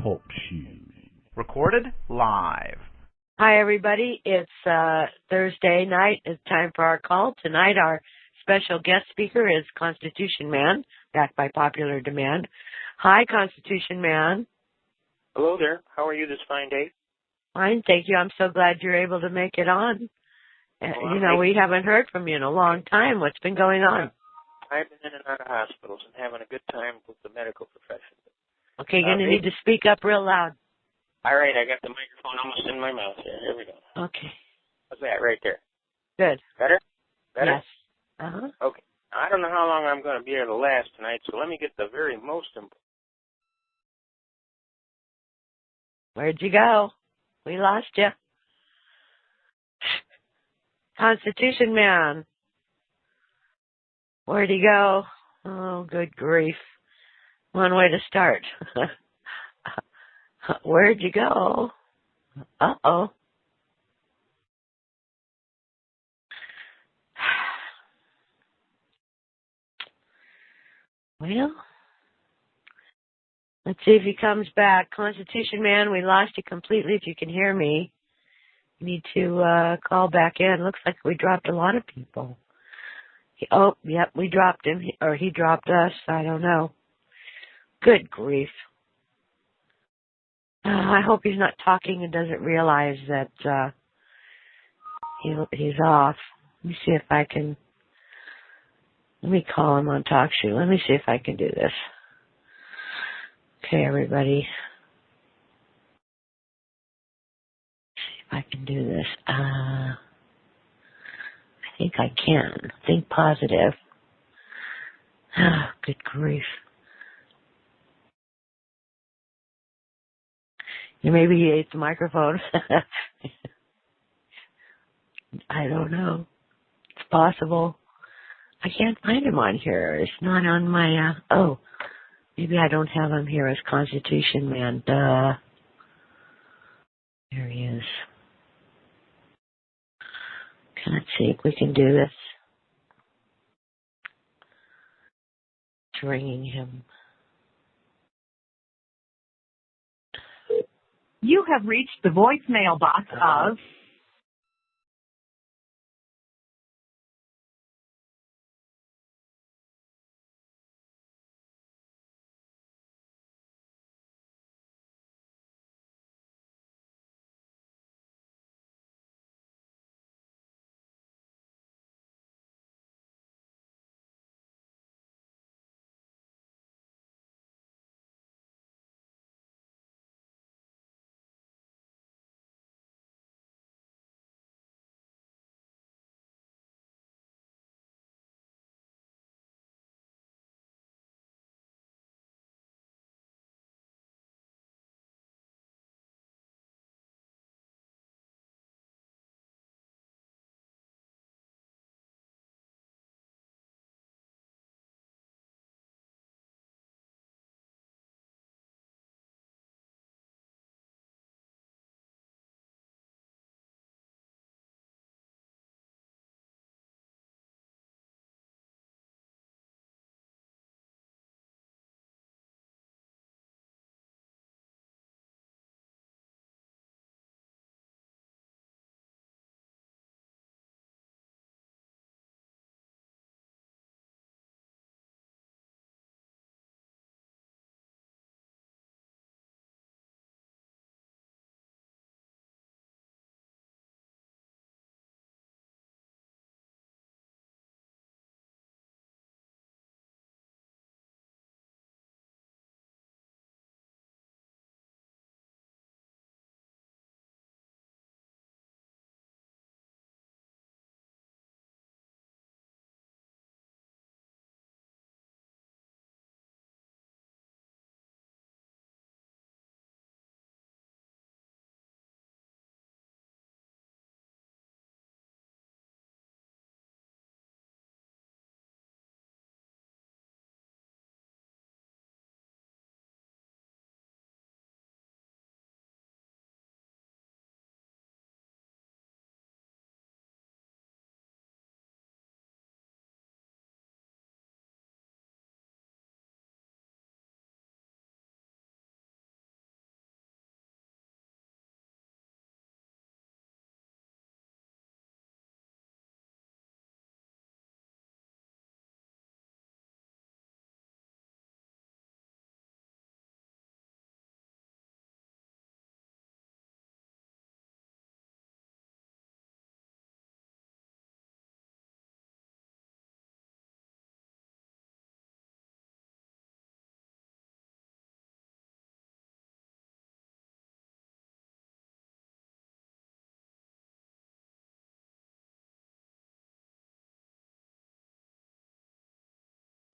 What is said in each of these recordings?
Talk shoes. Recorded live. Hi, everybody. It's Thursday night. It's time for our call. Tonight, our special guest speaker is Constitution Man, backed by popular demand. Hi, Constitution Man. Hello there. How are you this fine day? Fine, thank you. I'm so glad you're able to make it on. We haven't heard from you in a long time. What's been going on? I've been in and out of hospitals and having a good time with the medical profession. Okay, you're going to need to speak up real loud. All right, I got the microphone almost in my mouth here. Here we go. Okay. How's that right there? Good. Better? Better? Yes. Uh-huh. Okay. I don't know how long I'm going to be able to last tonight, so let me get the very most important. Where'd you go? We lost you. Constitution Man. Where'd he go? Oh, good grief. One way to start. Where'd you go? Uh-oh. Well, let's see if he comes back. Constitution Man, we lost you completely. If you can hear me, you need to call back in. Looks like we dropped a lot of people. Yep, we dropped him, or he dropped us. I don't know. Good grief. I hope he's not talking and doesn't realize that he's off. Let me see if I can. Let me call him on TalkShoe. Let me see if I can do this. Okay, everybody. See if I can do this. I think I can. Think positive. Good grief. Maybe he ate the microphone. I don't know. It's possible. I can't find him on here. It's not on my, maybe I don't have him here as Constitution Man. Duh. There he is. Okay, let's see if we can do this. It's ringing him. You have reached the voicemail box of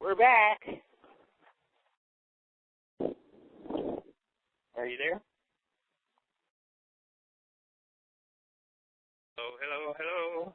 We're back. Are you there? Oh, hello, hello.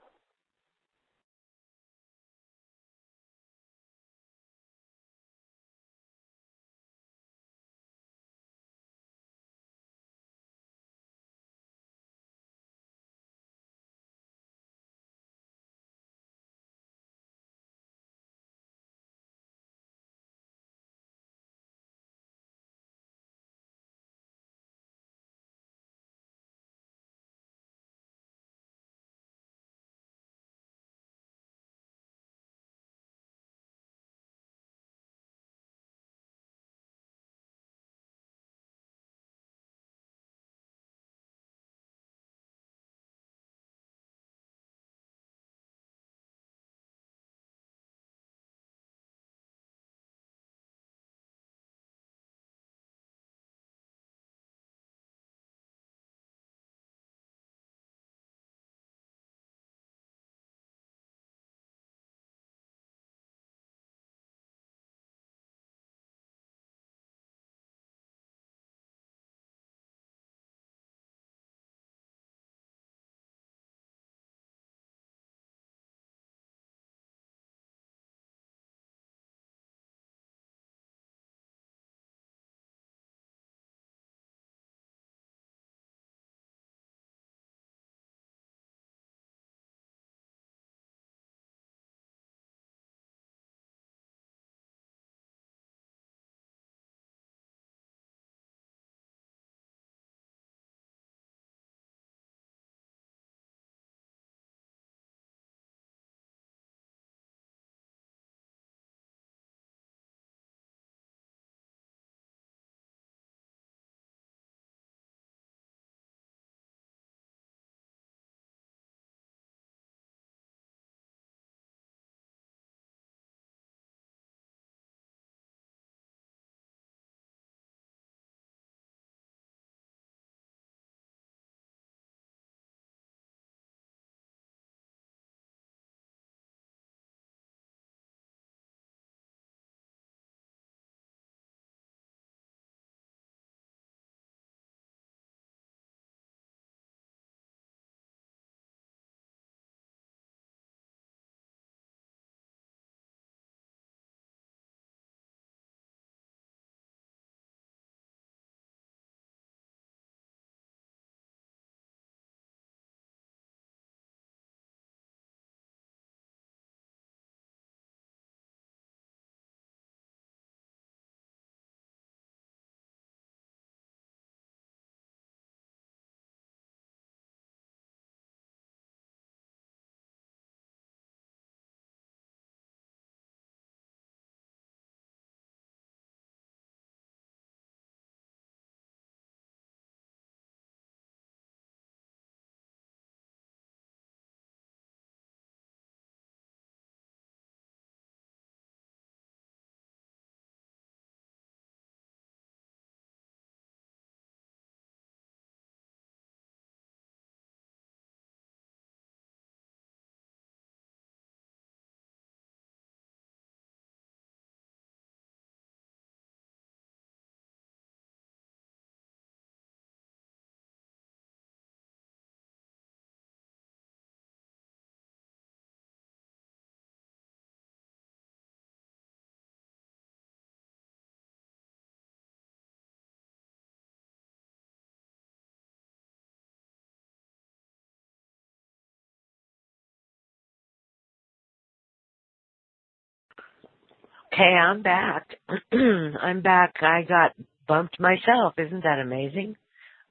Okay, I'm back. I'm back. I got bumped myself. Isn't that amazing?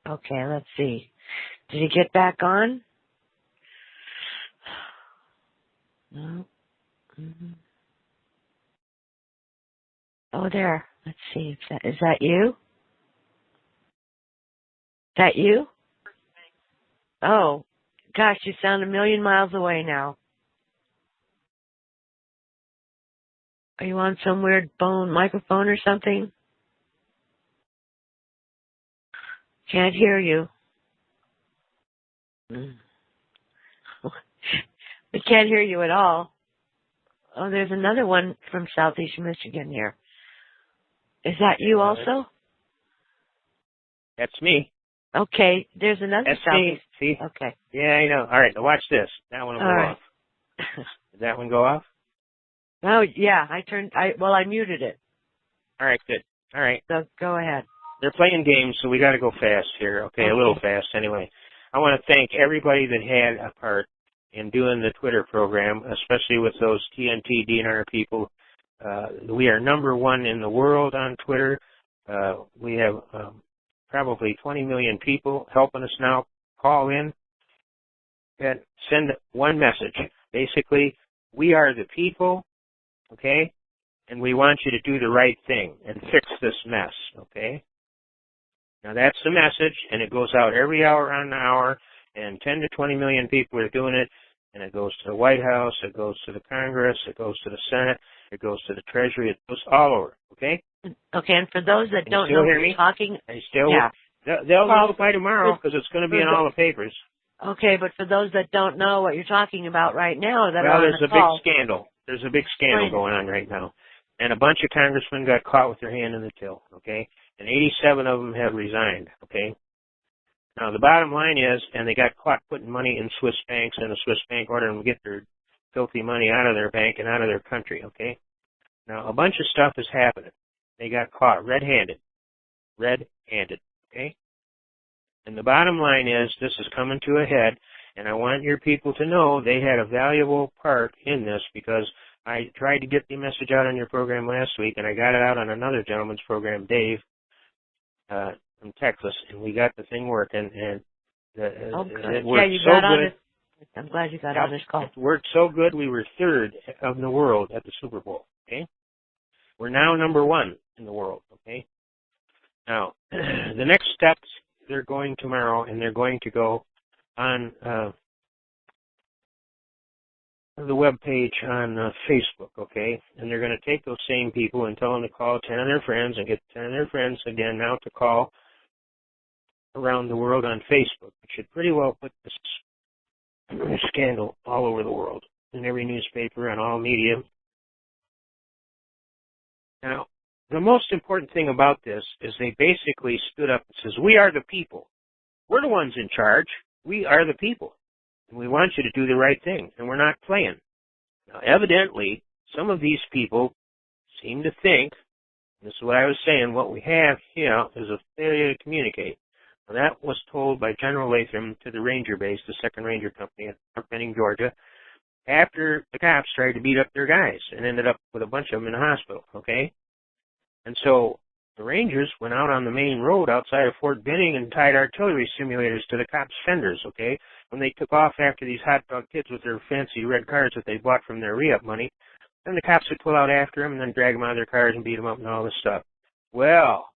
Okay, let's see. Did he get back on? No. Mm-hmm. Oh, there. Let's see. Is that you? Is that you? Oh, gosh, you sound a million miles away now. Are you on some weird microphone or something? Can't hear you. Mm. We can't hear you at all. Oh, there's another one from Southeast Michigan here. Is that you also? That's me. Okay, there's another That's Southeast. me. See? Okay. Yeah, I know. All right, now watch this. That one will go off. Did that one go off? Oh, yeah, I muted it. All right, good. All right. So go ahead. They're playing games, so we got to go fast here. Okay, a little fast anyway. I want to thank everybody that had a part in doing the Twitter program, especially with those TNT DNR people. We are #1 in the world on Twitter. We have probably 20 million people helping us now. Call in and send one message. Basically, we are the people, okay, and we want you to do the right thing and fix this mess, okay? Now that's the message, and it goes out every hour on the hour, and 10 to 20 million people are doing it, and it goes to the White House, it goes to the Congress, it goes to the Senate, it goes to the Treasury, it goes all over, okay? Okay, and for those that don't know what you're talking, they'll know by tomorrow because it's going to be in all the papers. Okay, but for those that don't know what you're talking about right now, there's a big scandal. There's a big scandal going on right now, and a bunch of congressmen got caught with their hand in the till, okay? And 87 of them have resigned, okay? Now, the bottom line is, and they got caught putting money in Swiss banks, and the Swiss bank ordered them to get their filthy money out of their bank and out of their country, okay? Now, a bunch of stuff is happening. They got caught red-handed, okay? And the bottom line is, this is coming to a head, and I want your people to know they had a valuable part in this because I tried to get the message out on your program last week, and I got it out on another gentleman's program, Dave, from Texas, and we got the thing working, and it worked so good. I'm glad you got on this call. It worked so good, we were 3rd of the world at the Super Bowl, okay? We're now #1 in the world, okay? Now, the next steps, they're going tomorrow, and they're going to go on the web page on Facebook, okay? And they're going to take those same people and tell them to call 10 of their friends and get 10 of their friends again now to call around the world on Facebook. It should pretty well put this scandal all over the world, in every newspaper, on all media. Now, the most important thing about this is they basically stood up and says, we are the people. We're the ones in charge. We are the people. And we want you to do the right thing, and we're not playing. Now, evidently, some of these people seem to think, this is what I was saying, what we have here is a failure to communicate. Now, that was told by General Latham to the Ranger Base, the 2nd Ranger Company at Fort Benning, Georgia, after the cops tried to beat up their guys and ended up with a bunch of them in the hospital, okay? And so the Rangers went out on the main road outside of Fort Benning and tied artillery simulators to the cops' fenders, okay? When they took off after these hot dog kids with their fancy red cars that they bought from their re-up money, then the cops would pull out after them and then drag them out of their cars and beat them up and all this stuff. Well,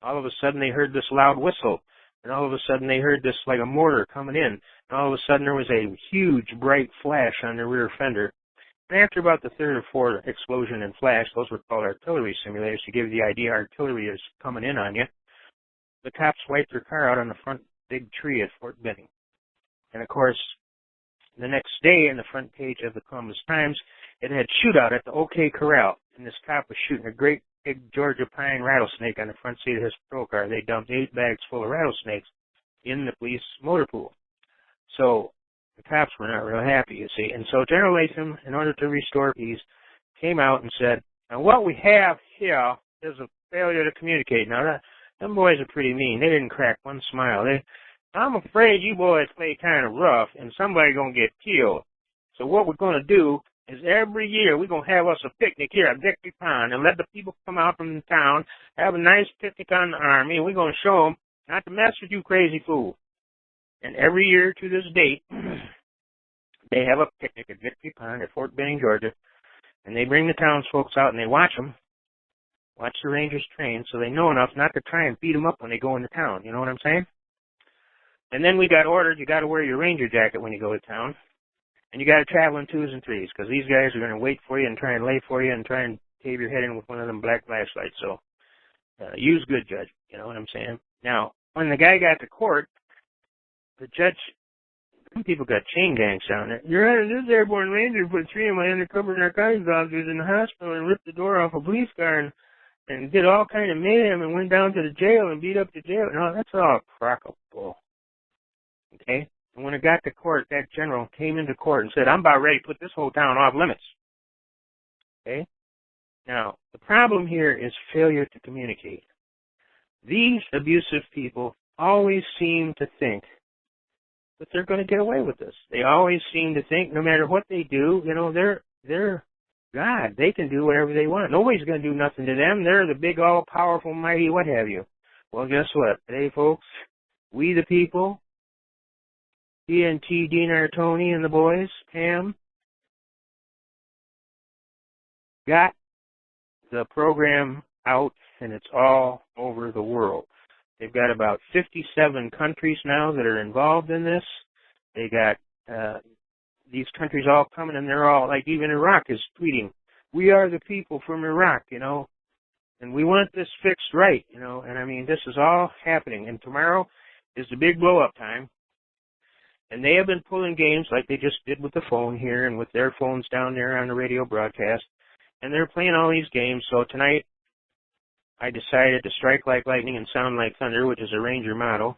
all of a sudden they heard this loud whistle, and all of a sudden they heard this like a mortar coming in, and all of a sudden there was a huge bright flash on the rear fender. And after about the 3rd or 4th explosion and flash, those were called artillery simulators to give you the idea artillery is coming in on you, the cops wiped their car out on the front big tree at Fort Benning. And of course, the next day in the front page of the Columbus Times, it had shootout at the OK Corral, and this cop was shooting a great big Georgia pine rattlesnake on the front seat of his patrol car. They dumped 8 bags full of rattlesnakes in the police motor pool. So the cops were not real happy, you see. And so General Latham, in order to restore peace, came out and said, now what we have here is a failure to communicate. Now, them boys are pretty mean. They didn't crack one smile. I'm afraid you boys play kind of rough, and somebody going to get killed. So what we're going to do is every year we're going to have us a picnic here at Victory Pond and let the people come out from the town, have a nice picnic on the Army, and we're going to show them not to mess with you crazy fool. And every year to this date, they have a picnic at Victory Pond at Fort Benning, Georgia, and they bring the townsfolk out and they watch them, watch the Rangers train, so they know enough not to try and beat them up when they go into town. You know what I'm saying? And then we got ordered, you got to wear your Ranger jacket when you go to town, and you got to travel in 2s and 3s, because these guys are going to wait for you and try and lay for you and try and cave your head in with one of them black flashlights. So use good judgment, you know what I'm saying? Now, when the guy got to court, the judge Some people got chain gangs down there. Your Honor, this airborne ranger put 3 of my undercover narcotics officers in the hospital and ripped the door off a police car and did all kind of mayhem and went down to the jail and beat up the jail. No, that's all crock of bull. Okay? And when it got to court, that general came into court and said, I'm about ready to put this whole town off limits. Okay? Now, the problem here is failure to communicate. These abusive people always seem to think that they're going to get away with this. They always seem to think no matter what they do, you know, they're God. They can do whatever they want. Nobody's going to do nothing to them. They're the big, all-powerful, mighty what have you. Well, guess what? Today, folks, we the people, TNT, Dinar, Tony, and the boys, Pam, got the program out, and it's all over the world. They've got about 57 countries now that are involved in this. They got these countries all coming, and they're all, like even Iraq is tweeting, we are the people from Iraq, you know, and we want this fixed right, you know, and I mean, this is all happening, and tomorrow is the big blow-up time, and they have been pulling games like they just did with the phone here and with their phones down there on the radio broadcast, and they're playing all these games. So tonight, I decided to strike like lightning and sound like thunder, which is a Ranger motto,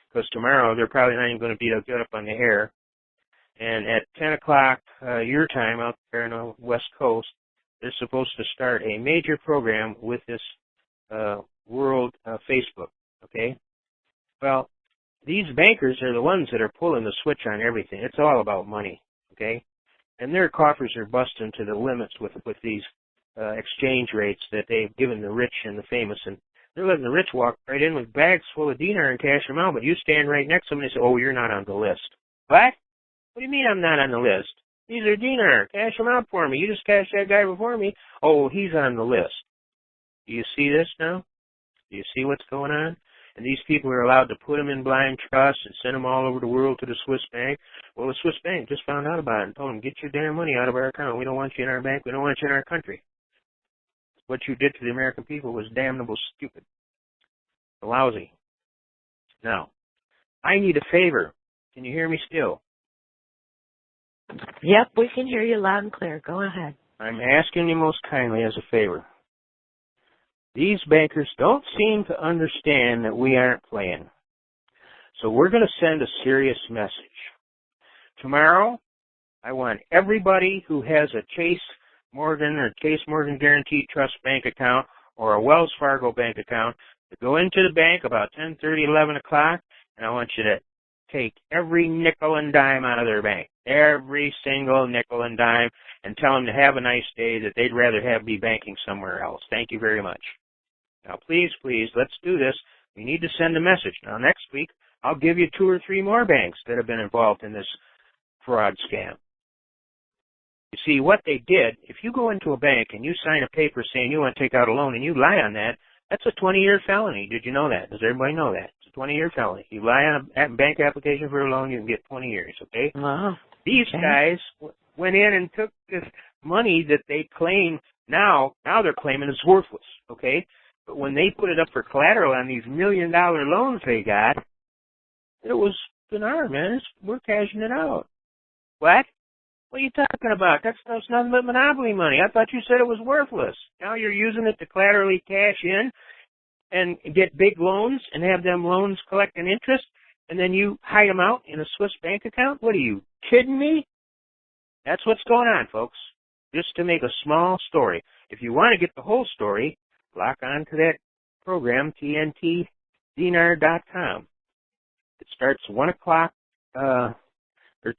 because tomorrow they're probably not even going to be able to get up on the air. And at 10 o'clock your time out there on the West Coast, they're supposed to start a major program with this world Facebook, okay? Well, these bankers are the ones that are pulling the switch on everything. It's all about money, okay? And their coffers are busting to the limits with these exchange rates that they've given the rich and the famous, and they're letting the rich walk right in with bags full of dinar and cash them out, but you stand right next to them and they say, oh, you're not on the list. What? What do you mean I'm not on the list? These are dinar. Cash them out for me. You just cashed that guy before me. Oh, he's on the list. Do you see this now? Do you see what's going on? And these people are allowed to put them in blind trust and send them all over the world to the Swiss bank. Well, the Swiss bank just found out about it and told them, get your damn money out of our account. We don't want you in our bank. We don't want you in our country. What you did to the American people was damnable stupid. Lousy. Now, I need a favor. Can you hear me still? Yep, we can hear you loud and clear. Go ahead. I'm asking you most kindly as a favor. These bankers don't seem to understand that we aren't playing. So we're going to send a serious message. Tomorrow, I want everybody who has a Chase Morgan or Chase Morgan Guaranteed Trust bank account or a Wells Fargo bank account to go into the bank about 10:30, 11 o'clock, and I want you to take every nickel and dime out of their bank, every single nickel and dime, and tell them to have a nice day, that they'd rather be banking somewhere else. Thank you very much. Now, please, please, let's do this. We need to send a message. Now, next week, I'll give you 2 or 3 more banks that have been involved in this fraud scam. You see, what they did, if you go into a bank and you sign a paper saying you want to take out a loan and you lie on that, that's a 20-year felony. Did you know that? Does everybody know that? It's a 20-year felony. You lie on a bank application for a loan, you can get 20 years, okay? Wow. These guys went in and took this money that they claim now they're claiming is worthless, okay? But when they put it up for collateral on these $1 million loans they got, it was dinar, man. We're cashing it out. What? What are you talking about? That's nothing but monopoly money. I thought you said it was worthless. Now you're using it to collaterally cash in and get big loans and have them loans collect an interest, and then you hide them out in a Swiss bank account? What are you kidding me? That's what's going on, folks. Just to make a small story. If you want to get the whole story, log on to that program, TNTDinar.com. It starts 1 o'clock, or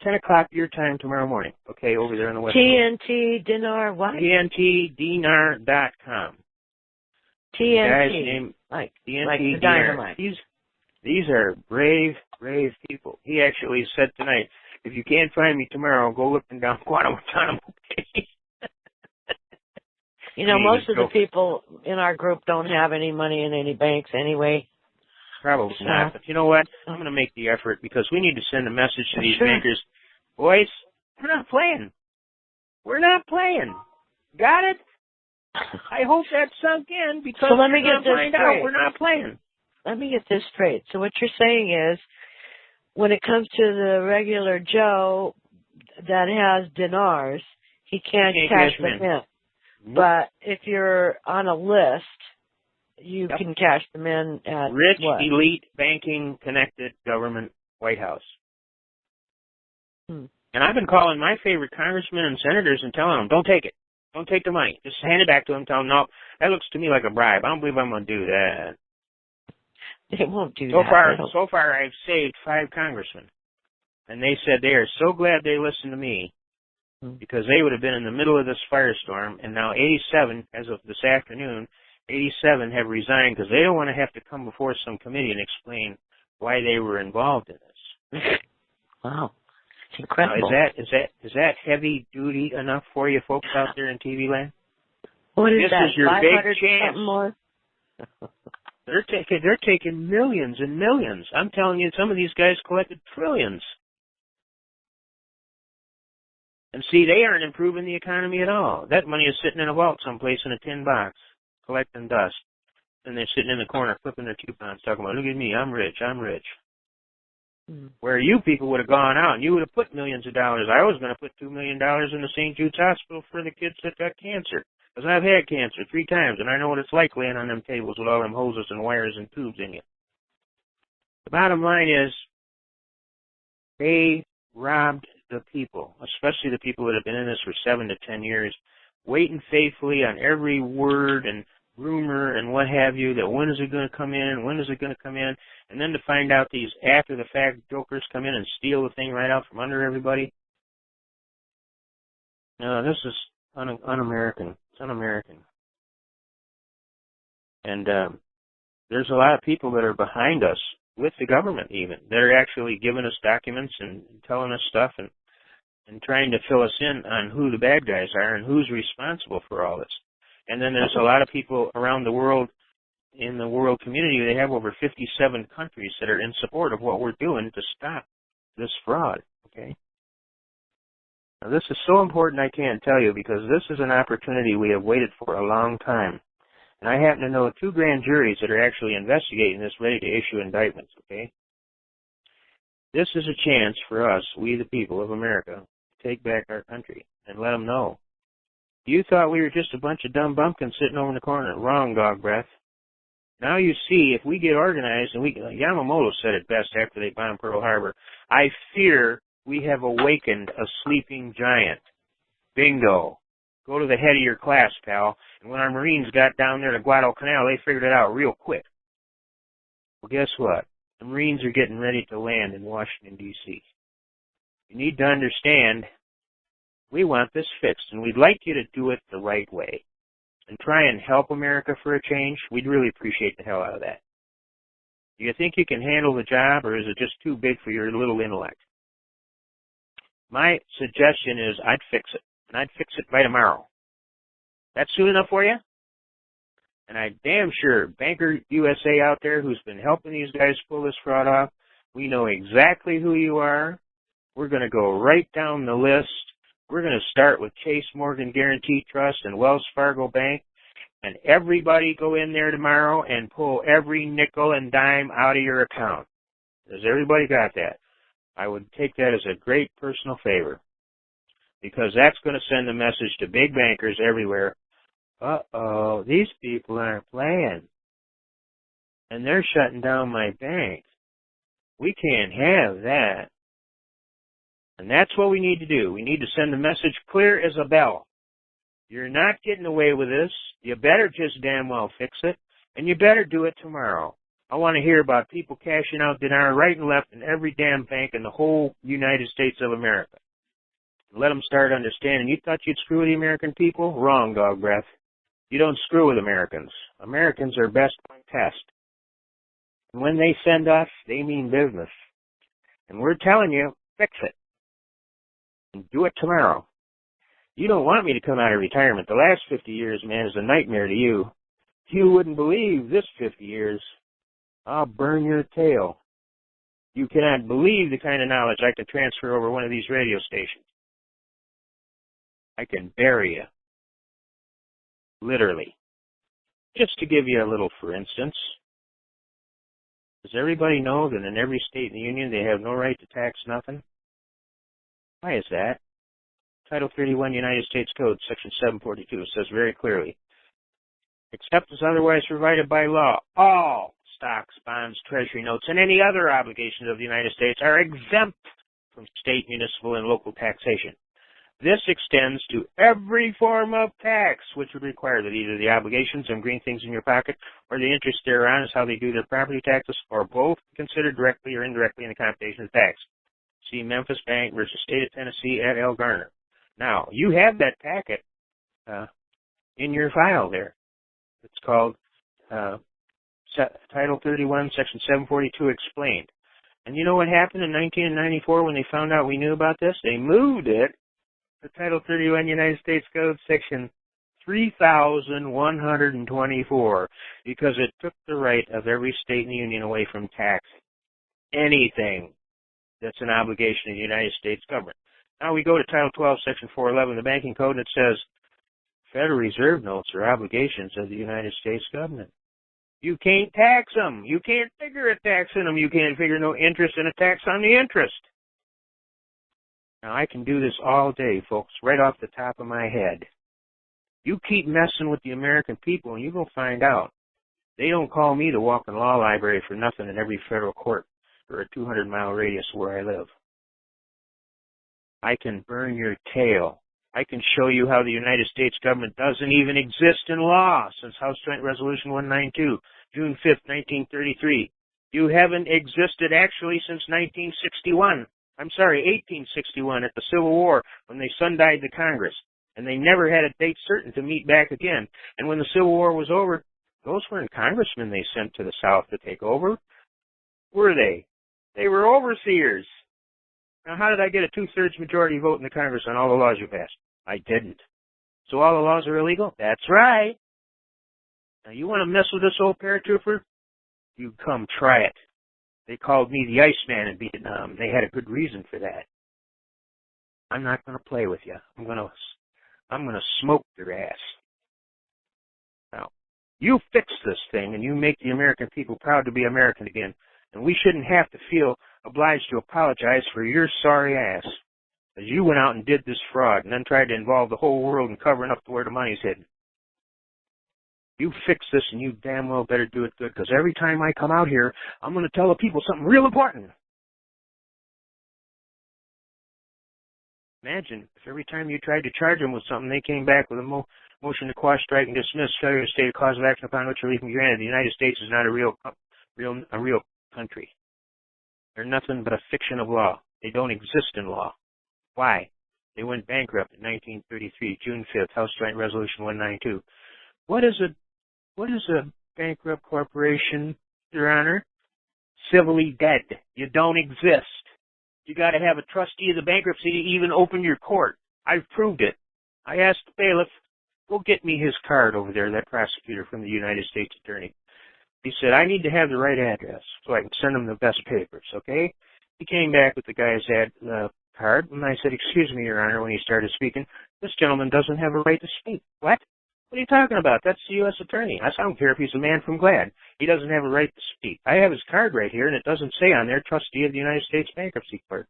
10 o'clock your time tomorrow morning, okay, over there on the West Coast. TNT Dinar what? TNTDinar.com. TNT. Like the dynamite. These are brave people. He actually said tonight, if you can't find me tomorrow, go looking down Guantanamo Bay. You know, most of the people in our group don't have any money in any banks anyway. Probably not. But you know what? I'm going to make the effort because we need to send a message to these bankers. Boys, we're not playing. We're not playing. Got it? I hope that sunk in because let me get this straight. We're not playing. Let me get this straight. So what you're saying is when it comes to the regular Joe that has dinars, he can't cash them in. Nope. But if you're on a list, you can cash them in at rich, what? elite, banking, connected government White House. And I've been calling my favorite congressmen and senators and telling them, don't take it. Don't take the money. Just hand it back to them. Tell them, no, that looks to me like a bribe. I don't believe I'm going to do that. They won't do that. So far, I've saved 5 congressmen. And they said they are so glad they listened to me because they would have been in the middle of this firestorm. And now 87, as of this afternoon, 87 have resigned because they don't want to have to come before some committee and explain why they were involved in this. Wow. It's incredible. Now, is that heavy duty enough for you folks out there in TV land? What is this that? Is your big chance. More? They're taking millions and millions. I'm telling you, some of these guys collected trillions. And see, they aren't improving the economy at all. That money is sitting in a vault someplace in a tin box, collecting dust. And they're sitting in the corner flipping their coupons, talking about, look at me, I'm rich, I'm rich. Where you people would have gone out and you would have put millions of dollars. I was going to put $2 million in the St. Jude's Hospital for the kids that got cancer. Because I've had cancer 3 times, and I know what it's like laying on them tables with all them hoses and wires and tubes in you. The bottom line is, they robbed the people, especially the people that have been in this for 7 to 10 years, waiting faithfully on every word and rumor and what have you, that when is it going to come in, when is it going to come in, and then to find out these after-the-fact jokers come in and steal the thing right out from under everybody. No, this is un-American. It's un-American. And there's a lot of people that are behind us, with the government even, that are actually giving us documents and telling us stuff and trying to fill us in on who the bad guys are and who's responsible for all this. And then there's a lot of people around the world, in the world community. They have over 57 countries that are in support of what we're doing to stop this fraud, okay? Now, this is so important I can't tell you because this is an opportunity we have waited for a long time. And I happen to know 2 grand juries that are actually investigating this, ready to issue indictments, okay? This is a chance for us, we the people of America, to take back our country and let them know. You thought we were just a bunch of dumb bumpkins sitting over in the corner. Wrong, dog breath. Now you see, if we get organized, and Yamamoto said it best after they bombed Pearl Harbor, I fear we have awakened a sleeping giant. Bingo. Go to the head of your class, pal. And when our Marines got down there to Guadalcanal, they figured it out real quick. Well, guess what? The Marines are getting ready to land in Washington, D.C. You need to understand, we want this fixed, and we'd like you to do it the right way. And try and help America for a change. We'd really appreciate the hell out of that. Do you think you can handle the job, or is it just too big for your little intellect? My suggestion is I'd fix it, and I'd fix it by tomorrow. That's soon enough for you? And I'm damn sure Banker USA out there who's been helping these guys pull this fraud off, we know exactly who you are. We're going to go right down the list. We're going to start with Chase Morgan Guaranty Trust and Wells Fargo Bank, and everybody go in there tomorrow and pull every nickel and dime out of your account. Has everybody got that? I would take that as a great personal favor, because that's going to send a message to big bankers everywhere. Uh-oh, these people aren't playing, and they're shutting down my bank. We can't have that. And that's what we need to do. We need to send the message clear as a bell. You're not getting away with this. You better just damn well fix it, and you better do it tomorrow. I want to hear about people cashing out dinar right and left in every damn bank in the whole United States of America. Let them start understanding. You thought you'd screw with the American people? Wrong, dog breath. You don't screw with Americans. Americans are best on test. And when they send us, they mean business. And we're telling you, fix it. And do it tomorrow. You don't want me to come out of retirement. The last 50 years, man, is a nightmare to you. You wouldn't believe this 50 years. I'll burn your tail. You cannot believe the kind of knowledge I can transfer over one of these radio stations. I can bury you. Literally. Just to give you a little for instance, Does everybody know that in every state in the Union they have no right to tax nothing? Why is that? Title 31 United States Code, Section 742 says very clearly, except as otherwise provided by law, all stocks, bonds, treasury notes, and any other obligations of the United States are exempt from state, municipal, and local taxation. This extends to every form of tax which would require that either the obligations and green things in your pocket or the interest thereon is how they do their property taxes, or both considered directly or indirectly in the computation of tax. See Memphis Bank versus State of Tennessee at L. Garner. Now, you have that packet in your file there. It's called Title 31, Section 742 Explained. And you know what happened in 1994 when they found out we knew about this? They moved it to Title 31 United States Code, Section 3124, because it took the right of every state in the Union away from tax anything that's an obligation of the United States government. Now we go to Title 12, Section 411 of the Banking Code, and it says, Federal Reserve notes are obligations of the United States government. You can't tax them. You can't figure a tax in them. You can't figure no interest in a tax on the interest. Now, I can do this all day, folks, right off the top of my head. You keep messing with the American people, and you're going to find out. They don't call me the walking law library for nothing in every federal court for a 200-mile radius where I live. I can burn your tail. I can show you how the United States government doesn't even exist in law since House Joint Resolution 192, June 5th, 1933. You haven't existed actually since 1861 at the Civil War when they sundied the Congress. And they never had a date certain to meet back again. And when the Civil War was over, those weren't congressmen they sent to the South to take over, were they? They were overseers. Now, how did I get a 2/3 majority vote in the Congress on all the laws you passed? I didn't. So all the laws are illegal? That's right. Now, you want to mess with this old paratrooper? You come try it. They called me the Iceman in Vietnam. They had a good reason for that. I'm not going to play with you. I'm going to smoke your ass. Now, you fix this thing and you make the American people proud to be American again. And we shouldn't have to feel obliged to apologize for your sorry ass, as you went out and did this fraud and then tried to involve the whole world in covering up to where the money's hidden. You fix this and you damn well better do it good, because every time I come out here, I'm going to tell the people something real important. Imagine if every time you tried to charge them with something, they came back with a motion to quash, strike, and dismiss, failure to state a cause of action upon which relief can be granted. The United States is not a real country. They're nothing but a fiction of law. They don't exist in law. Why? They went bankrupt in 1933, June 5th, House Joint Resolution 192. What is a bankrupt corporation, Your Honor? Civilly dead. You don't exist. You got to have a trustee of the bankruptcy to even open your court. I've proved it. I asked the bailiff, go get me his card over there, that prosecutor from the United States Attorney. He said, I need to have the right address so I can send him the best papers, okay? He came back with the guy's card, and I said, excuse me, Your Honor, when he started speaking, this gentleman doesn't have a right to speak. What? What are you talking about? That's the U.S. Attorney. I don't care if he's a man from Glad. He doesn't have a right to speak. I have his card right here, and it doesn't say on there, trustee of the United States Bankruptcy Court.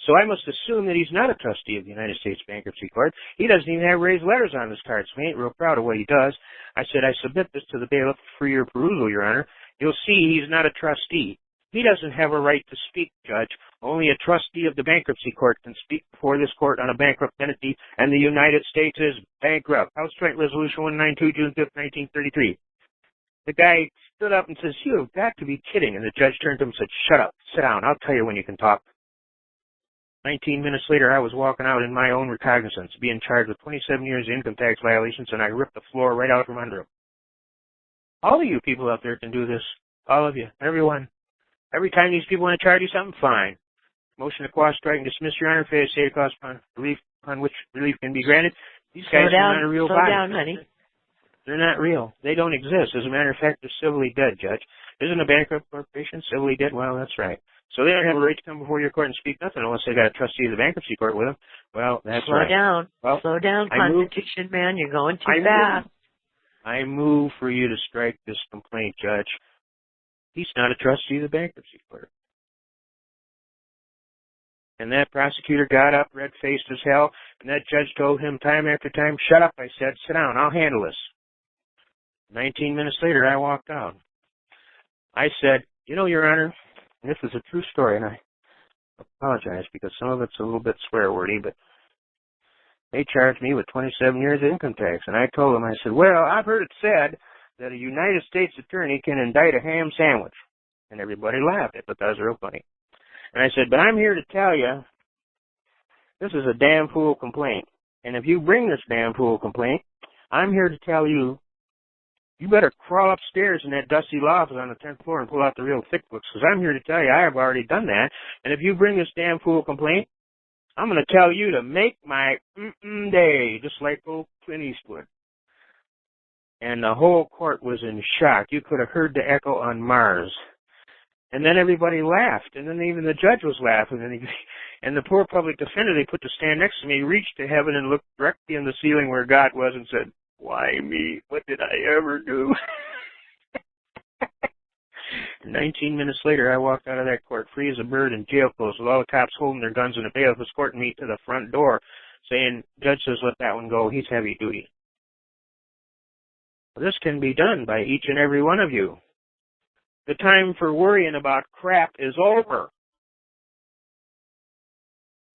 So I must assume that he's not a trustee of the United States Bankruptcy Court. He doesn't even have raised letters on his card, so he ain't real proud of what he does. I said, I submit this to the bailiff for your perusal, Your Honor. You'll see he's not a trustee. He doesn't have a right to speak, Judge. Only a trustee of the bankruptcy court can speak before this court on a bankrupt entity, and the United States is bankrupt. House Joint Resolution 192, June 5th, 1933. The guy stood up and says, you have got to be kidding. And the judge turned to him and said, shut up, sit down, I'll tell you when you can talk. 19 minutes later, I was walking out in my own recognizance, being charged with 27 years of income tax violations, and I ripped the floor right out from under him. All of you people out there can do this. All of you. Everyone. Every time these people want to charge you something, fine. Motion to quash, strike, and dismiss, Your Honor, failure to state a cause upon which relief can be granted. These guys are not a real body. Slow down, honey. They're not real. They don't exist. As a matter of fact, they're civilly dead, Judge. Isn't a bankrupt corporation civilly dead? Well, that's right. So they don't have a right to come before your court and speak nothing unless they got a trustee of the bankruptcy court with them. Well, that's right. Slow down, Constitution man. You're going too fast. I move for you to strike this complaint, Judge. He's not a trustee of the bankruptcy court. And that prosecutor got up, red-faced as hell, and that judge told him time after time, shut up, I said, sit down, I'll handle this. 19 minutes later, I walked out. I said, you know, Your Honor, and this is a true story, and I apologize because some of it's a little bit swear-wordy, but they charged me with 27 years of income tax. And I told them, I said, well, I've heard it said that a United States attorney can indict a ham sandwich. And everybody laughed. They thought that was real funny. And I said, but I'm here to tell you, this is a damn fool complaint. And if you bring this damn fool complaint, I'm here to tell you, you better crawl upstairs in that dusty loft on the 10th floor and pull out the real thick books, because I'm here to tell you I have already done that. And if you bring this damn fool complaint, I'm going to tell you to make my day, just like old Clint Eastwood. And the whole court was in shock. You could have heard the echo on Mars. And then everybody laughed, and then even the judge was laughing. And the poor public defender, they put the stand next to me, reached to heaven and looked directly in the ceiling where God was and said, why me? What did I ever do? 19 minutes later, I walked out of that court free as a bird in jail clothes with all the cops holding their guns and the bailiff escorting me to the front door saying, judge says let that one go, he's heavy duty. Well, this can be done by each and every one of you. The time for worrying about crap is over.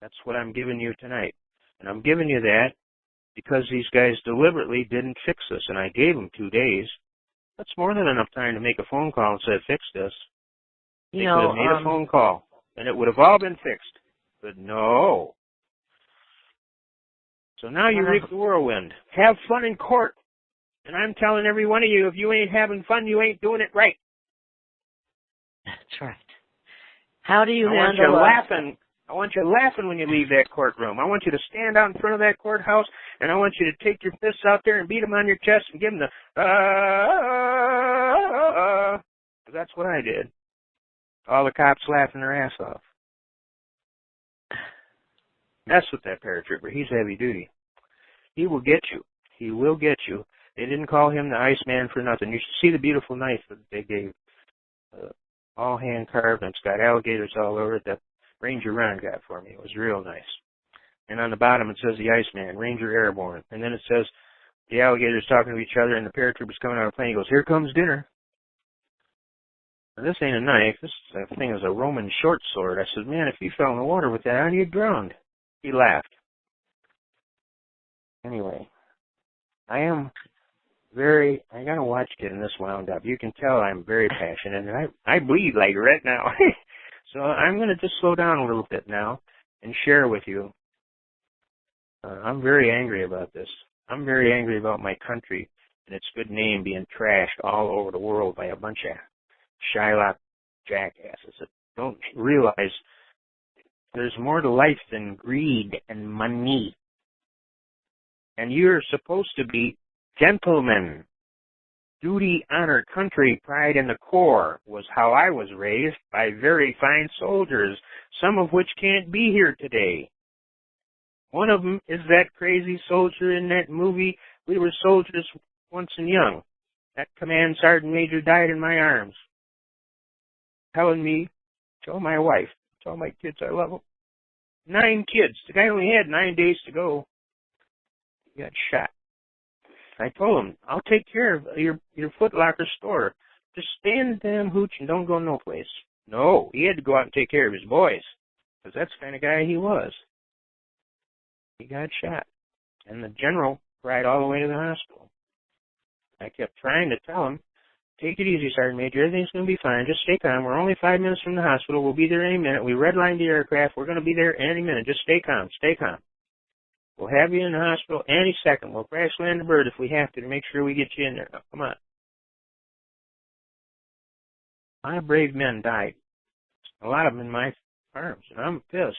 That's what I'm giving you tonight. And I'm giving you that because these guys deliberately didn't fix this, and I gave them 2 days. That's more than enough time to make a phone call and say, fix this. They could have made a phone call, and it would have all been fixed. But no. So now you reap the whirlwind. Have fun in court. And I'm telling every one of you, if you ain't having fun, you ain't doing it right. That's right. How do you handle I want you laughing when you leave that courtroom. I want you to stand out in front of that courthouse, and I want you to take your fists out there and beat them on your chest and give them the, That's what I did. All the cops laughing their ass off. Mess with that paratrooper. He's heavy duty. He will get you. He will get you. They didn't call him the Iceman for nothing. You should see the beautiful knife that they gave. All hand carved, and it's got alligators all over it that Ranger Ron got for me. It was real nice. And on the bottom it says the Iceman, Ranger Airborne. And then it says the alligators talking to each other and the paratrooper's coming out of the plane. He goes, here comes dinner. Now, this ain't a knife. This thing is a Roman short sword. I said, man, if you fell in the water with that on, you'd drown. He laughed. Anyway, I got to watch getting this wound up. You can tell I'm very passionate, and I bleed like right now. So I'm going to just slow down a little bit now and share with you. I'm very angry about this. I'm very angry about my country and its good name being trashed all over the world by a bunch of Shylock jackasses that don't realize there's more to life than greed and money. And you're supposed to be gentlemen. Duty, honor, country, pride in the core was how I was raised by very fine soldiers, some of which can't be here today. One of them is that crazy soldier in that movie, We Were Soldiers Once and Young. That command sergeant major died in my arms, telling me, tell my wife, tell my kids I love them. 9 kids. The guy only had 9 days to go. He got shot. I told him, I'll take care of your Foot Locker store. Just stay in the damn hooch and don't go no place. No, he had to go out and take care of his boys, because that's the kind of guy he was. He got shot, and the general cried all the way to the hospital. I kept trying to tell him, take it easy, Sergeant Major. Everything's going to be fine. Just stay calm. We're only 5 minutes from the hospital. We'll be there any minute. We redlined the aircraft. We're going to be there any minute. Just stay calm. Stay calm. We'll have you in the hospital any second. We'll crash land the bird if we have to make sure we get you in there. Now, come on. My brave men died. A lot of them in my arms, and I'm pissed.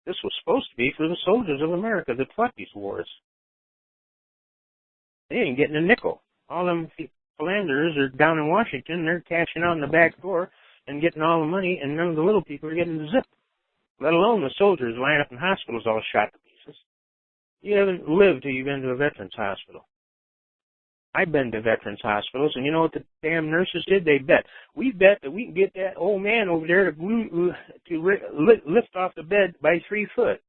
This was supposed to be for the soldiers of America that fought these wars. They ain't getting a nickel. All them philanderers are down in Washington. They're cashing out in the back door and getting all the money, and none of the little people are getting the zip, let alone the soldiers lying up in hospitals all shot to pieces. You haven't lived till you've been to a veterans hospital. I've been to veterans hospitals, and you know what the damn nurses did? They bet. We bet that we can get that old man over there to lift off the bed by 3 foot.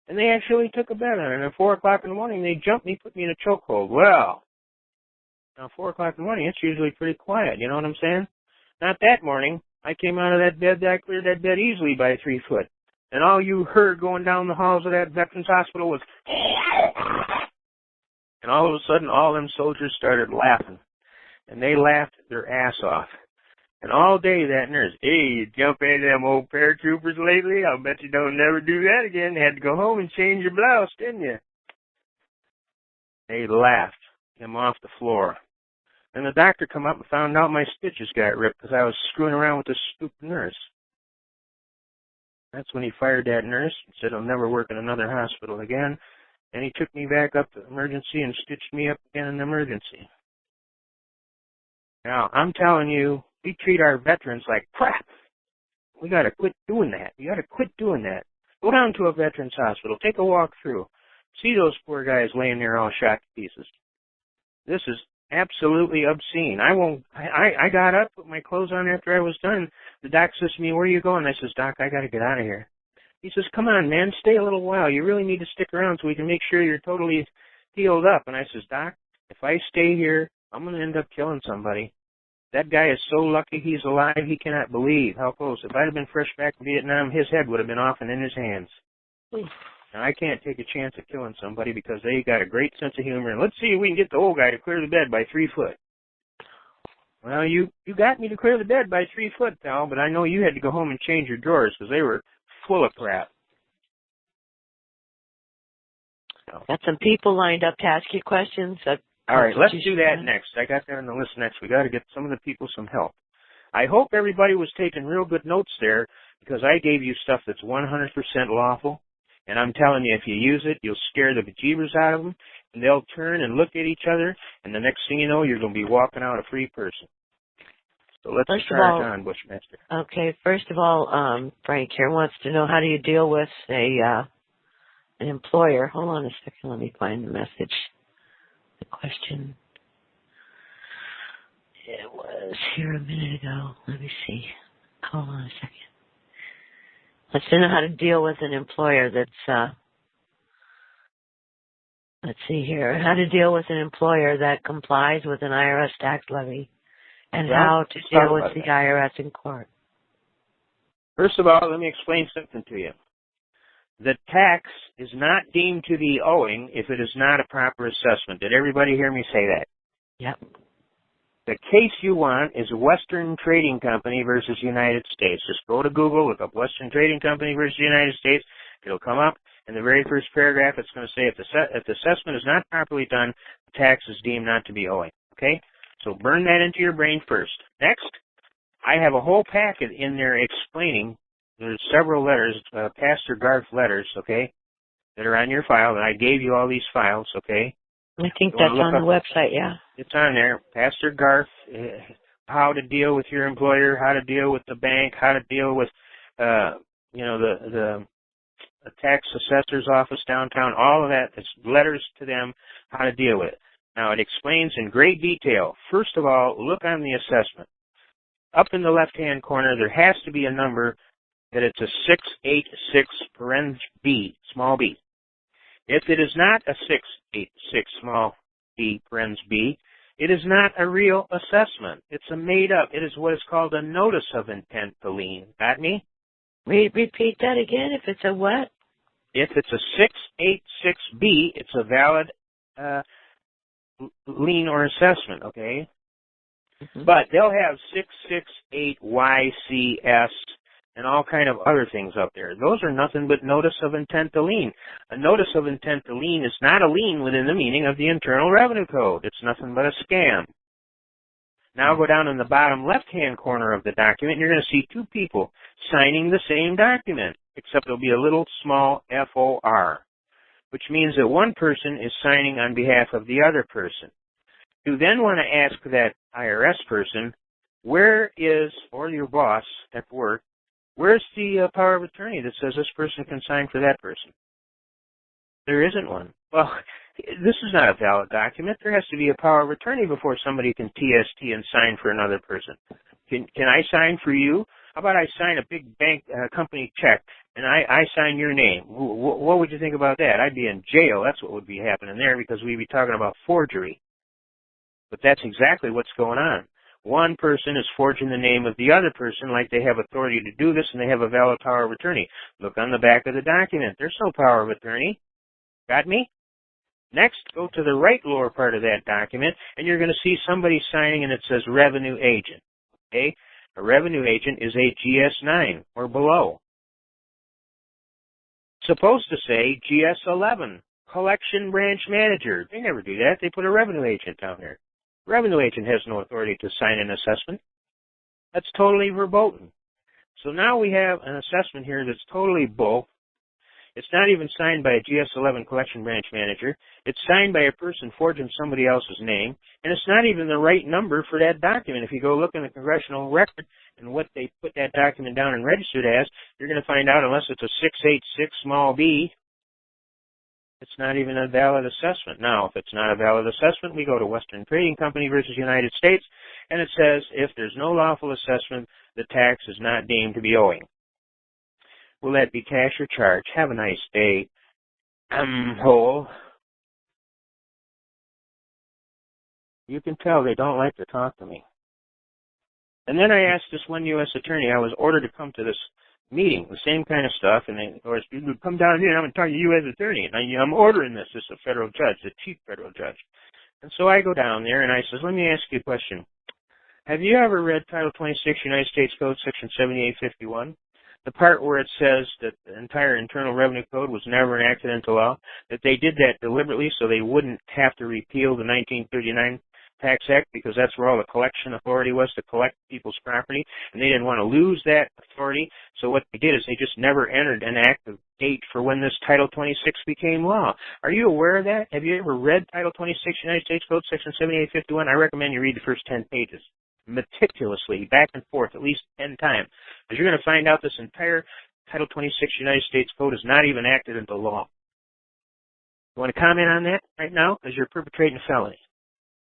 And they actually took a bet on it. And at 4 o'clock in the morning, they jumped me, put me in a chokehold. Well, now 4 o'clock in the morning, it's usually pretty quiet. You know what I'm saying? Not that morning. I came out of that bed, I cleared that bed easily by 3 foot. And all you heard going down the halls of that veterans hospital was, and all of a sudden, all them soldiers started laughing. And they laughed their ass off. And all day that nurse, hey, you jump into them old paratroopers lately? I'll bet you don't never do that again. You had to go home and change your blouse, didn't you? They laughed him off the floor. And the doctor come up and found out my stitches got ripped because I was screwing around with this stupid nurse. That's when he fired that nurse and said he'll never work in another hospital again. And he took me back up to emergency and stitched me up again in emergency. Now, I'm telling you, we treat our veterans like crap. We got to quit doing that. You got to quit doing that. Go down to a veterans hospital. Take a walk through. See those poor guys laying there all shot to pieces. This is absolutely obscene. I got up, put my clothes on after I was done. The doc says to me, where are you going? I says, Doc, I got to get out of here. He says, come on, man, stay a little while. You really need to stick around so we can make sure you're totally healed up. And I says, Doc, if I stay here, I'm going to end up killing somebody. That guy is so lucky he's alive, he cannot believe how close. If I'd have been fresh back from Vietnam, his head would have been off and in his hands. Now, I can't take a chance of killing somebody because they got a great sense of humor. And let's see if we can get the old guy to clear the bed by 3 foot. Well, you got me to clear the bed by 3 foot, pal, but I know you had to go home and change your drawers because they were full of crap. Got some people lined up to ask you questions. All right, let's do that next. I got that on the list next. We got to get some of the people some help. I hope everybody was taking real good notes there because I gave you stuff that's 100% lawful. And I'm telling you, if you use it, you'll scare the bejeebers out of them, and they'll turn and look at each other, and the next thing you know, you're going to be walking out a free person. So let's start on, Bushmaster. Okay, first of all, Frank here wants to know how do you deal with an employer. Hold on a second, let me find the message, the question. It was here a minute ago. Let me see. Hold on a second. Let's know how to deal with an employer that's, let's see here, how to deal with an employer that complies with an IRS tax levy and how to deal with the IRS in court. First of all, let me explain something to you. The tax is not deemed to be owing if it is not a proper assessment. Did everybody hear me say that? Yep. The case you want is Western Trading Company versus United States. Just go to Google, look up Western Trading Company versus United States. It'll come up. In the very first paragraph, it's going to say if the assessment is not properly done, the tax is deemed not to be owing. Okay? So burn that into your brain first. Next, I have a whole packet in there explaining. There's several letters, Pastor Garth letters, okay, that are on your file, and I gave you all these files, okay? I think that's on the website, yeah. It's on there. Pastor Garth, how to deal with your employer, how to deal with the bank, how to deal with, the tax assessor's office downtown, all of that. It's letters to them, how to deal with it. Now, it explains in great detail. First of all, look on the assessment. Up in the left-hand corner, there has to be a number that it's a 686 parens B, small b. If it is not a 686 small b parens b, it is not a real assessment. It's a made-up. It is what is called a notice of intent to lien. Got me? Repeat that again. If it's a what? If it's a 686B, it's a valid lien or assessment, okay? Mm-hmm. But they'll have 668YCS and all kind of other things up there. Those are nothing but notice of intent to lien. A notice of intent to lien is not a lien within the meaning of the Internal Revenue Code. It's nothing but a scam. Now go down in the bottom left-hand corner of the document, and you're going to see two people signing the same document, except there'll be a little small FOR, which means that one person is signing on behalf of the other person. You then want to ask that IRS person, where is, or your boss at work, where's the power of attorney that says this person can sign for that person? There isn't one. Well, This is not a valid document. There has to be a power of attorney before somebody can TST and sign for another person. Can I sign for you? How about I sign a big bank company check and I sign your name? What would you think about that? I'd be in jail. That's what would be happening there because we'd be talking about forgery. But that's exactly what's going on. One person is forging the name of the other person like they have authority to do this and they have a valid power of attorney. Look on the back of the document. There's no power of attorney. Got me? Next, go to the right lower part of that document, and you're going to see somebody signing, and it says revenue agent. Okay? A revenue agent is a GS9 or below. Supposed to say GS11, collection branch manager. They never do that. They put a revenue agent down there. Revenue agent has no authority to sign an assessment. That's totally verboten. So now we have an assessment here that's totally bull. It's not even signed by a GS11 collection branch manager. It's signed by a person forging somebody else's name, and it's not even the right number for that document. If you go look in the congressional record and what they put that document down and registered as, you're going to find out unless it's a 686 small b, it's not even a valid assessment. Now, if it's not a valid assessment, we go to Western Trading Company versus United States, and it says if there's no lawful assessment, the tax is not deemed to be owing. Will that be cash or charge? Have a nice day. Hole. You can tell they don't like to talk to me. And then I asked this one U.S. attorney, I was ordered to come to this meeting, the same kind of stuff, and they, of course, you come down here and I'm going to talk to you as attorney. And I'm ordering this. This is a federal judge, the chief federal judge. And so I go down there and I says, let me ask you a question. Have you ever read Title 26 United States Code, Section 7851? The part where it says that the entire Internal Revenue Code was never enacted into law, that they did that deliberately so they wouldn't have to repeal the 1939 Tax Act because that's where all the collection authority was, to collect people's property, and they didn't want to lose that authority. So what they did is they just never entered an active date for when this Title 26 became law. Are you aware of that? Have you ever read Title 26 United States Code, Section 7851? I recommend you read the first 10 pages. Meticulously, back and forth, at least 10 times. Because you're going to find out this entire Title 26 United States Code is not even acted into law. You want to comment on that right now? Because you're perpetrating a felony.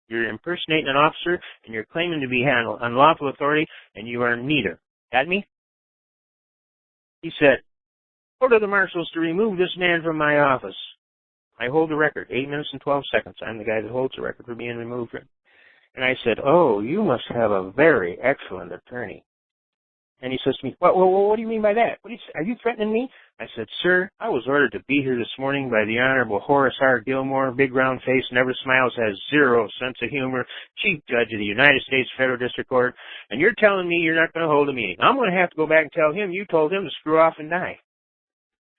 You're impersonating an officer, and you're claiming to be unlawful authority, and you are neither. Got me? He said, order the marshals to remove this man from my office. I hold the record, 8 minutes and 12 seconds. I'm the guy that holds the record for being removed. And I said, oh, you must have a very excellent attorney. And he says to me, what do you mean by that? Are you threatening me? I said, sir, I was ordered to be here this morning by the Honorable Horace R. Gilmore, big round face, never smiles, has zero sense of humor, Chief Judge of the United States Federal District Court, and you're telling me you're not going to hold a meeting. I'm going to have to go back and tell him you told him to screw off and die.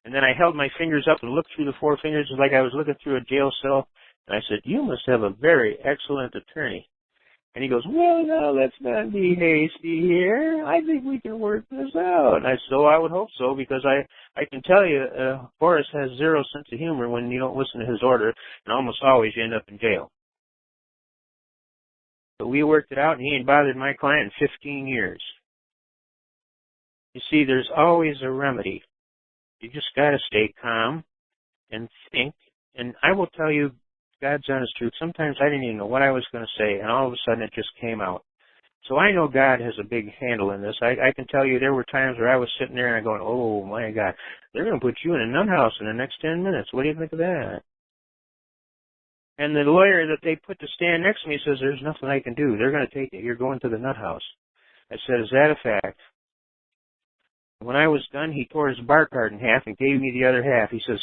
And then I held my fingers up and looked through the four fingers like I was looking through a jail cell, and I said, you must have a very excellent attorney. And he goes, well, no, let's not be hasty here. I think we can work this out. And I said, oh, I would hope so, because I can tell you, Horace has zero sense of humor when you don't listen to his order, and almost always you end up in jail. So we worked it out, and he ain't bothered my client in 15 years. You see, there's always a remedy. You just got to stay calm and think. And I will tell you, God's honest truth, sometimes I didn't even know what I was going to say, and all of a sudden it just came out. So I know God has a big handle in this. I can tell you there were times where I was sitting there and I'm going, oh, my God, they're going to put you in a nut house in the next 10 minutes. What do you think of that? And the lawyer that they put to stand next to me says, there's nothing I can do. They're going to take it. You're going to the nut house. I said, is that a fact? When I was done, he tore his bar card in half and gave me the other half. He says,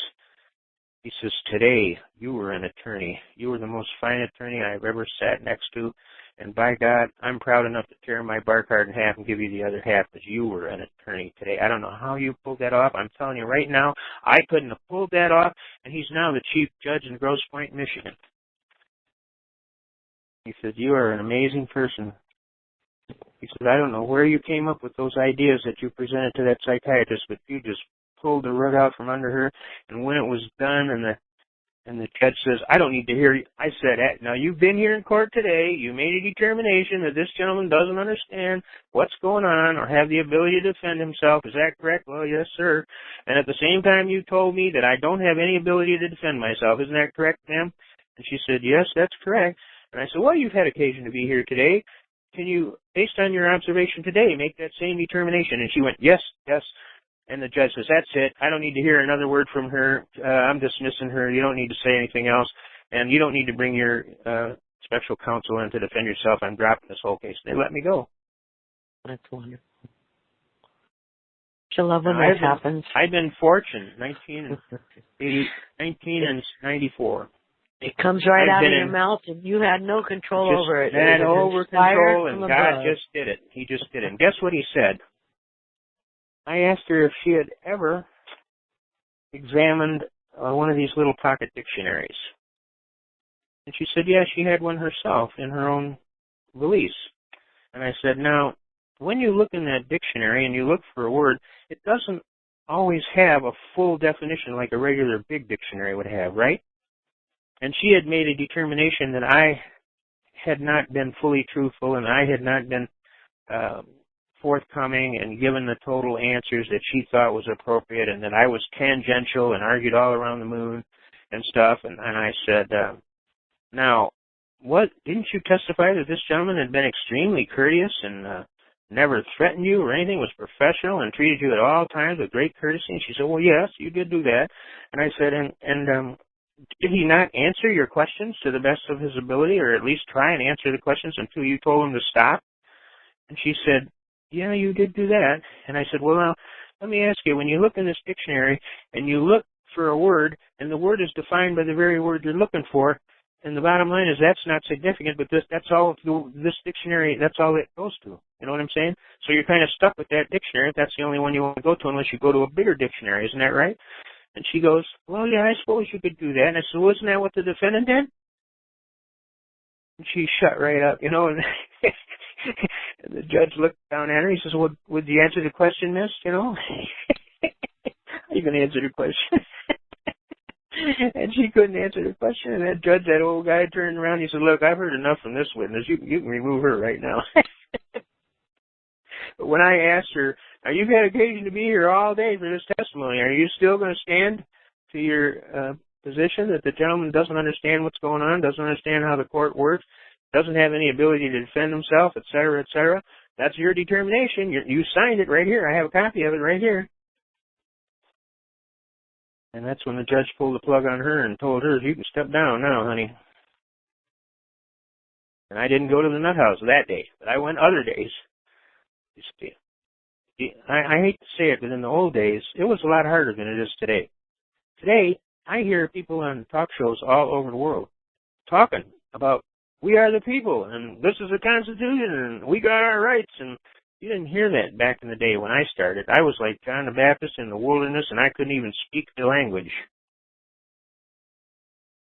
today, you were an attorney. You were the most fine attorney I've ever sat next to. And by God, I'm proud enough to tear my bar card in half and give you the other half because you were an attorney today. I don't know how you pulled that off. I'm telling you right now, I couldn't have pulled that off. And he's now the chief judge in Grosse Pointe, Michigan. He said, you are an amazing person. He said, I don't know where you came up with those ideas that you presented to that psychiatrist, but you just pulled the rug out from under her, and when it was done and the And the judge says, I don't need to hear you. I said, now you've been here in court today. You made a determination that this gentleman doesn't understand what's going on or have the ability to defend himself. Is that correct? Well, yes, sir. And at the same time, you told me that I don't have any ability to defend myself. Isn't that correct, ma'am? And she said, yes, that's correct. And I said, well, you've had occasion to be here today. Can you, based on your observation today, make that same determination? And she went, yes, yes. And the judge says, that's it. I don't need to hear another word from her. I'm dismissing her. You don't need to say anything else. And you don't need to bring your special counsel in to defend yourself. I'm dropping this whole case. They let me go. That's wonderful. I love when that happens. I've been fortunate, 1994. It comes right out of your mouth, and you had no control over it. Had over control, and God just did it. He just did it. And guess what he said? I asked her if she had ever examined one of these little pocket dictionaries. And she said, yeah, she had one herself in her own valise. And I said, now, when you look in that dictionary and you look for a word, it doesn't always have a full definition like a regular big dictionary would have, right? And she had made a determination that I had not been fully truthful and I had not been forthcoming and given the total answers that she thought was appropriate, and that I was tangential and argued all around the moon and stuff. And I said, now, what, didn't you testify that this gentleman had been extremely courteous and never threatened you or anything, was professional and treated you at all times with great courtesy? And she said, well, yes, you did do that. And I said, and did he not answer your questions to the best of his ability, or at least try and answer the questions until you told him to stop? And she said, yeah, you did do that. And I said, well, now, let me ask you, when you look in this dictionary and you look for a word and the word is defined by the very word you're looking for, and the bottom line is that's not significant, but that's all this dictionary, that's all it goes to. You know what I'm saying? So you're kind of stuck with that dictionary if that's the only one you want to go to, unless you go to a bigger dictionary. Isn't that right? And she goes, well, yeah, I suppose you could do that. And I said, well, isn't that what the defendant did? And she shut right up, you know, and the judge looked down at her. He says, well, would you answer the question, miss? You know? How you going to answer the question? And she couldn't answer the question. And that judge, that old guy, turned around. He said, look, I've heard enough from this witness. You can remove her right now. But when I asked her, now you've had occasion to be here all day for this testimony, are you still going to stand to your position that the gentleman doesn't understand what's going on, doesn't understand how the court works, doesn't have any ability to defend himself, et cetera, et cetera? That's your determination. You signed it right here. I have a copy of it right here. And that's when the judge pulled the plug on her and told her, you can step down now, honey. And I didn't go to the nut house that day, but I went other days. I hate to say it, but in the old days, it was a lot harder than it is today. Today, I hear people on talk shows all over the world talking about, we are the people, and this is the Constitution, and we got our rights. And you didn't hear that back in the day when I started. I was like John the Baptist in the wilderness, and I couldn't even speak the language.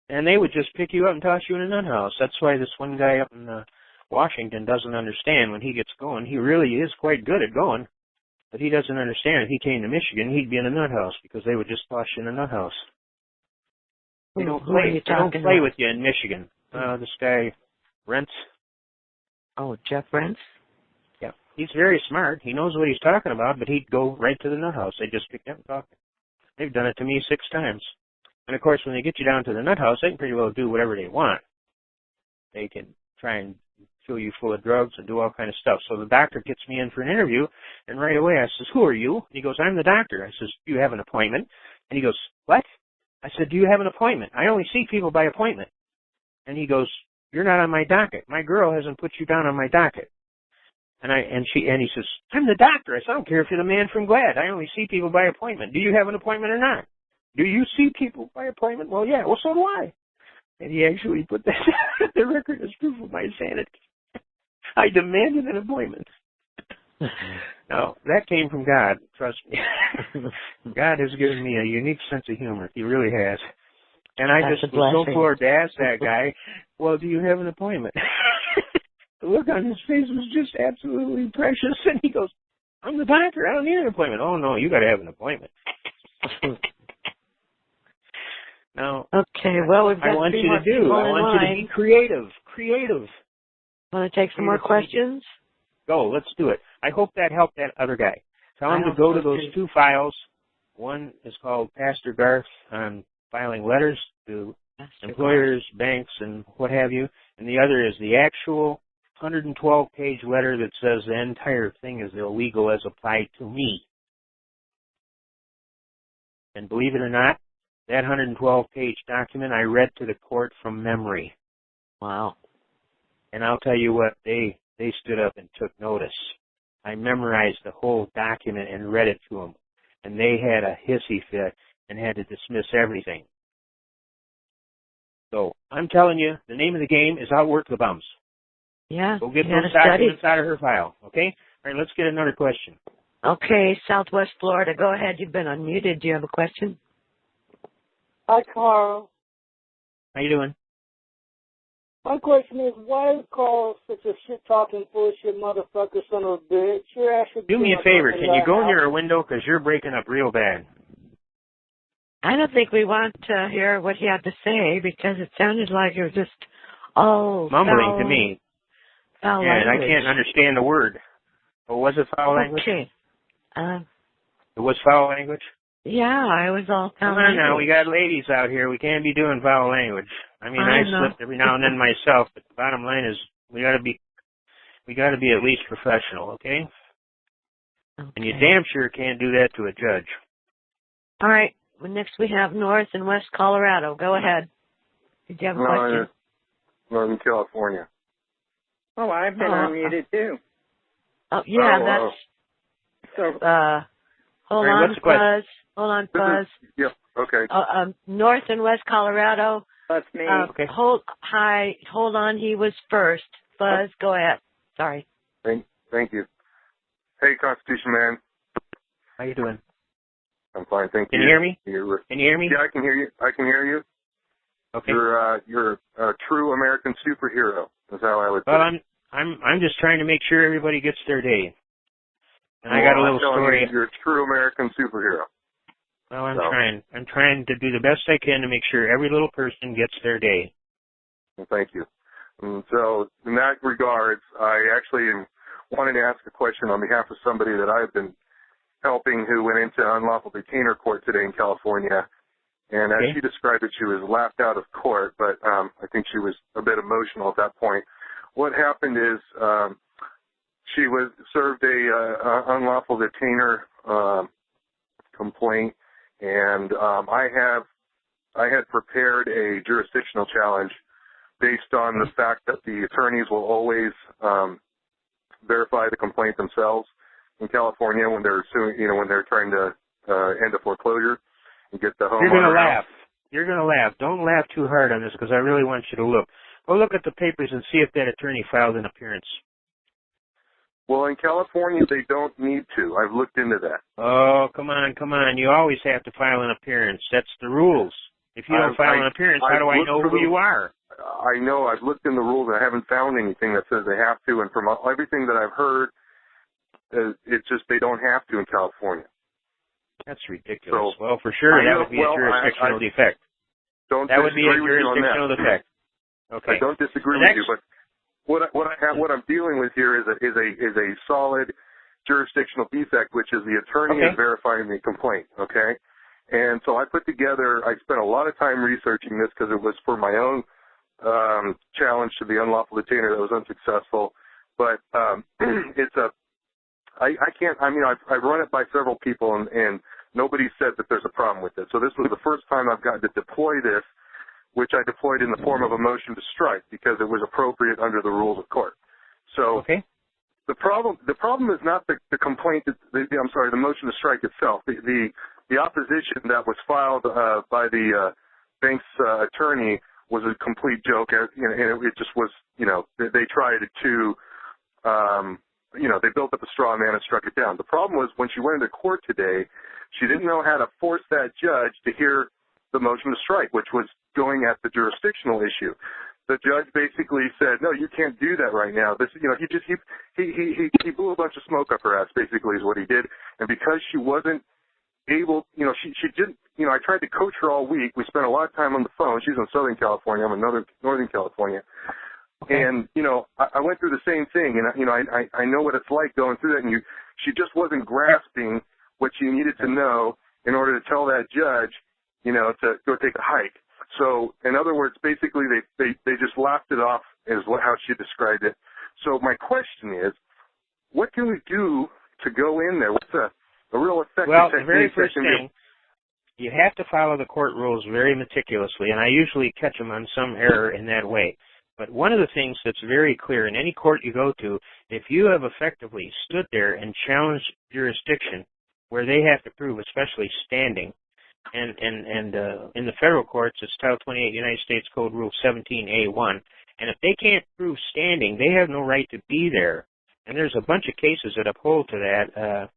And they would just pick you up and toss you in a nut house. That's why this one guy up in Washington doesn't understand when he gets going. He really is quite good at going, but he doesn't understand. If he came to Michigan, he'd be in a nut house because they would just toss you in a nut house. They don't play with you in Michigan. This guy, Rentz. Oh, Jeff Rentz? Yeah. He's very smart. He knows what he's talking about, but he'd go right to the nut house. They just pick you up and talk. They've done it to me 6 times. And, of course, when they get you down to the nut house, they can pretty well do whatever they want. They can try and fill you full of drugs and do all kind of stuff. So the doctor gets me in for an interview, and right away I says, who are you? And he goes, I'm the doctor. I says, do you have an appointment? And he goes, what? I said, do you have an appointment? I only see people by appointment. And he goes, you're not on my docket. My girl hasn't put you down on my docket. And he says, I'm the doctor. I said, I don't care if you're the man from Glad. I only see people by appointment. Do you have an appointment or not? Do you see people by appointment? Well, yeah. Well, so do I. And he actually put that on the record as proof of my sanity. I demanded an appointment. Now, that came from God, trust me. God has given me a unique sense of humor. He really has. And I just was so floored to ask that guy, well, do you have an appointment? The look on his face was just absolutely precious. And he goes, I'm the doctor. I don't need an appointment. Oh, no, you got to have an appointment. Now, Okay, well, we've got I want three you more to do. people I in want you to line. be creative. Creative. Want to take some more questions? Go. Let's do it. I hope that helped that other guy. Tell him I to hope go so, to those too. 2 files. One is called Pastor Garth on filing letters to employers, banks, and what have you. And the other is the actual 112-page letter that says the entire thing is illegal as applied to me. And believe it or not, that 112-page document I read to the court from memory. Wow. And I'll tell you what, they stood up and took notice. I memorized the whole document and read it to them. And they had a hissy fit and had to dismiss everything. So I'm telling you, the name of the game is outwork the bums. Yeah. Go get you gotta those study. documents out of her file, okay? All right, let's get another question. Okay, Southwest Florida. Go ahead. You've been unmuted. Do you have a question? Hi, Carl. How you doing? My question is, why is Carl such a shit-talking, bullshit motherfucker, son of a bitch? You're actually Do me a favor. Can you go near a window? Because you're breaking up real bad. I don't think we want to hear what he had to say because it sounded like it was just, mumbling to me. Foul Yeah, and I language. can't understand the word. Or was it foul language? Okay. It was foul language? Yeah, I was all foul Come on language. now, we got ladies out here. We can't be doing foul language. I mean, I know. slip every now and then myself, but the bottom line is we got to be at least professional, okay? And you damn sure can't do that to a judge. All right. Well, next we have North and West Colorado. Go ahead. Did you have a question? Northern California. Oh, I've been unmuted too. Oh, yeah, wow. that's, So, hold All right, on, what's the question? Buzz. Hold on, Buzz. Yep, okay. North and West Colorado. that's me. Okay. Hold on, he was first. Buzz, go ahead. Sorry. Thank you. Hey, Constitution Man. How you doing? I'm fine, thank you. Can you hear me? Can you hear me? Yeah, I can hear you. Okay. You're a true American superhero. Is how I would put Well, it. I'm just trying to make sure everybody gets their day. And I got a little story. You're a true American superhero. Well, I'm trying. I'm trying to do the best I can to make sure every little person gets their day. Well, thank you. And so, in that regards, I actually wanted to ask a question on behalf of somebody that I've been helping who went into unlawful detainer court today in California. And as she described it, she was laughed out of court, but I think she was a bit emotional at that point. What happened is she was served a unlawful detainer complaint, and I had prepared a jurisdictional challenge based on the fact that the attorneys will always verify the complaint themselves in California when they're suing, when they're trying to end a foreclosure and get the homeowner. You're gonna out. laugh. You're gonna laugh. Don't laugh too hard on this because I really want you to look. Go look at the papers and see if that attorney filed an appearance. Well, in California, they don't need to. I've looked into that. Oh, come on. You always have to file an appearance. That's the rules. If you don't file an appearance, how do I know who you are? I know. I've looked in the rules, and I haven't found anything that says they have to. And from everything that I've heard, it's just they don't have to in California. That's ridiculous. So, well, for sure, that would be a jurisdictional defect. That would be a jurisdictional defect. Okay. I don't disagree with you, but what I'm dealing with here is a solid jurisdictional defect, which is the attorney is verifying the complaint. Okay. And so I spent a lot of time researching this because it was for my own challenge to the unlawful detainer that was unsuccessful. But I've run it by several people, and nobody said that there's a problem with it. So this was the first time I've gotten to deploy this, which I deployed in the form of a motion to strike because it was appropriate under the rules of court. So the problem is not the complaint, the motion to strike itself. The opposition that was filed by the bank's attorney was a complete joke, and it just was, they tried to, they built up a straw man and struck it down. The problem was when she went into court today, she didn't know how to force that judge to hear the motion to strike, which was going at the jurisdictional issue. The judge basically said, "No, you can't do that right now." This, he blew a bunch of smoke up her ass. Basically, is what he did. And because she wasn't able, she didn't, I tried to coach her all week. We spent a lot of time on the phone. She's in Southern California. I'm in Northern California. Okay. And, I went through the same thing, and, I know what it's like going through that, and she just wasn't grasping what she needed to know in order to tell that judge, to go take a hike. So, in other words, basically they just laughed it off is how she described it. So my question is, what can we do to go in there? What's a real effective technique? Well, the very first thing, you have to follow the court rules very meticulously, and I usually catch them on some error in that way. But one of the things that's very clear in any court you go to, if you have effectively stood there and challenged jurisdiction where they have to prove, especially standing, and in the federal courts, it's Title 28 United States Code Rule 17A1, and if they can't prove standing, they have no right to be there. And there's a bunch of cases that uphold to that.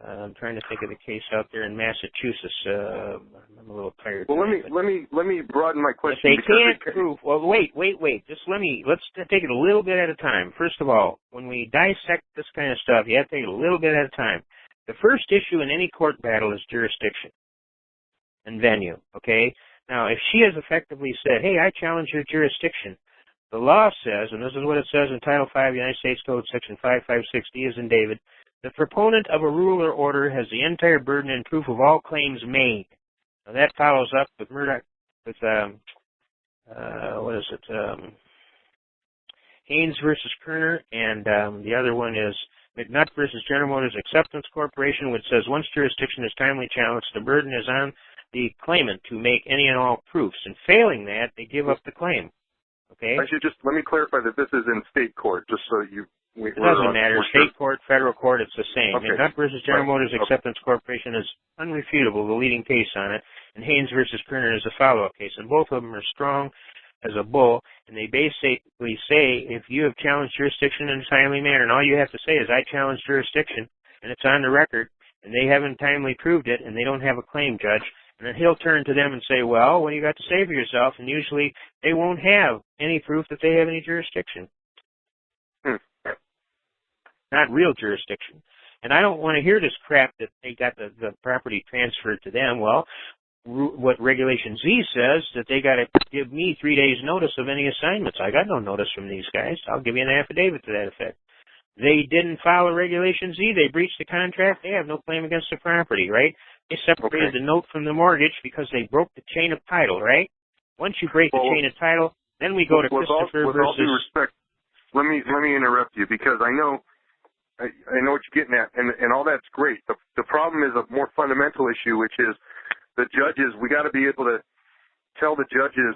I'm trying to think of the case out there in Massachusetts. I'm a little tired. Well, let me broaden my question. If they can't prove, well, wait. Let's take it a little bit at a time. First of all, when we dissect this kind of stuff, you have to take it a little bit at a time. The first issue in any court battle is jurisdiction and venue. Okay. Now, if she has effectively said, "Hey, I challenge your jurisdiction," the law says, and this is what it says in Title V United States Code Section 556D, as in David. The proponent of a rule or order has the entire burden and proof of all claims made. Now that follows up with Haynes versus Kerner, and the other one is McNutt versus General Motors Acceptance Corporation, which says once jurisdiction is timely challenged, the burden is on the claimant to make any and all proofs. And failing that, they give up the claim. Okay? I should just let me clarify that this is in state court, just so you. It doesn't matter. State court, federal court, it's the same. Okay. McNutt versus General Motors Acceptance Corporation is unrefutable, the leading case on it, and Haynes versus Kerner is a follow-up case. And both of them are strong as a bull, and they basically say if you have challenged jurisdiction in a timely manner, and all you have to say is I challenge jurisdiction, and it's on the record, and they haven't timely proved it, and they don't have a claim, Judge, and then he'll turn to them and say, well, what do you got to say for yourself? And usually they won't have any proof that they have any jurisdiction. Not real jurisdiction. And I don't want to hear this crap that they got the property transferred to them. Well, what Regulation Z says, that they got to give me 3 days notice of any assignments. I got no notice from these guys. I'll give you an affidavit to that effect. They didn't follow Regulation Z. They breached the contract. They have no claim against the property, right? They separated the note from the mortgage because they broke the chain of title, right? Once you break the chain of title, then we go to Christopher versus... With all due respect, let me interrupt you, because I know what you're getting at, and all that's great. The problem is a more fundamental issue, which is the judges. We got to be able to tell the judges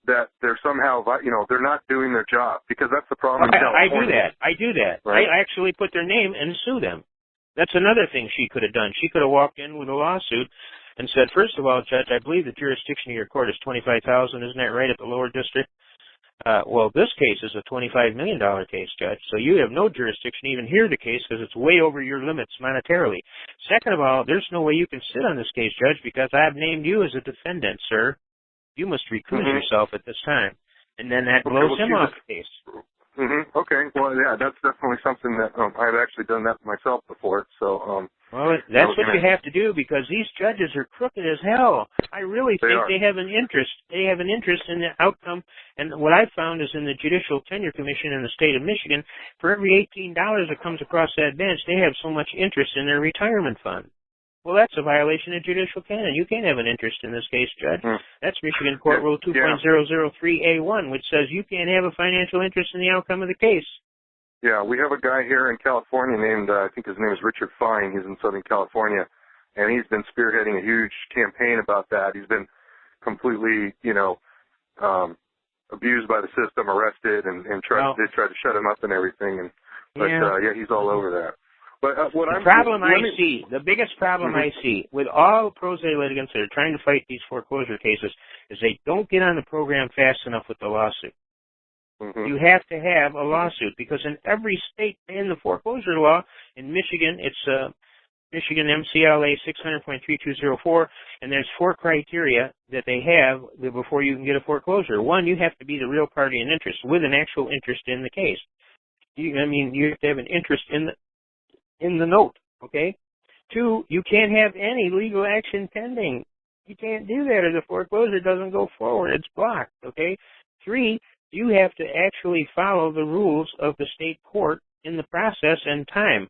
that they're somehow, they're not doing their job, because that's the problem. I do that. Right? I actually put their name and sue them. That's another thing she could have done. She could have walked in with a lawsuit and said, first of all, Judge, I believe the jurisdiction of your court is $25,000. Isn't that right, at the lower district? Well, this case is a $25 million case, Judge, so you have no jurisdiction to even hear the case because it's way over your limits monetarily. Second of all, there's no way you can sit on this case, Judge, because I've named you as a defendant, sir. You must recuse yourself at this time. And then that blows him off the case. Okay. Well, yeah, that's definitely something that I've actually done that myself before. So, well, that's what you have to do, because these judges are crooked as hell. I really think they have an interest. They have an interest in the outcome. And what I found is in the Judicial Tenure Commission in the state of Michigan, for every $18 that comes across that bench, they have so much interest in their retirement fund. Well, that's a violation of judicial canon. You can't have an interest in this case, Judge. That's Michigan Court Rule 2.003A1, which says you can't have a financial interest in the outcome of the case. Yeah, we have a guy here in California named, I think his name is Richard Fine. He's in Southern California, and he's been spearheading a huge campaign about that. He's been completely, abused by the system, arrested, and they tried to shut him up and everything. But he's all over that. But the biggest problem I see with all pro se litigants that are trying to fight these foreclosure cases is they don't get on the program fast enough with the lawsuit. You have to have a lawsuit, because in every state in the foreclosure law, in Michigan, it's Michigan MCLA 600.3204, and there's 4 criteria that they have before you can get a foreclosure. One, you have to be the real party in interest with an actual interest in the case. You have to have an interest in the note, okay? 2, you can't have any legal action pending. You can't do that, or the foreclosure doesn't go forward. It's blocked, okay? 3, you have to actually follow the rules of the state court in the process and time.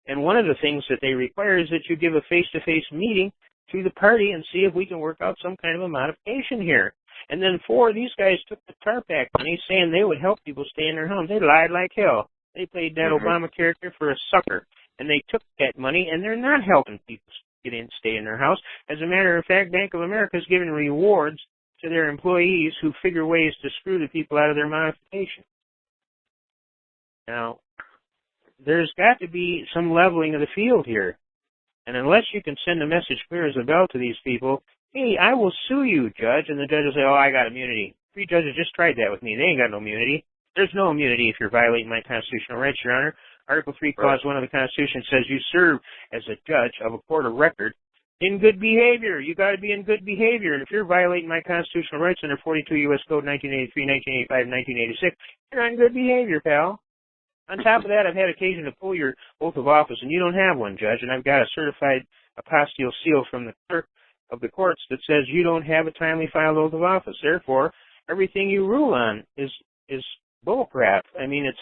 And one of the things that they require is that you give a face-to-face meeting to the party and see if we can work out some kind of a modification here. And then 4, these guys took the TARP Act money saying they would help people stay in their homes. They lied like hell. They played that Obama character for a sucker. And they took that money, and they're not helping people get in, stay in their house. As a matter of fact, Bank of America is giving rewards to their employees who figure ways to screw the people out of their modification. Now, there's got to be some leveling of the field here. And unless you can send a message clear as a bell to these people, hey, I will sue you, Judge, and the judge will say, oh, I got immunity. 3 judges just tried that with me. They ain't got no immunity. There's no immunity if you're violating my constitutional rights, Your Honor. Article 3, Clause 1 of the Constitution says you serve as a judge of a court of record in good behavior. You got to be in good behavior. And if you're violating my constitutional rights under 42 U.S. Code 1983, 1985, and 1986, you're not in good behavior, pal. On top of that, I've had occasion to pull your oath of office, and you don't have one, Judge, and I've got a certified apostille seal from the clerk of the courts that says you don't have a timely filed oath of office. Therefore, everything you rule on is bullcrap. I mean, it's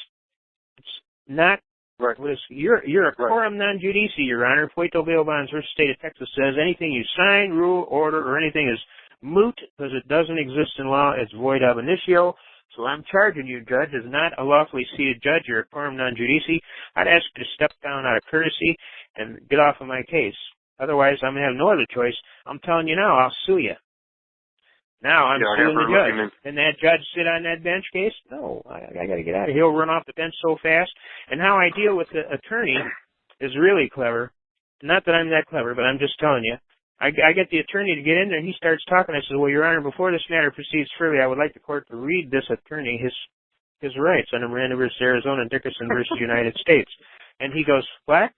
not. Right. You're a quorum non judice, Your Honor. Puerto Bail Bonds versus State of Texas says anything you sign, rule, order, or anything is moot because it doesn't exist in law. It's void ab initio. So I'm charging you, Judge, as not a lawfully seated judge. You're a quorum non judice. I'd ask you to step down out of courtesy and get off of my case. Otherwise, I'm going to have no other choice. I'm telling you now, I'll sue you. Now I'm suing the judge. Can that judge sit on that bench case? No, I got to get out of here. He'll run off the bench so fast. And how I deal with the attorney is really clever. Not that I'm that clever, but I'm just telling you. I get the attorney to get in there, and he starts talking. I said, well, Your Honor, before this matter proceeds further, I would like the court to read this attorney his rights under Miranda versus Arizona, Dickerson versus United States. And he goes, what?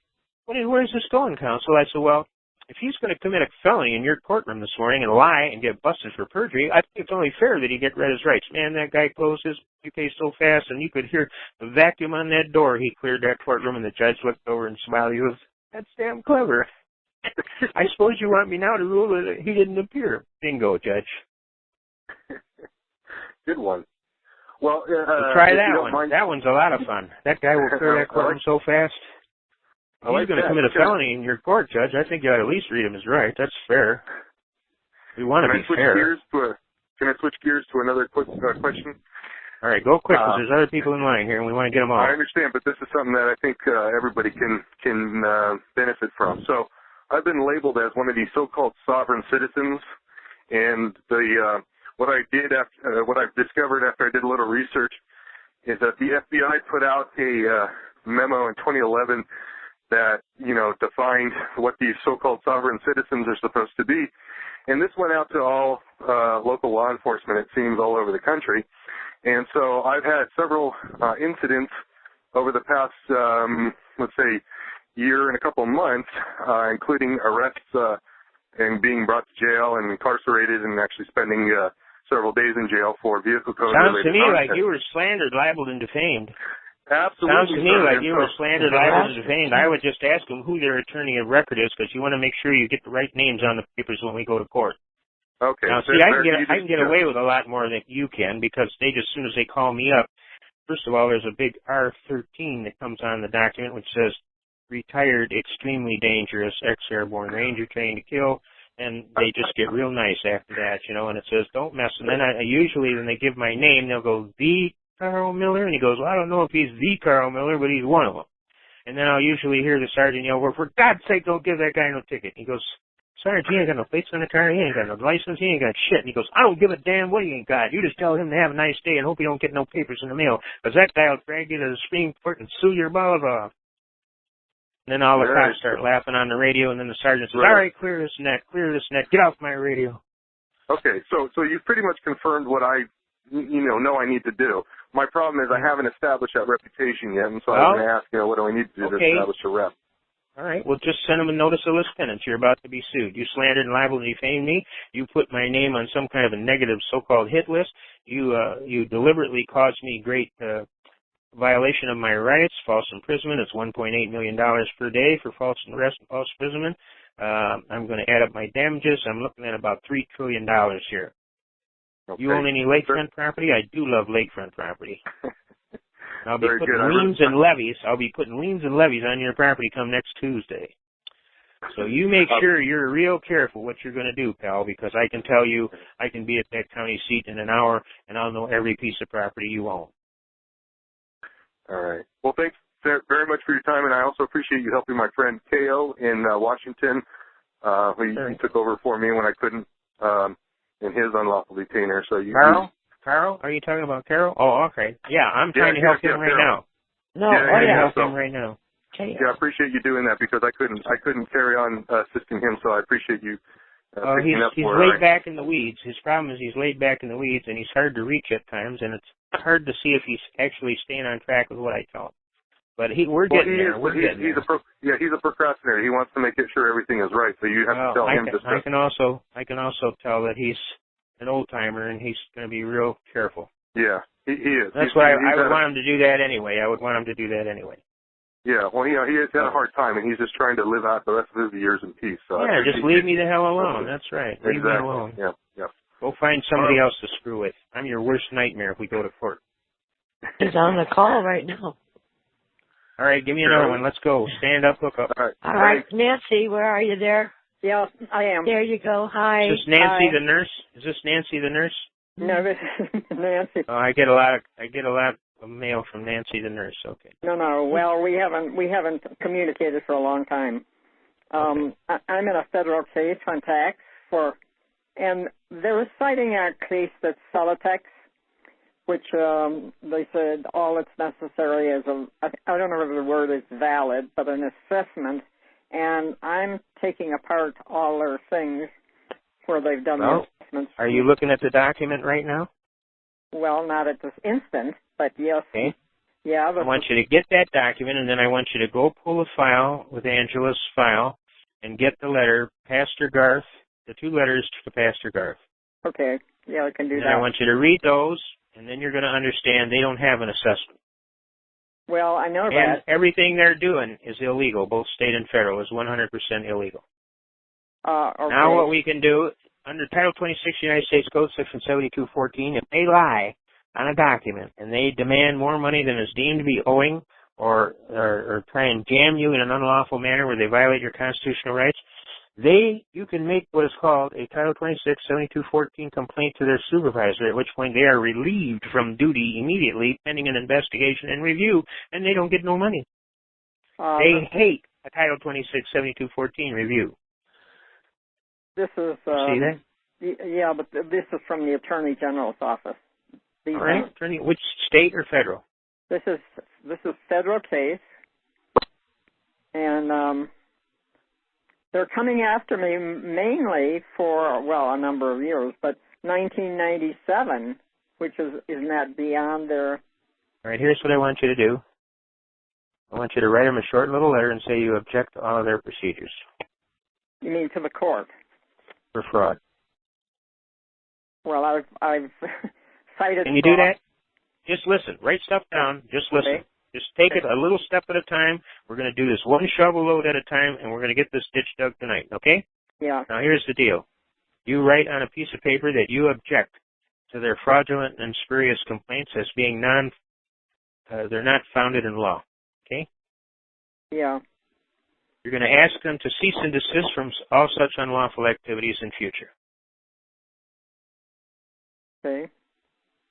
Where's this going, counsel? I said, well, if he's going to commit a felony in your courtroom this morning and lie and get busted for perjury, I think it's only fair that he get read his rights. Man, that guy closed his case so fast, and you could hear the vacuum on that door. He cleared that courtroom, and the judge looked over and smiled. He goes, that's damn clever. I suppose you want me now to rule that he didn't appear. Bingo, Judge. Good one. Well, try that one. Mind. That one's a lot of fun. That guy will clear that courtroom so fast. He's going to commit a felony in your court, Judge. I think you ought to at least read him his right. That's fair. We want to be fair. Can I switch gears to another quick question? All right, go quick, because there's other people in line here, and we want to get them all. I understand, but this is something that I think everybody can benefit from. So I've been labeled as one of these so-called sovereign citizens, and what I've discovered after I did a little research is that the FBI put out a memo in 2011 that, defined what these so-called sovereign citizens are supposed to be. And this went out to all local law enforcement, it seems, all over the country. And so I've had several incidents over the past, let's say, year and a couple of months, including arrests and being brought to jail and incarcerated and actually spending several days in jail for vehicle code related. Sounds to me like you were slandered, libeled, and defamed. Absolutely. Sounds to me like you were slandered, libeled, and defamed. I would just ask them who their attorney of record is, because you want to make sure you get the right names on the papers when we go to court. Okay. Now, see, I can get away with a lot more than you can, because as soon as they call me up, first of all, there's a big R13 that comes on the document which says, retired, extremely dangerous, ex-airborne ranger trained to kill, and they just get real nice after that, and it says, don't mess. And then I usually, when they give my name, they'll go, the Carl Miller, and he goes, well, I don't know if he's the Carl Miller, but he's one of them. And then I'll usually hear the sergeant yell, well, for God's sake, don't give that guy no ticket. He goes, Sergeant, he ain't got no plates on the car, he ain't got no license, he ain't got shit. And he goes, I don't give a damn what he ain't got. You just tell him to have a nice day and hope he don't get no papers in the mail, because that guy will drag you to the Supreme Court and sue your balls off. And then all the cops start laughing on the radio, and then the sergeant says, all right, clear this net, get off my radio. Okay, so you've pretty much confirmed what I know I need to do. My problem is I haven't established that reputation yet, and so I was going to ask, what do I need to do to establish a rep? All right, well, just send them a notice of lieutenant. You're about to be sued. You slandered and libeled and defamed me. You put my name on some kind of a negative so-called hit list. You deliberately caused me great violation of my rights, false imprisonment. It's $1.8 million per day for false arrest and false imprisonment. I'm going to add up my damages. I'm looking at about $3 trillion here. Okay. You own any lakefront property? I do love lakefront property. I'll be Very putting good. liens and levies. I'll be putting liens and levies on your property come next Tuesday. So you make sure you're real careful what you're going to do, pal, because I can tell you I can be at that county seat in an hour, and I'll know every piece of property you own. All right. Well, thanks very much for your time, and I also appreciate you helping my friend K.O. in Washington. He took over for me when I couldn't in his unlawful detainer. So Carl? Are you talking about Carol? Oh, okay. Yeah, I'm trying to help him right now. No, help him right now. Okay. Yeah, I appreciate you doing that because I couldn't carry on assisting him. So I appreciate you. Picking up he's for laid back in the weeds. His problem is he's laid back in the weeds, and he's hard to reach at times, and it's hard to see if he's actually staying on track with what I tell him. But we're getting there. He's a procrastinator. He wants to make sure everything is right. So you have to tell him I can also tell that he's an old timer, and he's going to be real careful. Yeah, he is. That's why I would want him to do that anyway. Yeah, well, he has had a hard time, and he's just trying to live out the rest of his years in peace. So yeah, just leave me the hell alone. That's right. Exactly. Leave me alone. Yeah. Go find somebody else to screw with. I'm your worst nightmare if we go to court. He's on the call right now. All right, give me another one. Let's go. Stand up, look up. All right, Nancy, where are you there? Yeah, I am. There you go. Hi. Is this Nancy the nurse? Is this Nancy the nurse? No, this is Nancy. Oh, I get a lot of mail from Nancy the nurse. Okay. No. Well, we haven't communicated for a long time. I'm in a federal case on tax and they were citing a case that's Celotex, which they said all that's necessary is I don't know if the word is valid, but an assessment. And I'm taking apart all their things where they've done the assessments. Are you looking at the document right now? Well, not at this instant, but yes. Okay. Yeah. I want you to get that document, and then I want you to go pull a file with Angela's file and get the letter, Pastor Garth, the 2 letters to Pastor Garth. Okay. Yeah, I can do that. And I want you to read those, and then you're going to understand they don't have an assessment. Well, I know and that. And everything they're doing is illegal. Both state and federal is 100% illegal. Okay. Now what we can do, under Title 26 United States Code, Section 7214, if they lie on a document and they demand more money than is deemed to be owing or try and jam you in an unlawful manner where they violate your constitutional rights, you can make what is called a Title 26 7214 complaint to their supervisor, at which point they are relieved from duty immediately pending an investigation and review, and they don't get no money. They hate a Title 26 7214 review. This is see that? Yeah, but this is from the Attorney General's office. All right, Attorney, which state or federal? This is federal case, and they're coming after me mainly for a number of years, but 1997, which isn't that beyond their? All right, here's what I want you to do. I want you to write them a short little letter and say you object to all of their procedures. You mean to the court? For fraud. Well, I've cited. Can you do that? Just listen. Write stuff down. Just listen. Okay. Just take it a little step at a time. We're going to do this one shovel load at a time, and we're going to get this ditch dug tonight, okay? Yeah. Now, here's the deal. You write on a piece of paper that you object to their fraudulent and spurious complaints as being they're not founded in law, okay? Yeah. You're going to ask them to cease and desist from all such unlawful activities in future. Okay.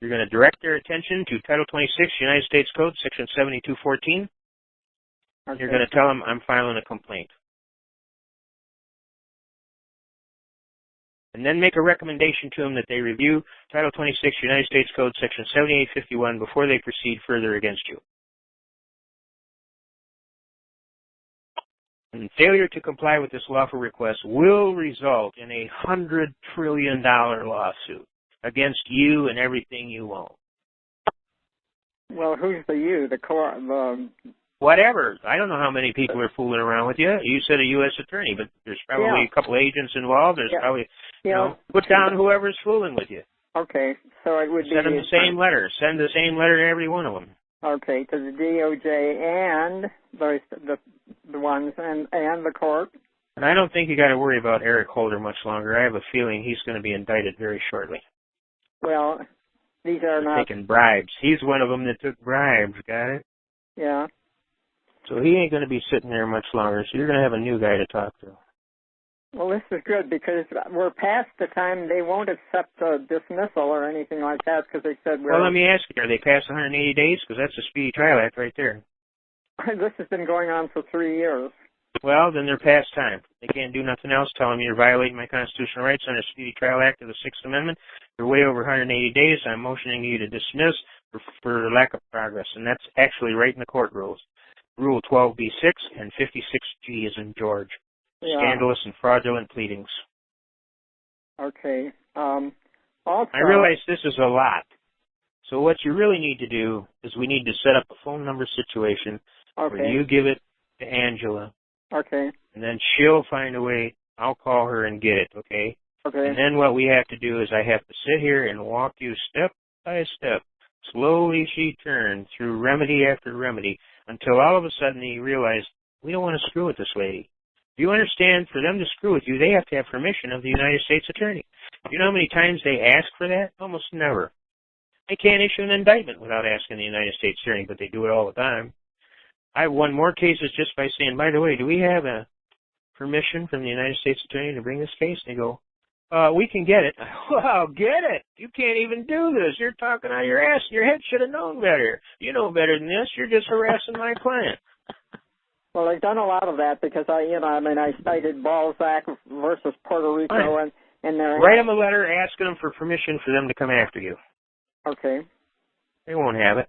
You're going to direct their attention to Title 26, United States Code, Section 7214. Okay. You're going to tell them I'm filing a complaint. And then make a recommendation to them that they review Title 26, United States Code, Section 7851 before they proceed further against you. And failure to comply with this lawful request will result in a $100 trillion lawsuit against you and everything you own. Well, who's the you? The court? Whatever. I don't know how many people are fooling around with you. You said a U.S. attorney, but there's probably a couple agents involved. There's probably, put down whoever's fooling with you. Okay, so it would Send them the same letter. Send the same letter to every one of them. Okay, to the DOJ and the ones and the court. And I don't think you got to worry about Eric Holder much longer. I have a feeling he's going to be indicted very shortly. Well, these are not taking bribes. He's one of them that took bribes. Got it? Yeah. So he ain't going to be sitting there much longer. So you're going to have a new guy to talk to. Well, this is good because we're past the time they won't accept a dismissal or anything like that because they said, well, let me ask you, are they past 180 days? Because that's a Speedy Trial Act right there. This has been going on for 3 years. Well, then they're past time. They can't do nothing else telling me you're violating my constitutional rights under Speedy Trial Act of the Sixth Amendment. You're way over 180 days. I'm motioning you to dismiss for lack of progress. And that's actually right in the court rules. Rule 12b-6 and 56G is in George. Yeah. Scandalous and fraudulent pleadings. Okay. Also, I realize this is a lot. So what you really need to do is we need to set up a phone number situation where you give it to Angela. Okay. And then she'll find a way. I'll call her and get it, okay? Okay. And then what we have to do is I have to sit here and walk you step by step. Slowly she turns through remedy after remedy until all of a sudden you realize we don't want to screw with this lady. Do you understand? For them to screw with you, they have to have permission of the United States Attorney. You know how many times they ask for that? Almost never. They can't issue an indictment without asking the United States Attorney, but they do it all the time. I've won more cases just by saying, by the way, do we have a permission from the United States Attorney to bring this case? And they go, we can get it. Well, get it. You can't even do this. You're talking out of your ass. Your head should have known better. You know better than this. You're just harassing my client. Well, I've done a lot of that because I cited Balzac versus Puerto Rico and they're... Write them a letter asking them for permission for them to come after you. Okay. They won't have it.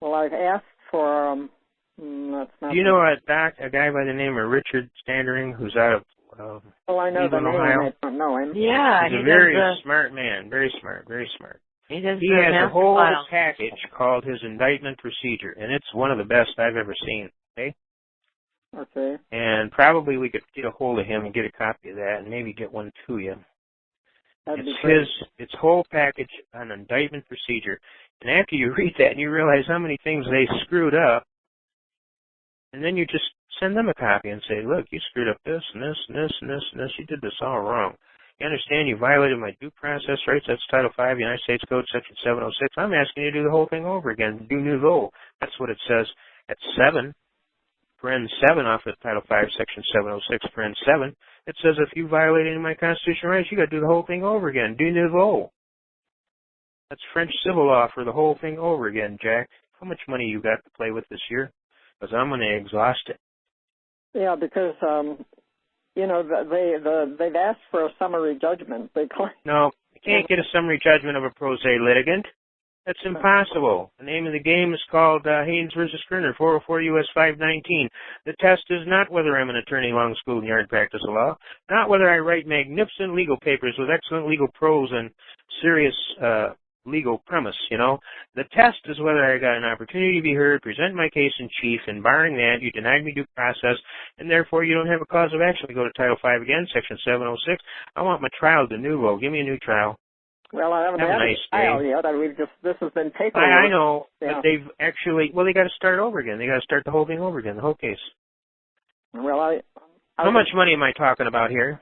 Well, I've asked for, that's not... You know a guy by the name of Richard Standering who's out of well, I know the name. Ohio? I don't know him. Yeah. He's a very smart man. Very smart. Very smart. He has a whole package called his indictment procedure, and it's one of the best I've ever seen. Okay? Okay. And probably we could get a hold of him and get a copy of that and maybe get one to you. It's whole package on indictment procedure. And after you read that and you realize how many things they screwed up, and then you just send them a copy and say, look, you screwed up this and this and this and this and this. You did this all wrong. You understand you violated my due process rights. That's Title V, United States Code, Section 706. I'm asking you to do the whole thing over again. Do nouveau. That's what it says at 7, paren 7 off of Title V, Section 706, paren 7. It says if you violated my constitutional rights, you got to do the whole thing over again. Do nouveau. That's French civil law for the whole thing over again, Jack. How much money you got to play with this year? Because I'm going to exhaust it. Yeah, because they've asked for a summary judgment. No, you can't get a summary judgment of a pro se litigant. That's impossible. The name of the game is called Haynes versus Kerner, 404 U.S. 519. The test is not whether I'm an attorney, long school, and yard practice of law, not whether I write magnificent legal papers with excellent legal prose and serious legal premise, you know. The test is whether I got an opportunity to be heard, present my case in chief, and barring that, you denied me due process, and therefore you don't have a cause of action to go to Title V again, Section 706. I want my trial de nouveau. Give me a new trial. Well, I haven't had a trial yet. This has been paperwork. I know, but they've actually, they got to start over again. They got to start the whole thing over again, the whole case. Well, how much money am I talking about here?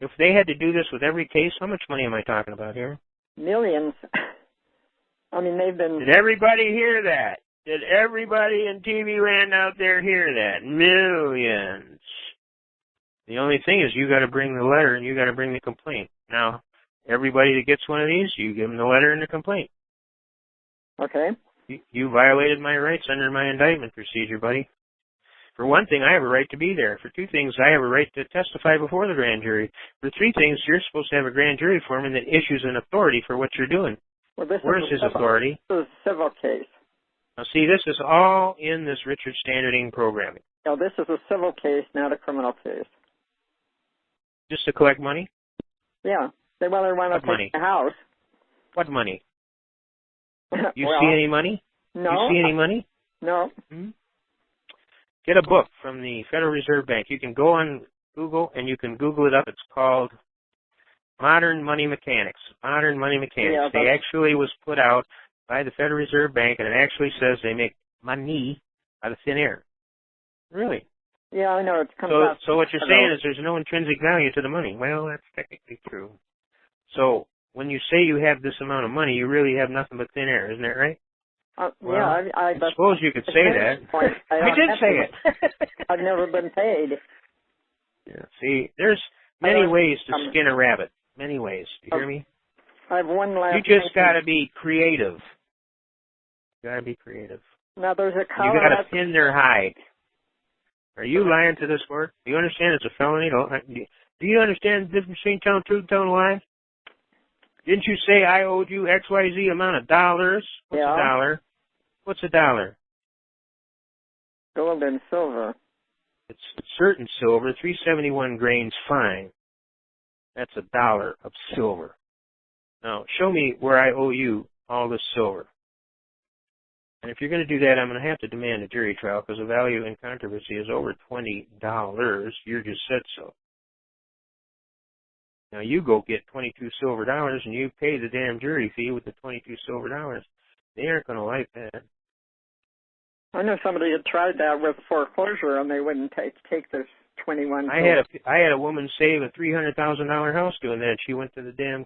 If they had to do this with every case, how much money am I talking about here? Millions. I mean, they've been... Did everybody hear that? Did everybody in TV land out there hear that? Millions. The only thing is you got to bring the letter and you got to bring the complaint. Now, everybody that gets one of these, you give them the letter and the complaint. Okay. You violated my rights under my indictment procedure, buddy. For one thing, I have a right to be there. For two things, I have a right to testify before the grand jury. For three things, you're supposed to have a grand jury foreman that issues an authority for what you're doing. Well, where's his authority? This is a civil case. Now, see, this is all in this Richard Standarding programming. No, this is a civil case, not a criminal case. Just to collect money? Yeah. They want to take the house. What money? You see any money? No. You see any money? No. Hmm? Get a book from the Federal Reserve Bank. You can go on Google and you can Google it up. It's called Modern Money Mechanics. Modern Money Mechanics. They actually was put out by the Federal Reserve Bank, and it actually says they make money out of thin air. Really? Yeah, I know. It comes out. So what you're saying is there's no intrinsic value to the money. Well, that's technically true. So when you say you have this amount of money, you really have nothing but thin air, isn't that right? Well, I suppose you could say that. I did say it. I've never been paid. Yeah. See, there's many ways to skin a rabbit. Many ways. Do you hear me? I have one last. You just got to be creative. You got to be creative. Now there's a You got to pin their hide. Are you lying to this court? Do you understand it's a felony? Do you understand the difference between telling truth and telling lies? Didn't you say I owed you XYZ amount of dollars? What's a dollar? What's a dollar? Gold and silver. It's certain silver, 371 grains fine. That's $1 of silver. Now, show me where I owe you all this silver. And if you're going to do that, I'm going to have to demand a jury trial because the value in controversy is over $20. You just said so. Now, you go get 22 silver dollars and you pay the damn jury fee with the 22 silver dollars. They aren't going to like that. I know somebody had tried that with foreclosure and they wouldn't take this 21. I had a woman save a $300,000 house doing that. She went to the damn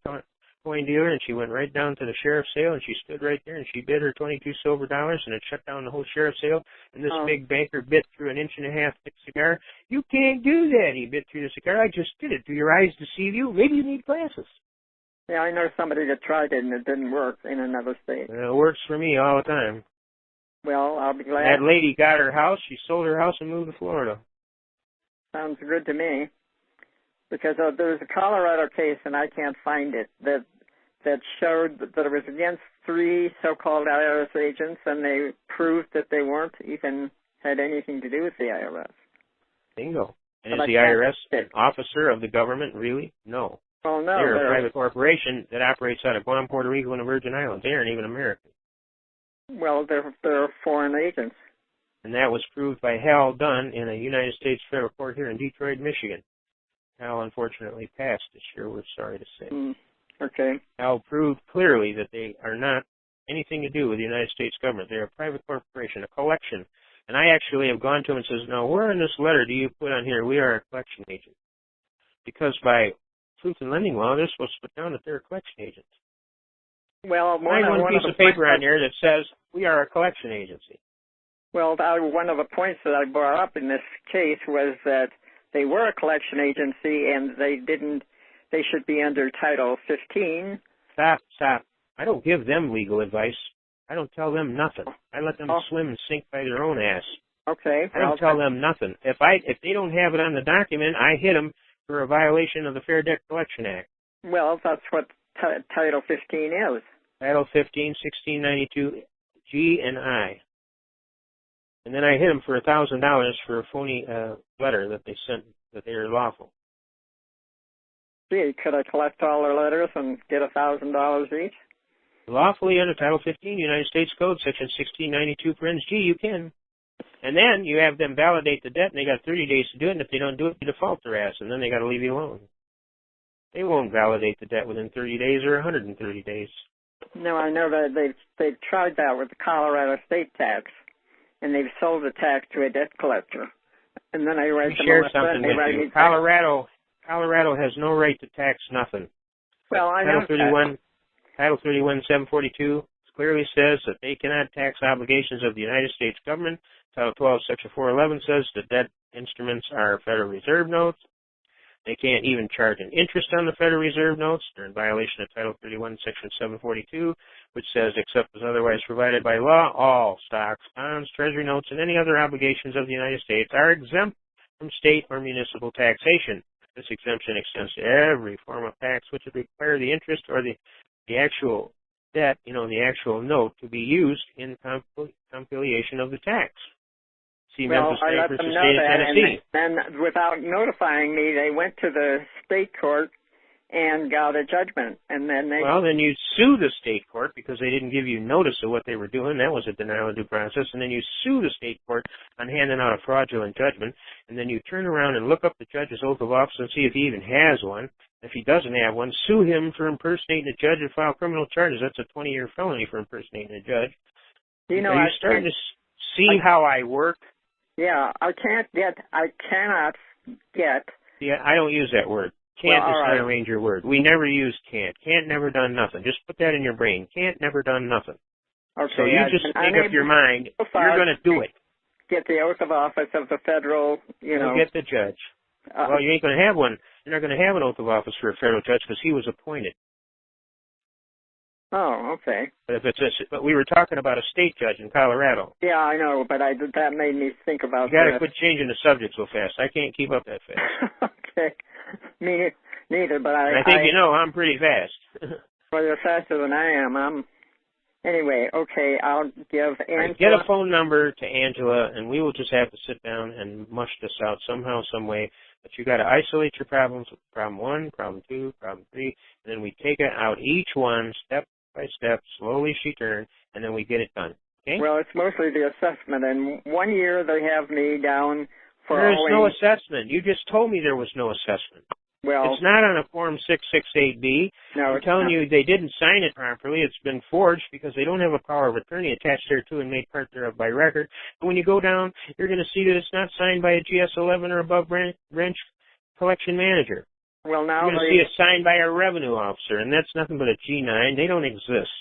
coin dealer and she went right down to the sheriff's sale and she stood right there and she bid her 22 silver dollars and it shut down the whole sheriff's sale. And this big banker bit through an 1.5-inch thick cigar. You can't do that. He bit through the cigar. I just did it. Do your eyes deceive you? Maybe you need glasses. Yeah, I know somebody that tried it and it didn't work in another state. It works for me all the time. Well, I'll be glad. That lady got her house. She sold her house and moved to Florida. Sounds good to me. Because there's a Colorado case, and I can't find it, that showed that it was against 3 so-called IRS agents, and they proved that they weren't even had anything to do with the IRS. Bingo. And is the IRS an officer of the government, really? No. Well, no. They're a private corporation that operates out of Guam, Puerto Rico, and the Virgin Islands. They aren't even American. Well, they're foreign agents. And that was proved by Hal Dunn in a United States federal court here in Detroit, Michigan. Hal unfortunately passed this year, we're sorry to say. Okay. Hal proved clearly that they are not anything to do with the United States government. They're a private corporation, a collection. And I actually have gone to him and says, now, where in this letter do you put on here, we are a collection agent? Because by truth in lending law, they're supposed to put down that they're a collection agent. Well, one piece of paper on there that says we are a collection agency. Well, one of the points that I brought up in this case was that they were a collection agency and they should be under Title 15. Stop. I don't give them legal advice. I don't tell them nothing. I let them swim and sink by their own ass. Okay. I don't tell them nothing. If they don't have it on the document, I hit them for a violation of the Fair Debt Collection Act. Well, that's what Title 15 is. Title 15, 1692, G and I. And then I hit them for $1,000 for a phony letter that they sent that they are lawful. Gee, could I collect all their letters and get $1,000 each? Lawfully under Title 15, United States Code, Section 1692, parens G, you can. And then you have them validate the debt, and they got 30 days to do it, and if they don't do it, you default their ass, and then they got to leave you alone. They won't validate the debt within 30 days or 130 days. No, I know that they've tried that with the Colorado state tax, and they've sold the tax to a debt collector. And then I write them share something with you. Colorado has no right to tax nothing. Well, I know Title 31, 742 clearly says that they cannot tax obligations of the United States government. Title 12, Section 411 says the debt instruments are Federal Reserve notes. They can't even charge an interest on the Federal Reserve notes. They're in violation of Title 31, Section 742, which says, except as otherwise provided by law, all stocks, bonds, treasury notes, and any other obligations of the United States are exempt from state or municipal taxation. This exemption extends to every form of tax which would require the interest or the actual debt, the actual note, to be used in compilation of the tax. See Memphis Bank versus State of Tennessee. And without notifying me, they went to the state court and got a judgment. And then then you sue the state court because they didn't give you notice of what they were doing. That was a denial of due process. And then you sue the state court on handing out a fraudulent judgment. And then you turn around and look up the judge's oath of office and see if he even has one. If he doesn't have one, sue him for impersonating a judge and file criminal charges. That's a 20-year felony for impersonating a judge. You know, Are you starting to see how I work? Yeah, I cannot get. Yeah, I don't use that word. Can't is not a Ranger word. We never use can't. Can't, never done nothing. Just put that in your brain. Can't, never done nothing. Okay. So you just make up your mind. You're going to do it. Get the oath of office of the federal, You'll get the judge. Well, you ain't going to have one. You're not going to have an oath of office for a federal judge because he was appointed. Oh, okay. But we were talking about a state judge in Colorado. Yeah, I know, but that made me think about. You got to quit changing the subject so fast. I can't keep up that fast. Okay, me neither. But I think I'm pretty fast. Well, you're faster than I am. Anyway, okay. I'll give Angela. Get a phone number to Angela, and we will just have to sit down and mush this out somehow, some way. But you got to isolate your problems. Problem 1, problem 2, problem 3, and then we take it out each one step by step, slowly she turned, and then we get it done. Okay? Well, it's mostly the assessment, and 1 year they have me down for. There's no assessment. You just told me there was no assessment. Well, it's not on a Form 668B. No, I'm telling you, they didn't sign it properly. It's been forged because they don't have a power of attorney attached thereto and made part thereof by record. And when you go down, you're going to see that it's not signed by a GS-11 or above branch collection manager. Well, now you're going to see it signed by a revenue officer, and that's nothing but a G9. They don't exist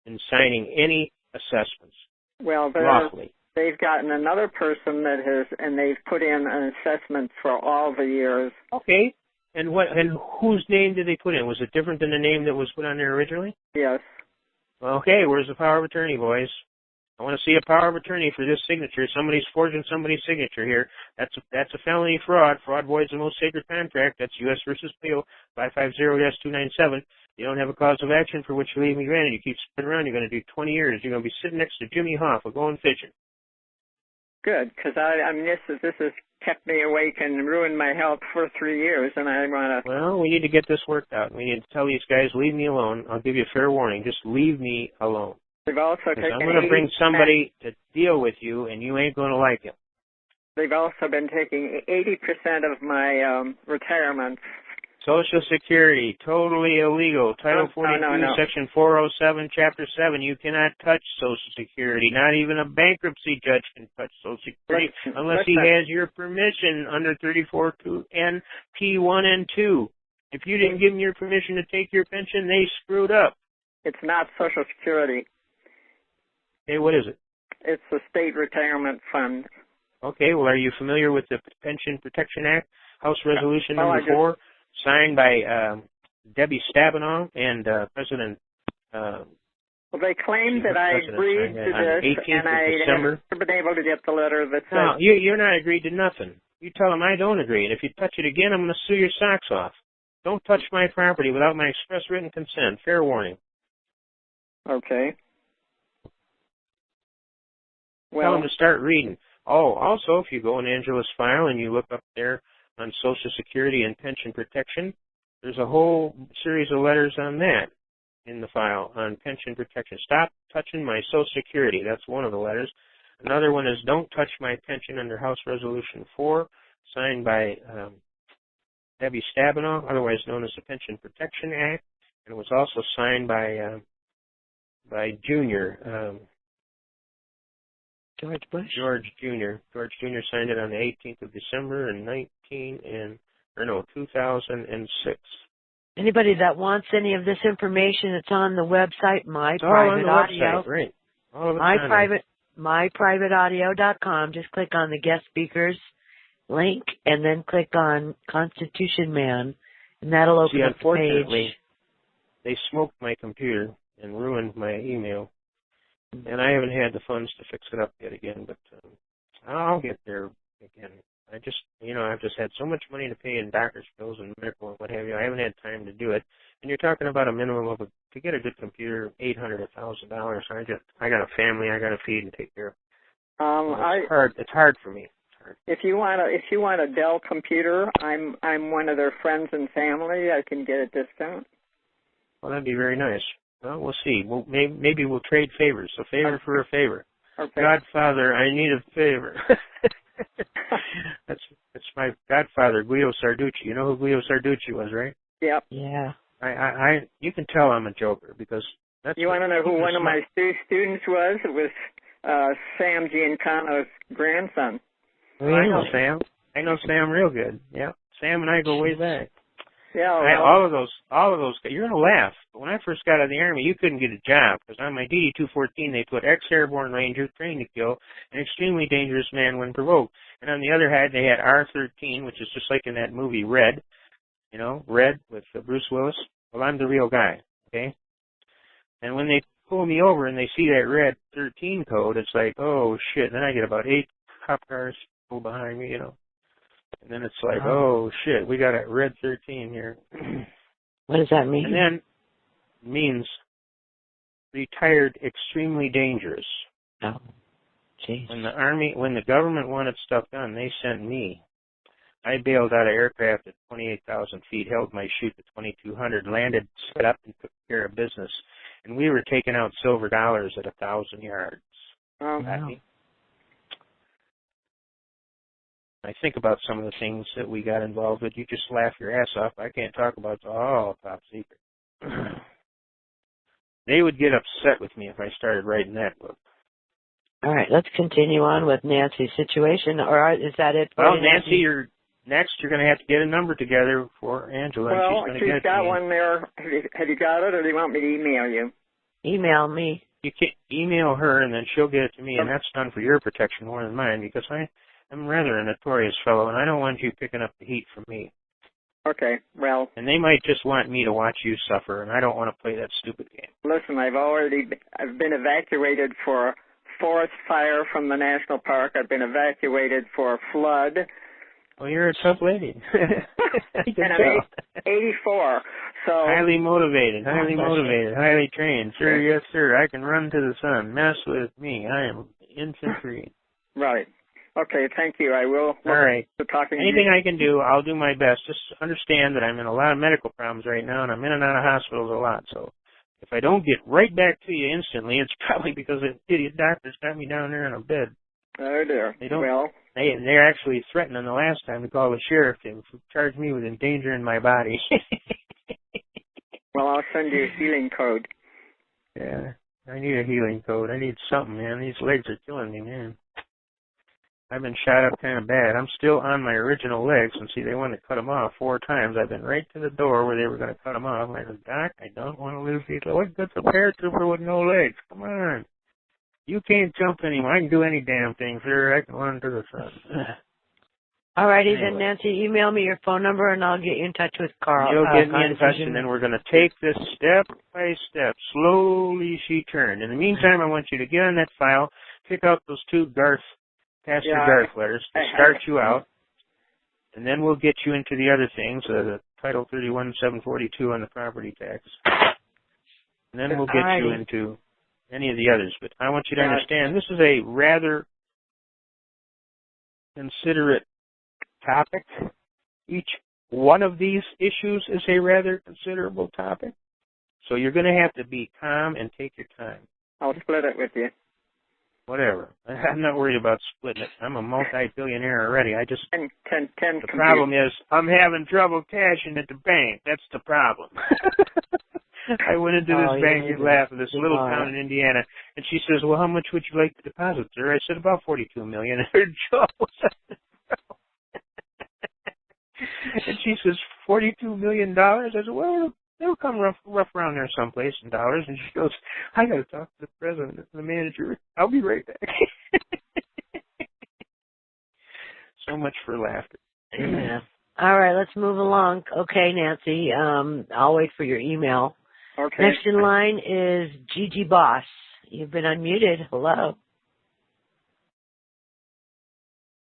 in signing any assessments. Well, lawfully. They've gotten another person that has, and they've put in an assessment for all the years. Okay. And whose name did they put in? Was it different than the name that was put on there originally? Yes. Okay, where's the power of attorney, boys? I want to see a power of attorney for this signature. Somebody's forging somebody's signature here. That's a felony fraud. Fraud voids the most sacred contract. That's U.S. versus Peel 550-297. You don't have a cause of action for which you leave me granted. You keep spinning around. You're going to do 20 years. You're going to be sitting next to Jimmy Hoff of Going Fishing. Good, because I mean this has kept me awake and ruined my health for 3 years, and I want to. Well, we need to get this worked out. We need to tell these guys, leave me alone. I'll give you a fair warning. Just leave me alone. They've also taken. I'm going to bring somebody to deal with you, and you ain't going to like it. They've also been taking 80% of my retirement. Social Security, totally illegal. Title 42, no. Section 407, Chapter 7. You cannot touch Social Security. Not even a bankruptcy judge can touch Social Security unless he has your permission under 34(2) P1 and 2. If you didn't give them your permission to take your pension, they screwed up. It's not Social Security. Hey, what is it? It's the State Retirement Fund. Okay, well, are you familiar with the Pension Protection Act, House Resolution number 4? Signed by Debbie Stabenow and President. Well, they claim that I agreed to this, and I haven't been able to get the letter that says. No, you're not agreed to nothing. You tell them I don't agree, and if you touch it again, I'm going to sue your socks off. Don't touch my property without my express written consent. Fair warning. Okay. Well, tell them to start reading. Oh, also, if you go in Angela's file and you look up there on Social Security and Pension Protection, there's a whole series of letters on that in the file on pension protection. Stop touching my Social Security. That's one of the letters. Another one is don't touch my pension under House Resolution 4, signed by Debbie Stabenow, otherwise known as the Pension Protection Act, and it was also signed by Junior. George Bush? George Jr. George Jr. signed it on the 18th of December in 2006. Anybody that wants any of this information, it's on the website, My Private Audio. Website, right. MyPrivateAudio.com. Just click on the guest speakers link and then click on Constitution Man, and that'll open up the page. They smoked my computer and ruined my email. And I haven't had the funds to fix it up yet again, but I'll get there again. I've just had so much money to pay in doctor's bills and medical and what have you. I haven't had time to do it. And you're talking about a minimum of to get a good computer, $800, $1,000. I got a family I got to feed and take care of. It's hard for me. It's hard. If you want a Dell computer, I'm one of their friends and family. I can get a discount. Well, that'd be very nice. Well, we'll see. Maybe we'll trade favors. A favor for a favor. Okay. Godfather, I need a favor. That's my godfather, Guido Sarducci. You know who Guido Sarducci was, right? Yep. Yeah. You can tell I'm a joker because that's. You want to know who one of my students was? It was Sam Giancano's grandson. Really? I know Sam. I know Sam real good. Yeah, Sam and I go way back. Yeah. All of those. You're gonna laugh. But when I first got out of the Army, you couldn't get a job because on my DD-214 they put ex-airborne ranger, trained to kill, an extremely dangerous man when provoked. And on the other hand, they had R-13, which is just like in that movie Red. You know, Red with Bruce Willis. Well, I'm the real guy. Okay. And when they pull me over and they see that Red 13 code, it's like, oh shit. And then I get about 8 cop cars pull behind me, you know. And then it's like, oh shit, we got a Red 13 here. What does that mean? And then it means retired extremely dangerous. Oh, jeez. When the government wanted stuff done, they sent me. I bailed out of aircraft at 28,000 feet, held my chute at 2,200, landed, set up, and took care of business. And we were taking out silver dollars at 1,000 yards. Wow. I think about some of the things that we got involved with. You just laugh your ass off. I can't talk about top secret. They would get upset with me if I started writing that book. All right, let's continue on with Nancy's situation. Or is that it? Well, Nancy, you're going to have to get a number together for Angela. Well, and she's got one there. Have you got it, or do you want me to email you? Email me. You can email her, and then she'll get it to me, and that's done for your protection more than mine, because I'm rather a notorious fellow, and I don't want you picking up the heat from me. Okay, well. And they might just want me to watch you suffer, and I don't want to play that stupid game. Listen, I've been evacuated for forest fire from the national park. I've been evacuated for flood. Well, you're a tough lady. And I'm 84, so. Highly motivated, highly trained. Sir, yes, sir. I can run to the sun. Mess with me. I am infantry. Right. Okay, thank you. I will look All right. to talking Anything to you. I can do, I'll do my best. Just understand that I'm in a lot of medical problems right now, and I'm in and out of hospitals a lot. So if I don't get right back to you instantly, it's probably because an idiot doctor's got me down there in a bed. Oh, dear. They're actually threatening the last time to call the sheriff to charge me with endangering my body. Well, I'll send you a healing code. Yeah, I need a healing code. I need something, man. These legs are killing me, man. I've been shot up kind of bad. I'm still on my original legs, and see, they wanted to cut them off 4 times. I've been right to the door where they were going to cut them off. I said, Doc, I don't want to lose these legs. What good's a paratrooper with no legs? Come on. You can't jump anymore. I can do any damn thing, sir. I can run to the sun. All righty, then, Nancy, email me your phone number, and I'll get you in touch with Carl. You'll get me in touch, and then we're going to take this step by step. Slowly she turned. In the meantime, I want you to get on that file, pick out those 2 Pastor Garth letters to start you out, and then we'll get you into the other things, the Title 31-742 on the property tax. And then we'll get you into any of the others. But I want you to understand, this is a rather considerate topic. Each one of these issues is a rather considerable topic. So you're going to have to be calm and take your time. I'll split it with you. Whatever. I'm not worried about splitting it. I'm a multi-billionaire already. I just... The problem is, I'm having trouble cashing at the bank. That's the problem. I went into this bank, you'd laugh, in this little town in Indiana, and she says, well, how much would you like to deposit, sir? I said, about $42 million. And her jaw was on the And she says, $42 million? I said, well, they'll come rough around there someplace in dollars. And she goes, I got to talk to the president and the manager. I'll be right back. So much for laughter. Yeah. All right, let's move along. Okay, Nancy, I'll wait for your email. Okay. Next in line is Gigi Boss. You've been unmuted. Hello.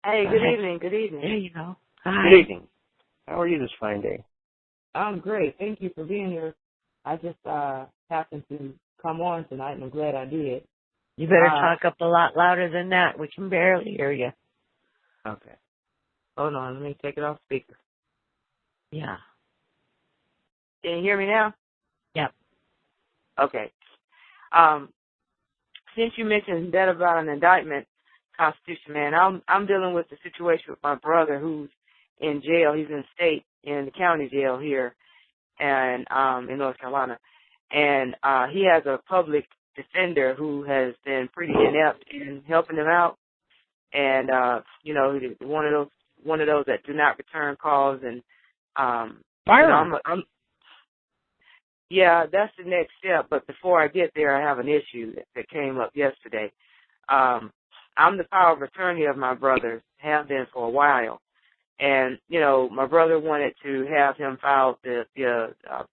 Hey, good evening. Good evening. There you go. Hi. Good evening. How are you this fine day? I'm great. Thank you for being here. I just happened to come on tonight, and I'm glad I did. You better talk up a lot louder than that. We can barely hear you. Okay. Hold on. Let me take it off speaker. Yeah. Can you hear me now? Yep. Okay. Since you mentioned that about an indictment, Constitution man, I'm dealing with the situation with my brother who's in jail. He's in the county jail here, and in North Carolina, and he has a public defender who has been pretty inept in helping him out, and one of those that do not return calls, and fire. Yeah, that's the next step. But before I get there, I have an issue that came up yesterday. I'm the power of attorney of my brother, have been for a while. And, my brother wanted to have him file the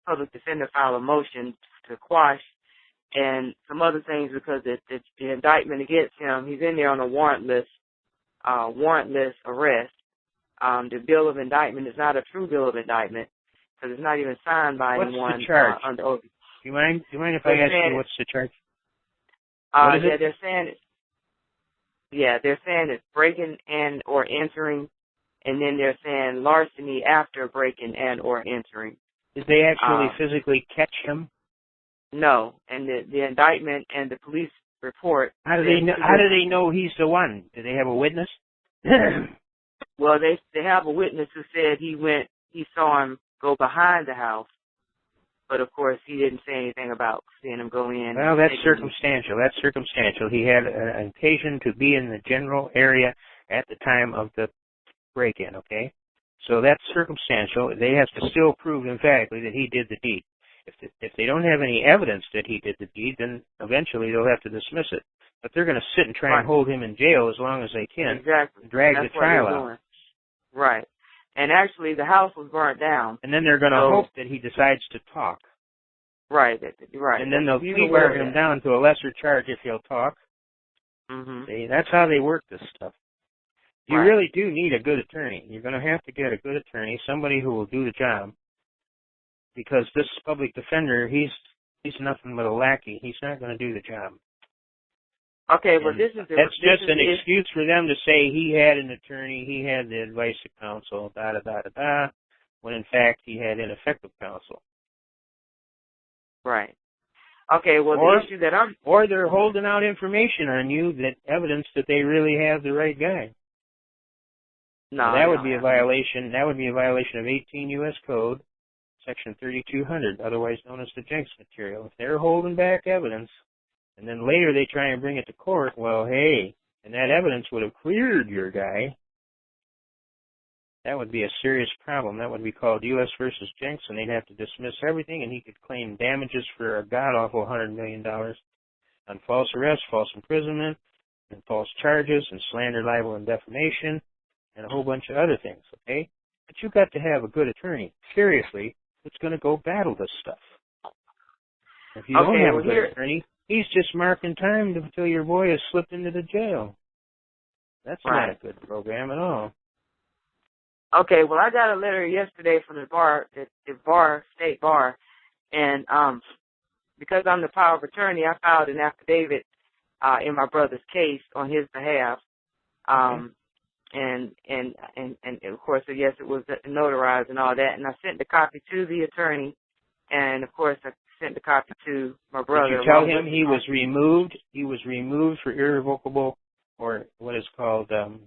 public defender file a motion to quash and some other things because the indictment against him, he's in there on a warrantless arrest. The bill of indictment is not a true bill of indictment because it's not even signed by anyone. What's the charge? Under oath. Do you mind if I ask you what's the charge? What is it? They're saying it's breaking and or entering, and then they're saying larceny after breaking and or entering. Did they actually physically catch him? No, and the indictment and the police report. How do they know he's the one? Do they have a witness? Well, they have a witness who said he saw him go behind the house, but of course he didn't say anything about seeing him go in. Well, that's circumstantial. That's circumstantial. He had an occasion to be in the general area at the time of the break-in, okay? So that's circumstantial. They have to still prove emphatically that he did the deed. If they don't have any evidence that he did the deed, then eventually they'll have to dismiss it. But they're going to sit and try and hold him in jail as long as they can. Exactly. And drag that's the trial out. Right. And actually, the house was burnt down. And then they're going to hope that he decides to talk. Right. Right. And then they'll plea him down to a lesser charge if he'll talk. Mm-hmm. See, that's how they work this stuff. You really do need a good attorney. You're going to have to get a good attorney, somebody who will do the job. Because this public defender, he's nothing but a lackey. He's not going to do the job. Okay, but that's just an excuse for them to say he had an attorney, he had the advice of counsel, when in fact he had ineffective counsel. Right. Okay, well, the issue that Or they're holding out information on you that evidence that they really have the right guy. No, that would be a violation. That would be a violation of 18 U.S. Code, Section 3200, otherwise known as the Jenks material. If they're holding back evidence, and then later they try and bring it to court, well, hey, and that evidence would have cleared your guy, that would be a serious problem. That would be called U.S. versus Jenks, and they'd have to dismiss everything, and he could claim damages for a god-awful $100 million on false arrest, false imprisonment, and false charges, and slander, libel, and defamation, and a whole bunch of other things, okay? But you've got to have a good attorney, seriously, that's going to go battle this stuff. If you don't have a good attorney, he's just marking time until your boy has slipped into the jail. That's not a good program at all. Okay, well, I got a letter yesterday from the state bar, and because I'm the power of attorney, I filed an affidavit in my brother's case on his behalf. And of course, yes, it was notarized and all that. And I sent the copy to the attorney, and of course, I sent the copy to my brother. Did you tell him he was removed? He was removed for irrevocable, or what is called the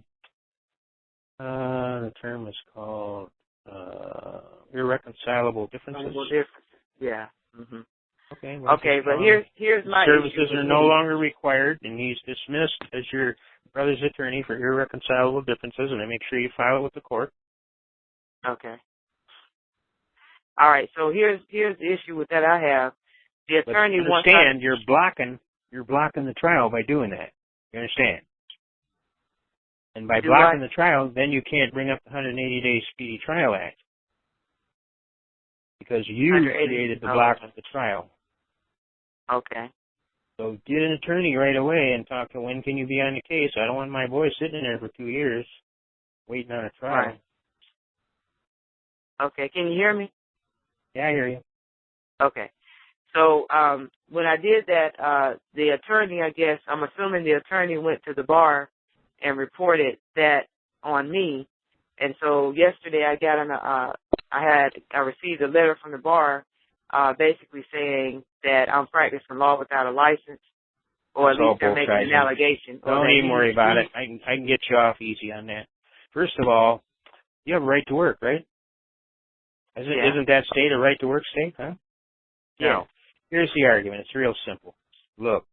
term is called irreconcilable differences. Yeah. Mm-hmm. Okay. Well, okay, but here's my services are no longer required, and he's dismissed as your brother's attorney for irreconcilable differences, and I make sure you file it with the court. Okay. All right. So here's the issue with that I have. The attorney wants. Understand, you're blocking the trial by doing that. You understand? And by blocking the trial, then you can't bring up the 180-day Speedy Trial Act because you created the block of the trial. Okay. So get an attorney right away and talk to when can you be on the case. I don't want my boy sitting there for 2 years waiting on a trial. Right. Okay. Can you hear me? Yeah, I hear you. Okay. So when I did that, the attorney, I guess, I'm assuming the attorney went to the bar and reported that on me. And so yesterday I got I received a letter from the bar basically saying that I'm practicing law without a license, or at least they're making an allegation. Don't even worry about it. I can get you off easy on that. First of all, you have a right to work, right? Isn't that state a right to work state, huh? Yeah. Now, here's the argument. It's real simple. Look,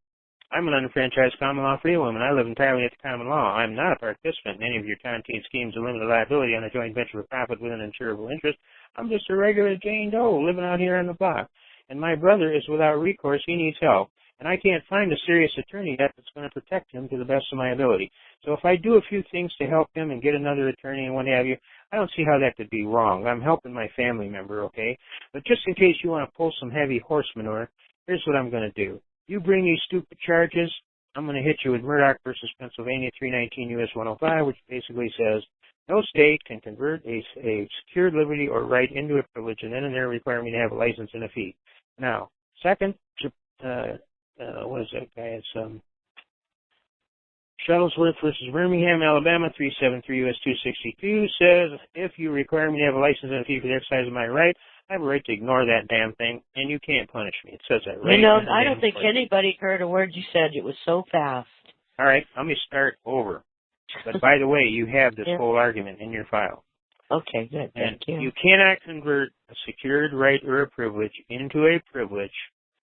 I'm an unfranchised common law free woman. I live entirely at the common law. I'm not a participant in any of your tontine schemes of limited liability on a joint venture for profit with an insurable interest. I'm just a regular Jane Doe living out here on the block. And my brother is without recourse. He needs help. And I can't find a serious attorney yet that's going to protect him to the best of my ability. So if I do a few things to help him and get another attorney and what have you, I don't see how that could be wrong. I'm helping my family member, okay? But just in case you want to pull some heavy horse manure, here's what I'm going to do. You bring these stupid charges, I'm going to hit you with Murdoch versus Pennsylvania 319 U.S. 105, which basically says, no state can convert a secured liberty or right into a privilege and then and there require me to have a license and a fee. Now, second, what is that guy? It's Shuttlesworth versus Birmingham, Alabama 373 U.S. 262 says, if you require me to have a license and a fee for the exercise of my right, I have a right to ignore that damn thing, and you can't punish me. It says that right. I don't think anybody heard a word you said. It was so fast. All right, let me start over. But by the way, you have this whole argument in your file. Okay, good. Thank you. You cannot convert a secured right or a privilege into a privilege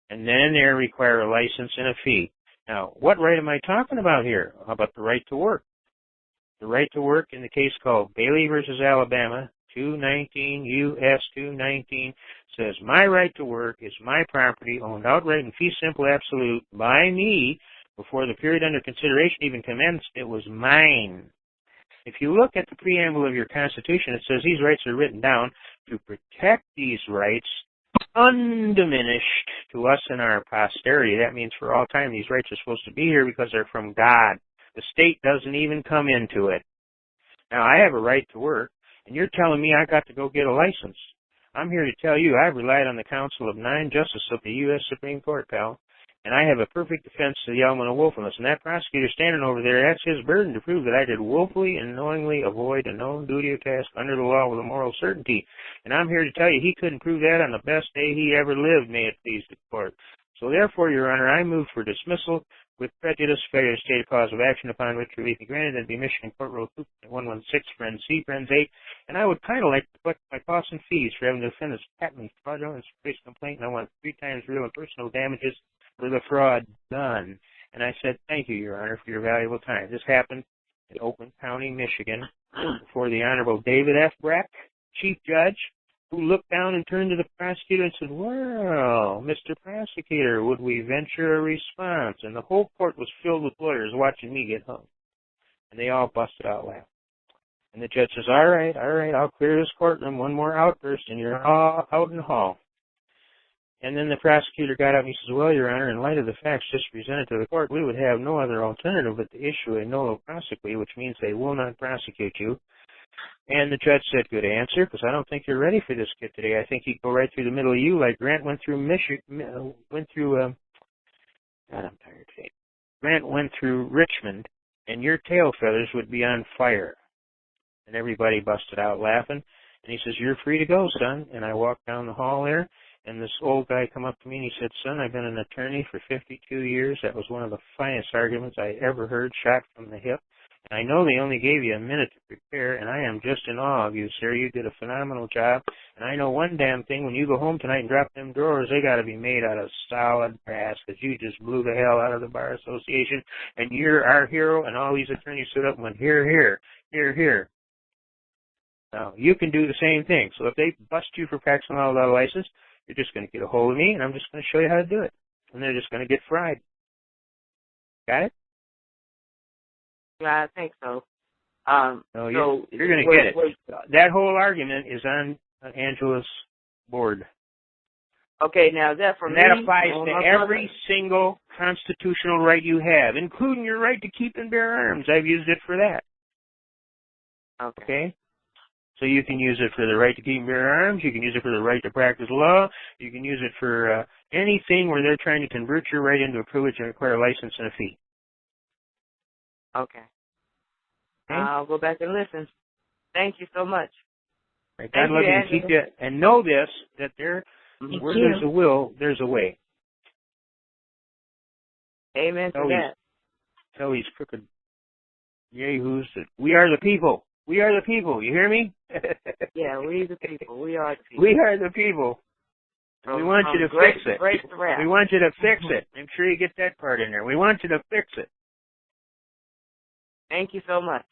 and then and there require a license and a fee. Now, what right am I talking about here? How about the right to work? The right to work in the case called Bailey versus Alabama, 219 U.S. 219, says, my right to work is my property owned outright in fee simple absolute by me before the period under consideration even commenced. It was mine. If you look at the preamble of your Constitution, it says these rights are written down to protect these rights undiminished to us and our posterity. That means for all time these rights are supposed to be here because they're from God. The state doesn't even come into it. Now, I have a right to work, and you're telling me I got to go get a license. I'm here to tell you I've relied on the counsel of 9 justices of the U.S. Supreme Court, pal, and I have a perfect defense to the element of willfulness. And that prosecutor standing over there, that's his burden to prove that I did willfully and knowingly avoid a known duty or task under the law with a moral certainty. And I'm here to tell you he couldn't prove that on the best day he ever lived, may it please the court. So therefore, Your Honor, I move for dismissal with prejudice, failure to state a cause of action upon which relief be granted, and be Michigan Court Rule 2.116, Friends C, Friends 8. And I would kind of like to collect my costs and fees for having to defend this patently fraudulent and complaint, and I want 3 times real and personal damages for the fraud done. And I said, thank you, Your Honor, for your valuable time. This happened in Oakland County, Michigan, before the Honorable David F. Breck, Chief Judge, who looked down and turned to the prosecutor and said, well, Mr. Prosecutor, would we venture a response? And the whole court was filled with lawyers watching me get hung. And they all busted out laughing. And the judge says, all right, I'll clear this courtroom. One more outburst, and you're all out in the hall. And then the prosecutor got up and he says, well, Your Honor, in light of the facts just presented to the court, we would have no other alternative but to issue a nolo prosequi, which means they will not prosecute you. And the judge said, good answer, because I don't think you're ready for this kid today. I think he'd go right through the middle of you like Grant went through Grant went through Richmond, and your tail feathers would be on fire. And everybody busted out laughing. And he says, you're free to go, son. And I walked down the hall there. And this old guy come up to me and he said, son, I've been an attorney for 52 years. That was one of the finest arguments I ever heard, shot from the hip. And I know they only gave you a minute to prepare, and I am just in awe of you, sir. You did a phenomenal job. And I know one damn thing, when you go home tonight and drop them drawers, they got to be made out of solid brass, because you just blew the hell out of the Bar Association. And you're our hero, and all these attorneys stood up and went, here, here, here, here. Now, you can do the same thing. So if they bust you for practicing law without a license, you're just going to get a hold of me, and I'm just going to show you how to do it. And they're just going to get fried. Got it? Yeah, I think so. No, you're going to get it. That whole argument is on Angela's board. Okay, now that for and me, that applies to every single constitutional right you have, including your right to keep and bear arms. I've used it for that. Okay? So you can use it for the right to keep and bear arms. You can use it for the right to practice law. You can use it for anything where they're trying to convert your right into a privilege and require a license and a fee. Okay. I'll go back and listen. Thank you so much. Right. God love you and keep you. And know this, that where there's a will, there's a way. Amen to that. Tell these crooked yahoos that we are the people. We are the people. You hear me? Yeah, we the people. We are the people. We are the people. We want you to fix it. We want you to fix it. Make sure you get that part in there. We want you to fix it. Thank you so much.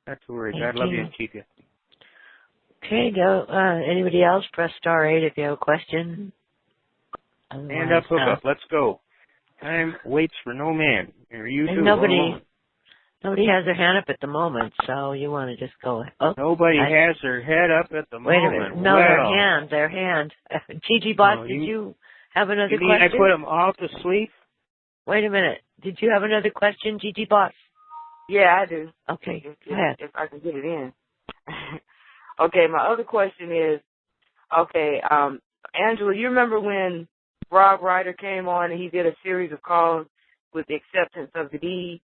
Not to worry. God love you and keep you. Okay, anybody else? Press *8 if you have a question. Stand up, hook up. Let's go. Time waits for no man. You too. Nobody has their hand up at the moment, so you want to just go. Oh, nobody has their head up at the moment. Wait a minute. No, their hand. Gigi Boss, did you have another question? I put them all to sleep? Wait a minute. Did you have another question, Gigi Boss? Yeah, I do. Okay, go ahead. If I can get it in. Okay, my other question is, Angela, you remember when Rob Ryder came on and he did a series of calls with the acceptance of the deed?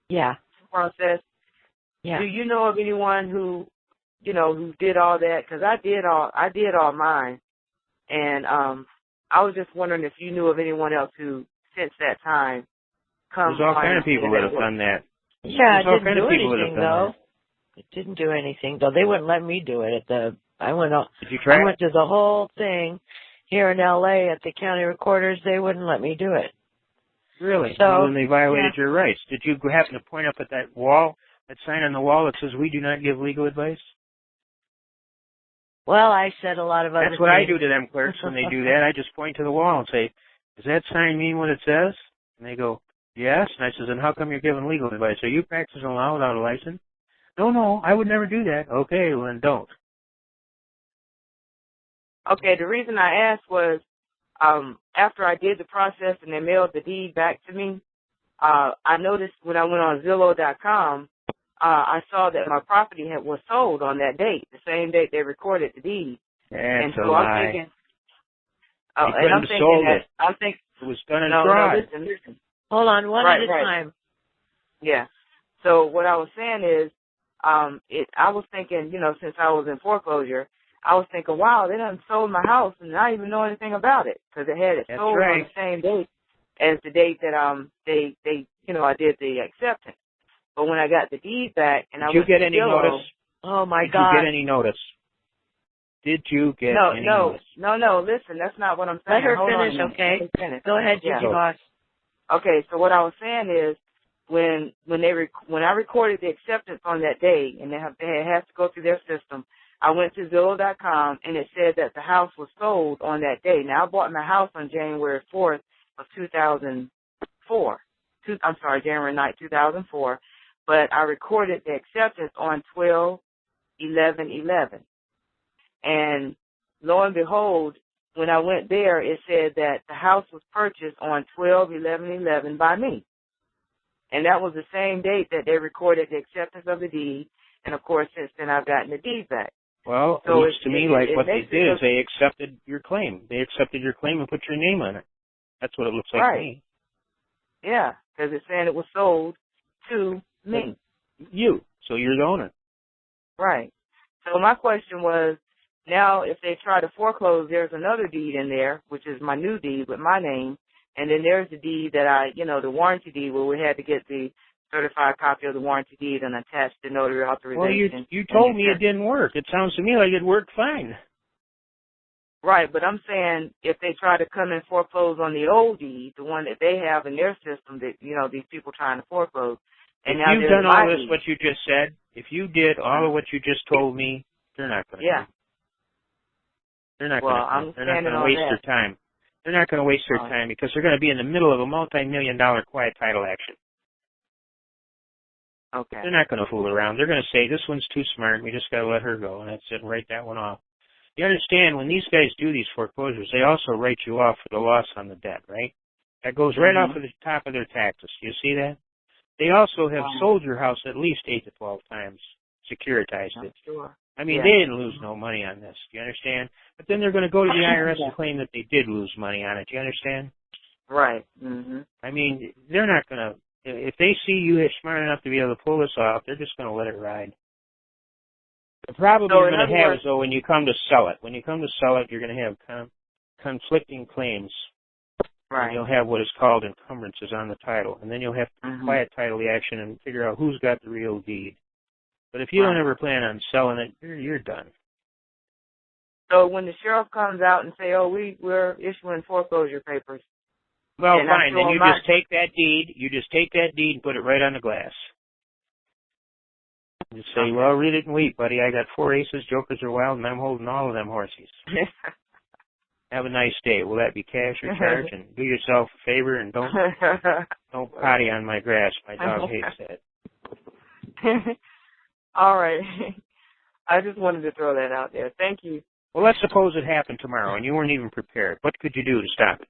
Yeah. Process. Yeah. Do you know of anyone who did all that? Because I did all mine, and I was just wondering if you knew of anyone else who, since that time, There's all kind of people that have done that. Yeah, it didn't do anything though. It didn't do anything though. They wouldn't let me do it I went to the whole thing here in LA at the county recorders. They wouldn't let me do it. Really? So, well, then they violated your rights. Did you happen to point up at that wall, that sign on the wall that says we do not give legal advice? Well, I said a lot of other things. That's what I do to them clerks when they do that. I just point to the wall and say, does that sign mean what it says? And they go, yes. And I says, and how come you're giving legal advice? Are you practicing law without a license? No, I would never do that. Okay, well then don't. Okay, the reason I asked was, after I did the process and they mailed the deed back to me, I noticed when I went on Zillow.com, I saw that my property was sold on that date, the same date they recorded the deed. That's a lie. I'm thinking, it was done in fraud. No, listen. Hold on, one at a time. Yeah. So what I was saying is, I was thinking, since I was in foreclosure, I was thinking, wow, they done sold my house and I didn't even know anything about it because they had it sold on the same date as the date that they I did the acceptance. But when I got the deed back and did you get any notice? Oh my God! Did you get any notice? Did you get any notice? No. Listen, that's not what I'm saying. Let her finish, okay? Go ahead, Gigi Boss. Okay, so what I was saying is, when I recorded the acceptance on that day, and they have to go through their system, I went to Zillow.com, and it said that the house was sold on that day. Now, I bought my house on January 4th of 2004. January 9th, 2004. But I recorded the acceptance on 12/11/11. And lo and behold, when I went there, it said that the house was purchased on 12/11/11 by me. And that was the same date that they recorded the acceptance of the deed. And, of course, since then I've gotten the deed back. Well, it looks to me like what they did is they accepted your claim. They accepted your claim and put your name on it. That's what it looks like to me. Yeah, because it's saying it was sold to me. You. So you're the owner. Right. So my question was, now if they try to foreclose, there's another deed in there, which is my new deed with my name. And then there's the deed that the warranty deed where we had to get the certified copy of the warranty deed and attach the notary authorization. Well, you told me it didn't work. It sounds to me like it worked fine. Right, but I'm saying if they try to come and foreclose on the old deed, the one that they have in their system that, these people trying to foreclose. And if you've done all this, what you just said, if you did all of what you just told me, they're not going to. Yeah. They're not going to waste their time. They're not going to waste their time because they're going to be in the middle of a multi-million-dollar quiet title action. Okay. They're not going to fool around. They're going to say, this one's too smart. We just got to let her go. And that's it. And write that one off. You understand, when these guys do these foreclosures, they also write you off for the loss on the debt, right? That goes right off of the top of their taxes. You see that? They also have sold your house at least 8 to 12 times, securitized it. Sure. I mean, they didn't lose no money on this. Do you understand? But then they're going to go to the IRS and claim that they did lose money on it. Do you understand? Right. Mm-hmm. I mean, they're not going to, if they see you are smart enough to be able to pull this off, they're just going to let it ride. The problem you're going to have is, though, when you come to sell it. When you come to sell it, you're going to have conflicting claims. Right. And you'll have what is called encumbrances on the title. And then you'll have to quiet title the action and figure out who's got the real deed. But if you don't ever plan on selling it, you're done. So when the sheriff comes out and say, "Oh, we're issuing foreclosure papers," well, fine. Then you just take that deed. You just take that deed and put it right on the glass. Just say, "Well, read it and weep, buddy. I got 4 aces, jokers are wild, and I'm holding all of them horses. Have a nice day." Will that be cash or charge? And do yourself a favor and don't potty on my grass. My dog hates that. All right. I just wanted to throw that out there. Thank you. Well, let's suppose it happened tomorrow and you weren't even prepared. What could you do to stop it?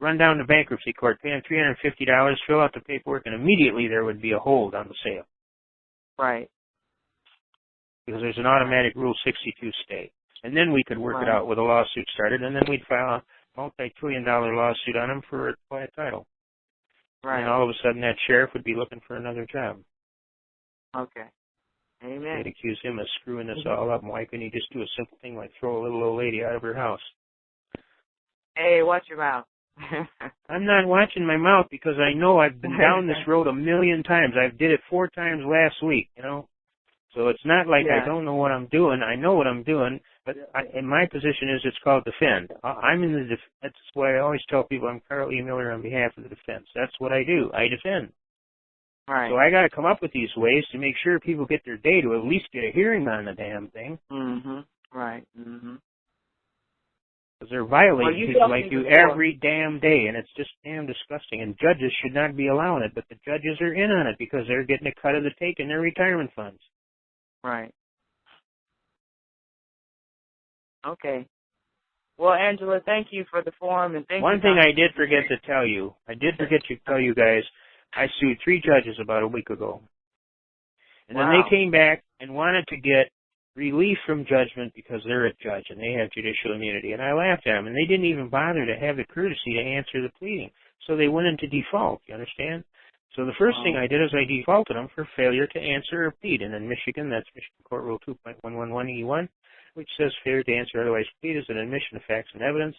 Run down to bankruptcy court, pay them $350, fill out the paperwork, and immediately there would be a hold on the sale. Right. Because there's an automatic Rule 62 stay. And then we could work it out with a lawsuit started, and then we'd file a multi-trillion-dollar lawsuit on them for a quiet title. Right. And all of a sudden that sheriff would be looking for another job. Okay. Amen. They'd accuse him of screwing this all up, and why couldn't he just do a simple thing like throw a little old lady out of her house? Hey, watch your mouth. I'm not watching my mouth because I know I've been down this road a million times. I did it 4 times last week, you know. So it's not like I don't know what I'm doing. I know what I'm doing, but in my position is it's called defend. I'm in the that's why I always tell people I'm Carl E. Miller on behalf of the defense. That's what I do. I defend. Right. So I got to come up with these ways to make sure people get their day to at least get a hearing on the damn thing. Right. Because they're violating people like you every damn day, and it's just damn disgusting. And judges should not be allowing it, but the judges are in on it because they're getting a cut of the take in their retirement funds. Right. Okay. Well, Angela, thank you for the forum, and thank you. One thing I did forget to tell you, guys, I sued 3 judges about a week ago. And then they came back and wanted to get relief from judgment because they're a judge and they have judicial immunity. And I laughed at them, and they didn't even bother to have the courtesy to answer the pleading. So they went into default, you understand? So the first thing I did is I defaulted them for failure to answer or plead. And in Michigan, that's Michigan Court Rule 2.111E1, which says failure to answer or otherwise plead is an admission of facts and evidence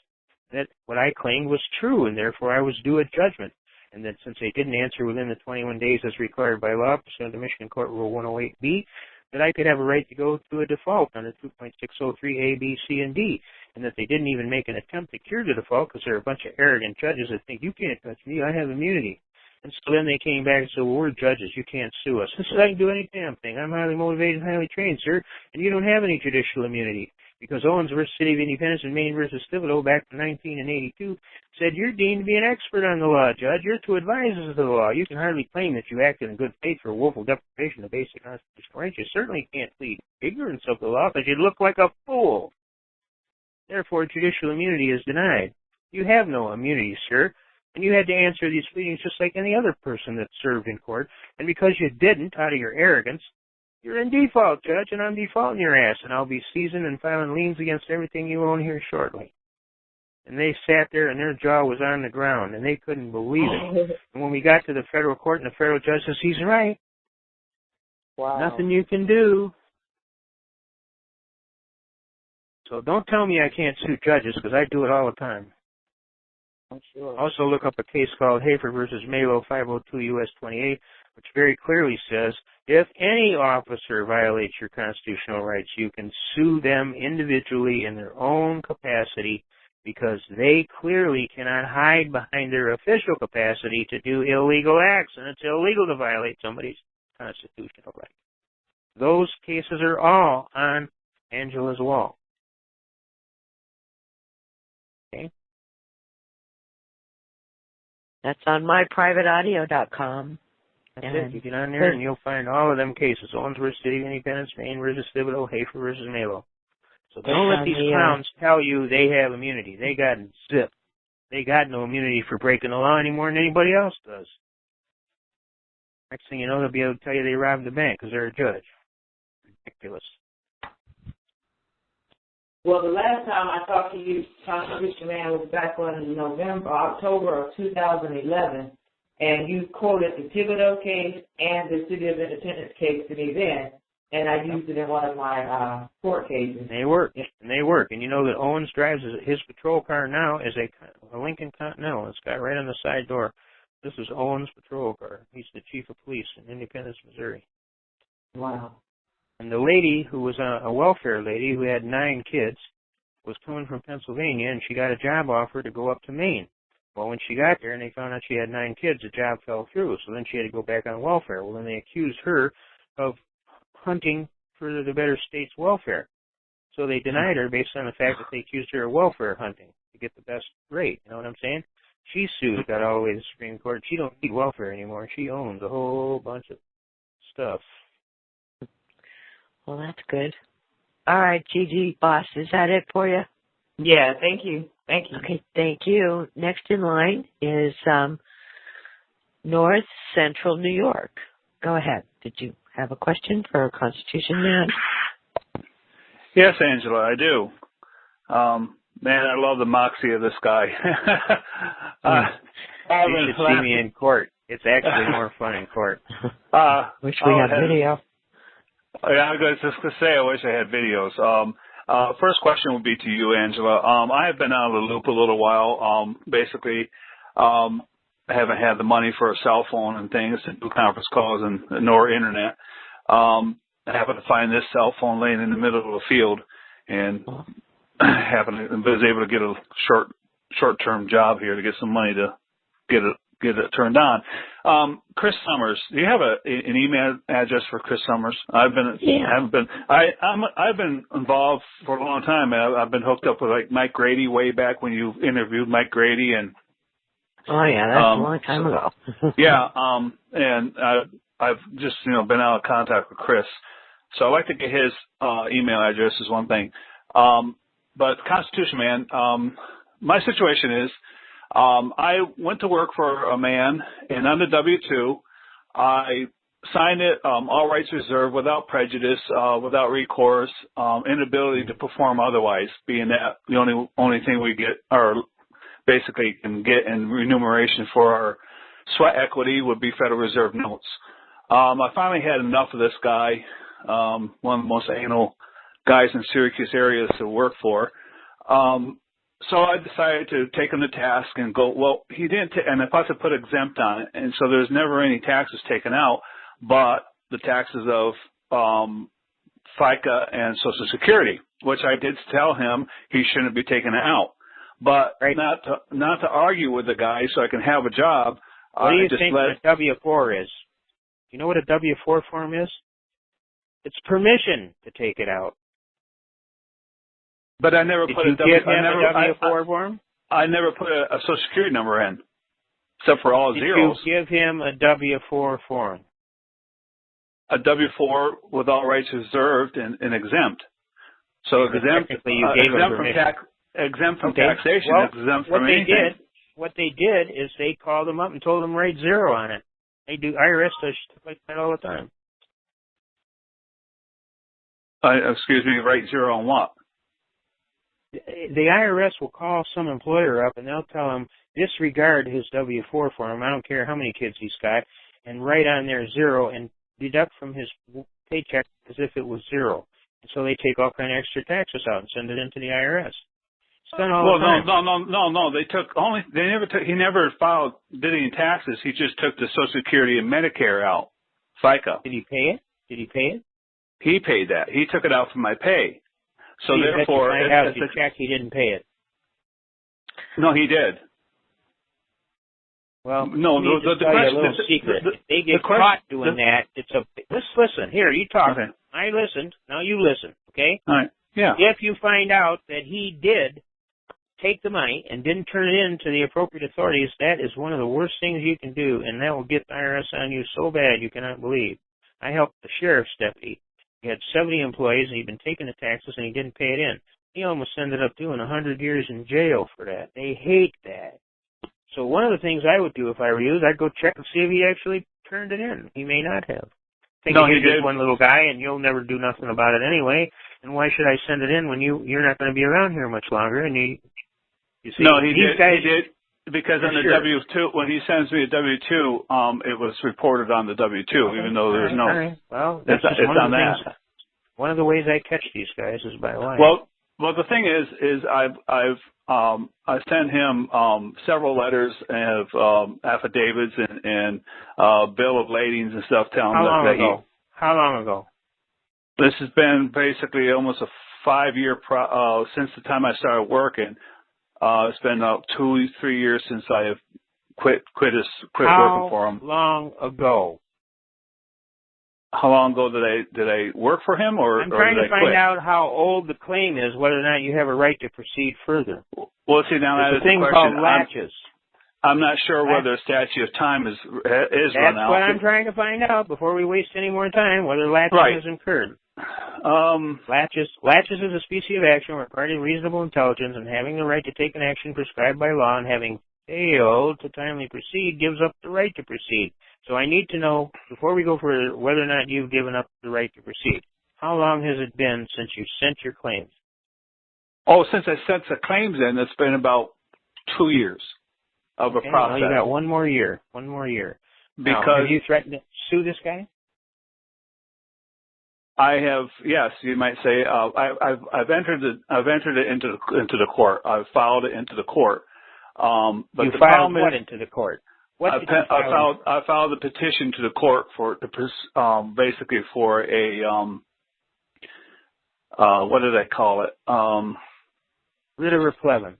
that what I claimed was true, and therefore I was due a judgment. And that since they didn't answer within the 21 days as required by law, pursuant to Michigan Court Rule 108B, that I could have a right to go to a default under 2.603A, B, C, and D, and that they didn't even make an attempt to cure the default because they're a bunch of arrogant judges that think, you can't touch me, I have immunity. And so then they came back and said, well, we're judges, you can't sue us. I said, I can do any damn thing. I'm highly motivated and highly trained, sir, and you don't have any judicial immunity. Because Owens versus City of Independence and Maine versus Thibodeau back in 1982 said, you're deemed to be an expert on the law, Judge. You're to advise us of the law. You can hardly claim that you acted in good faith for willful deprivation of basic constitutional rights. You certainly can't plead ignorance of the law because you'd look like a fool. Therefore, judicial immunity is denied. You have no immunity, sir. And you had to answer these pleadings just like any other person that served in court. And because you didn't, out of your arrogance, you're in default, Judge, and I'm defaulting your ass, and I'll be seizing and filing liens against everything you own here shortly. And they sat there, and their jaw was on the ground, and they couldn't believe it. And when we got to the federal court, and the federal judge says, he's right. Wow. Nothing you can do. So don't tell me I can't sue judges, because I do it all the time. I'm sure. Also look up a case called Hafer versus Malo, 502 U.S. 28, which very clearly says, if any officer violates your constitutional rights, you can sue them individually in their own capacity because they clearly cannot hide behind their official capacity to do illegal acts, and it's illegal to violate somebody's constitutional rights. Those cases are all on Angela's wall. Okay? That's on myprivateaudio.com. That's it. You get on there and you'll find all of them cases. Owens versus City of Independence, Maine versus Thibodeau, Hafer versus Malo. So don't let these clowns tell you they have immunity. They got zipped. They got no immunity for breaking the law any more than anybody else does. Next thing you know, they'll be able to tell you they robbed the bank because they're a judge. Ridiculous. Well, the last time I talked to you, Constitution Man, was back in October of 2011. And you quoted the Thibodeau case and the City of Independence case to me then, and I used it in one of my court cases. They work, and they work. And you know that Owens drives his patrol car now is a Lincoln Continental. It's got right on the side door. This is Owens' patrol car. He's the chief of police in Independence, Missouri. Wow. And the lady who was a welfare lady who had 9 kids was coming from Pennsylvania, and she got a job offer to go up to Maine. Well, when she got there and they found out she had 9 kids, the job fell through. So then she had to go back on welfare. Well, then they accused her of hunting for the better state's welfare. So they denied her based on the fact that they accused her of welfare hunting to get the best rate. You know what I'm saying? She sued, got all the way to the Supreme Court. She don't need welfare anymore. She owns a whole bunch of stuff. Well, that's good. All right, Gigi, boss, is that it for you? Yeah, thank you. Thank you. Okay, thank you. Next in line is North Central New York. Go ahead. Did you have a question for Constitution Man? Yes, Angela, I do. Man, I love the moxie of this guy. You should see me in court. It's actually more fun in court. Wish we had video. Yeah, I was just going to say, I wish I had videos. First question would be to you, Angela. I have been out of the loop a little while. Basically, I haven't had the money for a cell phone and things to do conference calls and nor internet. I happened to find this cell phone laying in the middle of the field, and was able to get a short-term job here to get some money to get it turned on. Chris Summers, do you have an email address for Chris Summers? I've been involved for a long time. I've been hooked up with like Mike Grady way back when you interviewed Mike Grady, and oh yeah, that's a long time ago. Yeah, and I've just been out of contact with Chris, so I'd like to get his email address is one thing. But Constitution Man, my situation is. I went to work for a man, and on the W-2, I signed it, all rights reserved, without prejudice, without recourse, inability to perform otherwise, being that the only thing we get, or basically can get in remuneration for our sweat equity would be Federal Reserve notes. I finally had enough of this guy, one of the most anal guys in Syracuse area to work for. So I decided to take him to task and go, well, he didn't, and I thought to put exempt on it. And so there's never any taxes taken out, but the taxes of FICA and Social Security, which I did tell him he shouldn't be taking it out. But not to argue with the guy so I can have a job. What do you think a W-4 is? You know what a W-4 form is? It's permission to take it out. But I never put a W-4 form? I never put a Social Security number in, except for all zeros. Did you give him a W-4 form? A W-4 with all rights reserved and exempt. So exempt, exempt from taxation, exempt from anything. What they did is they called him up and told him write 0 on it. They do. IRS does stuff like that all the time. Excuse me, write 0 on what? The IRS will call some employer up and they'll tell him disregard his W-4 form. I don't care how many kids he's got, and write on there 0 and deduct from his paycheck as if it was 0. And so they take all kind of extra taxes out and send it into the IRS. It's done all the time. No. He never did any taxes. He just took the Social Security and Medicare out. FICA. Did he pay it? He paid that. He took it out from my pay. So therefore, if you check, he didn't pay it. No, he did. Well, no. The little secret. If they get caught doing that, it's a. Let's listen. Here, you talk. Okay. I listened. Now you listen. Okay. All right. Yeah. If you find out that he did take the money and didn't turn it in to the appropriate authorities, that is one of the worst things you can do, and that will get the IRS on you so bad you cannot believe. I helped the sheriff's deputy. He had 70 employees, and he'd been taking the taxes, and he didn't pay it in. He almost ended up doing 100 years in jail for that. They hate that. So one of the things I would do if I were you is I'd go check and see if he actually turned it in. He may not have. No, he did. Just one little guy, and you'll never do nothing about it anyway. And why should I send it in when you're not going to be around here much longer? And you see, no, he did. Because on the sure. W-2, when he sends me a W-2, it was reported on the W-2, even though there's no. All right. Well, it's on that. One of the ways I catch these guys is by lying. Well, the thing is I sent him several letters of affidavits and bill of ladings and stuff telling him that How long ago? This has been basically almost a 5-year since the time I started working. It's been about 2-3 years since I have quit working for him. How long ago? How long ago did I work for him, or I'm trying or to find out how old the claim is, whether or not you have a right to proceed further. Well, see, now There's that a is thing the called question. latches. I'm not sure whether statute of time is run out. That's what I'm trying to find out before we waste any more time, whether latches Right. is incurred. Latches is a species of action requiring reasonable intelligence and having the right to take an action prescribed by law, and having failed to timely proceed gives up the right to proceed. So I need to know, before we go further, whether or not you've given up the right to proceed. How long has it been since you sent your claims? Oh, since I sent the claims in, it's been about 2 years of a process. Well, you got one more year. One more year. Because now, have you threatened to sue this guy? I have, yes, you might say. I've entered it into the court. I've filed it into the court. But you the filed problem what is, into the court? What I did you file? I filed a petition to the court for basically for a what did I call it? Writ of replevin.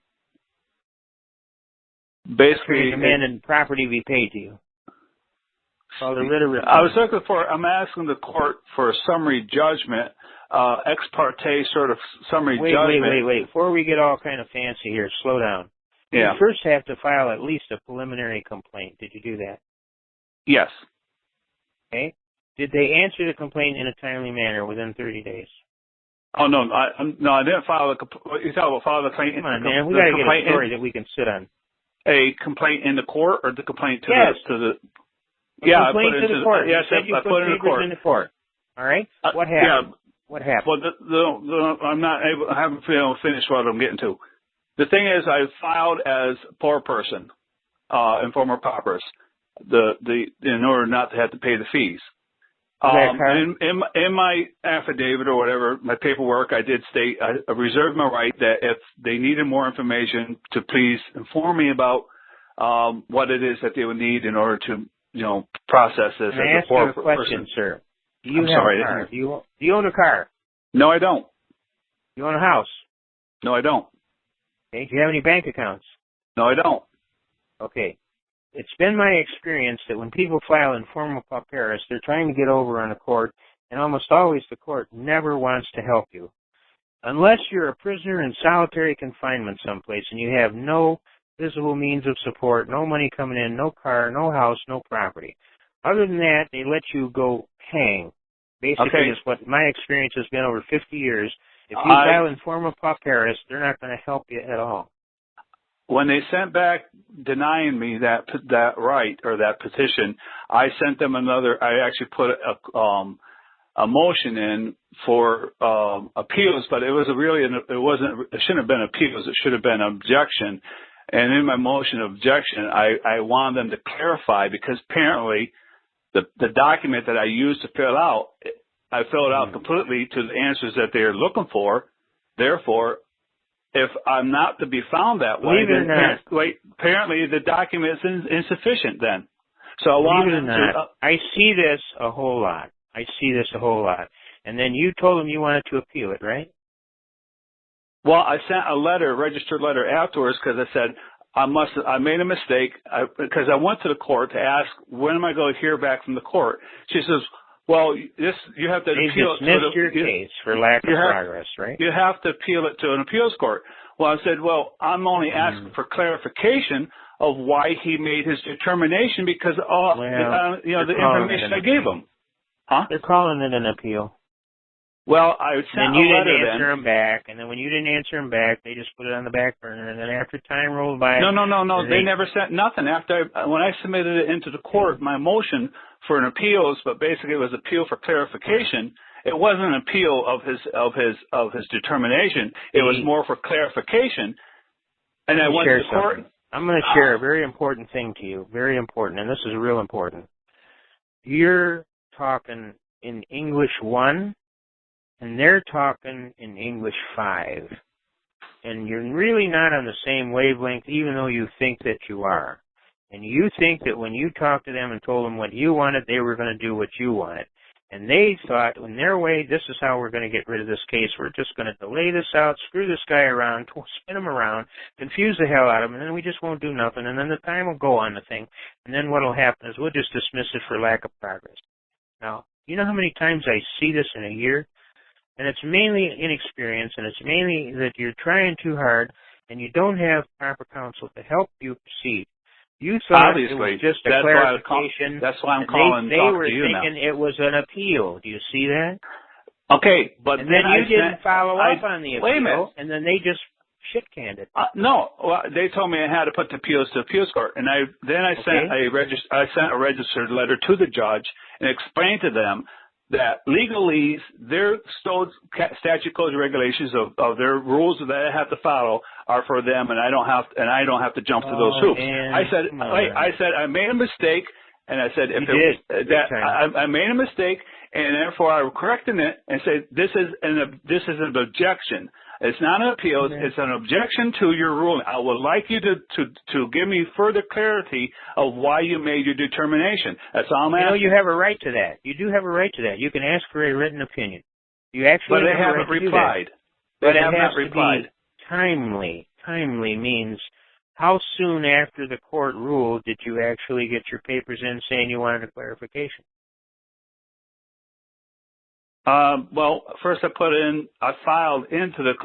Basically, demanding property be paid to you. Called a writ of replevin. I was looking for. I'm asking the court for a summary judgment, ex parte sort of summary judgment. Wait. Before we get all kind of fancy here, slow down. Yeah. You first have to file at least a preliminary complaint. Did you do that? Yes. Okay. Did they answer the complaint in a timely manner within 30 days? Oh no, I didn't file a. You talk about file the complaint. Come on, man. We got to get a story that we can sit on. A complaint in the court, or the complaint to the. Yeah, complaint to the court. Yes, I put it in the court. In the court. All right. What happened? What happened? Well, I'm not able. I haven't finished what I'm getting to. The thing is, I filed as a poor person, in former paupers, in order not to have to pay the fees. In my affidavit or whatever, my paperwork, I did state I reserved my right that if they needed more information, to please inform me about what it is that they would need in order to, process this. Can I ask you a question, sir? Do you have a car? Do you own a car? No, I don't. You own a house? No, I don't. Okay. Do you have any bank accounts? No, I don't. Okay. It's been my experience that when people file informal pauperis, they're trying to get over on a court, and almost always the court never wants to help you. Unless you're a prisoner in solitary confinement someplace and you have no visible means of support, no money coming in, no car, no house, no property. Other than that, they let you go hang. Basically, is what my experience has been over 50 years. If you file informal pauperis, they're not going to help you at all. When they sent back denying me that right or that petition, I sent them another. I actually put a motion in for appeals, but it was it shouldn't have been appeals. It should have been objection. And in my motion of objection, I wanted them to clarify, because apparently the document that I used to fill out, I filled out completely to the answers that they are looking for. Therefore, if I'm not to be found that way, then apparently the document is insufficient then. So I wanted to... I see this a whole lot. And then you told them you wanted to appeal it, right? Well, I sent a registered letter afterwards, because I said, I made a mistake, because I went to the court to ask, when am I going to hear back from the court? She says, well, you have to appeal it to your case for lack of progress, right? You have to appeal it to an appeals court. Well, I said, well, I'm only asking for clarification of why he made his determination, because the information I gave him. Huh? They're calling it an appeal. Well, I sent a letter then. And you didn't answer them back, and then when you didn't answer them back, they just put it on the back burner, and then after time rolled by... No, they never sent nothing. When I submitted it into the court, my motion for an appeals, but basically it was appeal for clarification. It wasn't an appeal of his determination. It was more for clarification. And I went to the court. I'm going to share a very important thing to you, very important, and this is real important. You're talking in English 1, and they're talking in English 5. And you're really not on the same wavelength, even though you think that you are. And you think that when you talked to them and told them what you wanted, they were going to do what you wanted. And they thought, in their way, this is how we're going to get rid of this case. We're just going to delay this out, screw this guy around, spin him around, confuse the hell out of him, and then we just won't do nothing. And then the time will go on the thing. And then what will happen is we'll just dismiss it for lack of progress. Now, you know how many times I see this in a year? And it's mainly inexperience, and it's mainly that you're trying too hard, and you don't have proper counsel to help you proceed. You thought Obviously, it was just a that's clarification. That's why I'm calling. They were thinking it was an appeal. Do you see that? Okay, but and then you didn't follow up on the wait a minute. appeal, and then they just shit-canned it. No, well, they told me I had to put the appeals to appeals court, and I sent a registered letter to the judge and explained to them that legalese, their statute codes and regulations of their rules that I have to follow are for them, and I don't have to jump through those hoops. I said I made a mistake, and I said I made a mistake, and therefore I'm correcting it and say this is an objection. It's not an appeal. It's an objection to your ruling. I would like you to give me further clarity of why you made your determination. That's all I'm asking. You know, you have a right to that. You do have a right to that. You can ask for a written opinion. You actually but they haven't replied. But it has to be timely. Timely means how soon after the court ruled did you actually get your papers in saying you wanted a clarification? Well, first I filed into the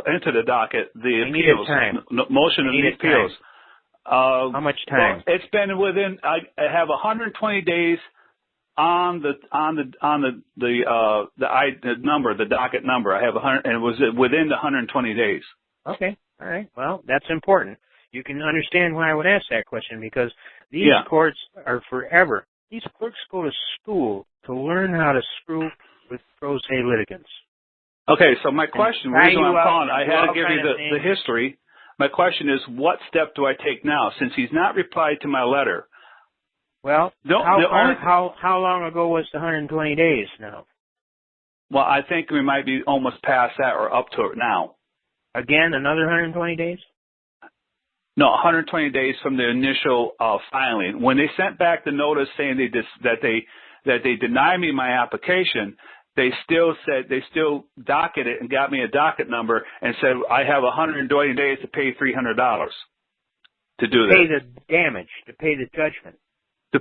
docket the appeals, motion of the appeals. How much time? Well, it's been within. I have 120 days on the number, the docket number. I have 100, and it was within the 120 days. Okay, all right. Well, that's important. You can understand why I would ask that question because these courts are forever. These clerks go to school to learn how to screw with pro se litigants. Okay, so my question, the reason I'm calling, I had to give you the history. My question is, what step do I take now? Since he's not replied to my letter. Well, how long ago was the 120 days now? Well, I think we might be almost past that or up to it now. Again, another 120 days? No, 120 days from the initial filing. When they sent back the notice saying that they denied me my application, they still docketed it and got me a docket number and said I have 120 days to pay $300 to do that. Pay the damage, to pay the judgment. To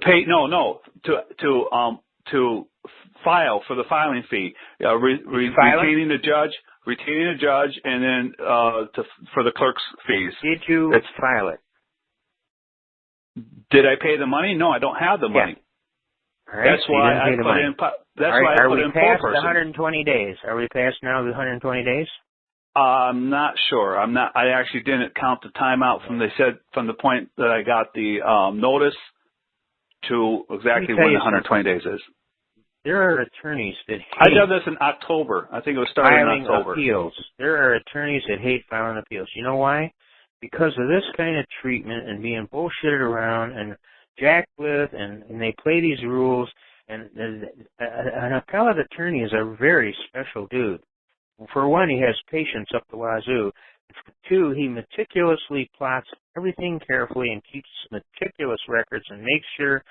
file for the filing fee, retaining the judge, and then for the clerk's fees. Did you file it? Did I pay the money? No, I don't have the money. All right, that's why I put in. That's why I put in 4 person. Are we past the 120 days? Are we past now the 120 days? I'm not sure. I'm not. I actually didn't count the time out from the point that I got the notice to exactly when the 120 days is. There are attorneys that hate I did this in October. I think it was started in October. Appeals. There are attorneys that hate filing appeals. You know why? Because of this kind of treatment and being bullshitted around and jacked with, and they play these rules. And an appellate attorney is a very special dude. For one, he has patience up the wazoo. For two, he meticulously plots everything carefully and keeps meticulous records and makes sure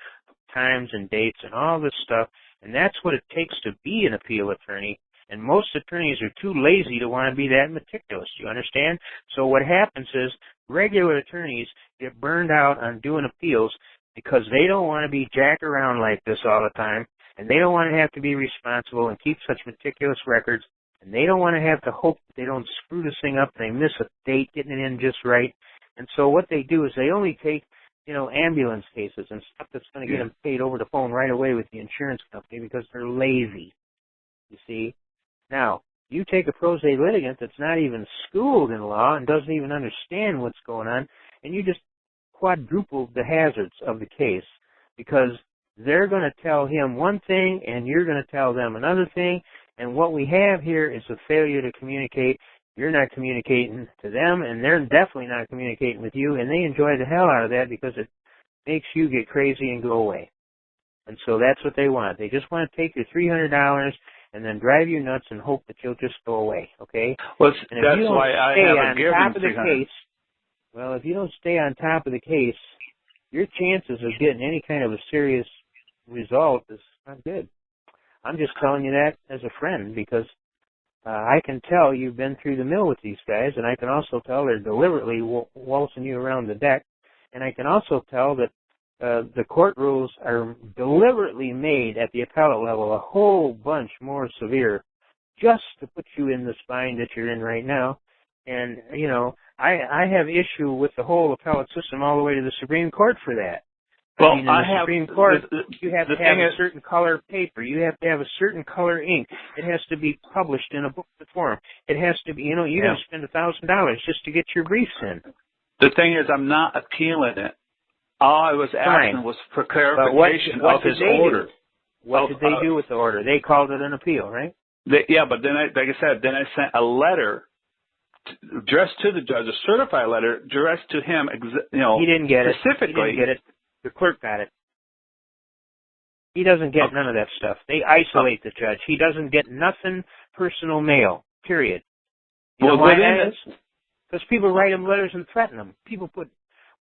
times and dates and all this stuff. And that's what it takes to be an appeal attorney. And most attorneys are too lazy to want to be that meticulous. You understand? So what happens is regular attorneys get burned out on doing appeals because they don't want to be jacked around like this all the time. And they don't want to have to be responsible and keep such meticulous records. And they don't want to have to hope that they don't screw this thing up. They miss a date getting it in just right. And so what they do is they only take, ambulance cases and stuff that's going to get them paid over the phone right away with the insurance company because they're lazy. You see? Now, you take a pro se litigant that's not even schooled in law and doesn't even understand what's going on, and you just quadruple the hazards of the case because they're going to tell him one thing and you're going to tell them another thing. And what we have here is a failure to communicate. You're not communicating to them, and they're definitely not communicating with you, and they enjoy the hell out of that because it makes you get crazy and go away. And so that's what they want. They just want to take your $300 and then drive you nuts and hope that you'll just go away, okay? Well, that's why I haven't given $300. Well, if you don't stay on top of the case, your chances of getting any kind of a serious result is not good. I'm just telling you that as a friend because I can tell you've been through the mill with these guys, and I can also tell they're deliberately waltzing you around the deck, and I can also tell that the court rules are deliberately made at the appellate level a whole bunch more severe just to put you in the spine that you're in right now. And, you know, I have issue with the whole appellate system all the way to the Supreme Court for that. Well, I mean, in the Supreme Court, you have to have a certain color paper. You have to have a certain color ink. It has to be published in a book form. It has to be, you know, you're going to spend $1,000 just to get your briefs in. The thing is, I'm not appealing it. All I was asking was for clarification of his order. What did they do with the order? They called it an appeal, right? Yeah, but then, like I said, then I sent a letter addressed to the judge, a certified letter addressed to him, you know, he didn't get specifically. He didn't get it. The clerk got it. He doesn't get none of that stuff. They isolate the judge. He doesn't get nothing personal mail, period. You know why that is? Because people write him letters and threaten him. People put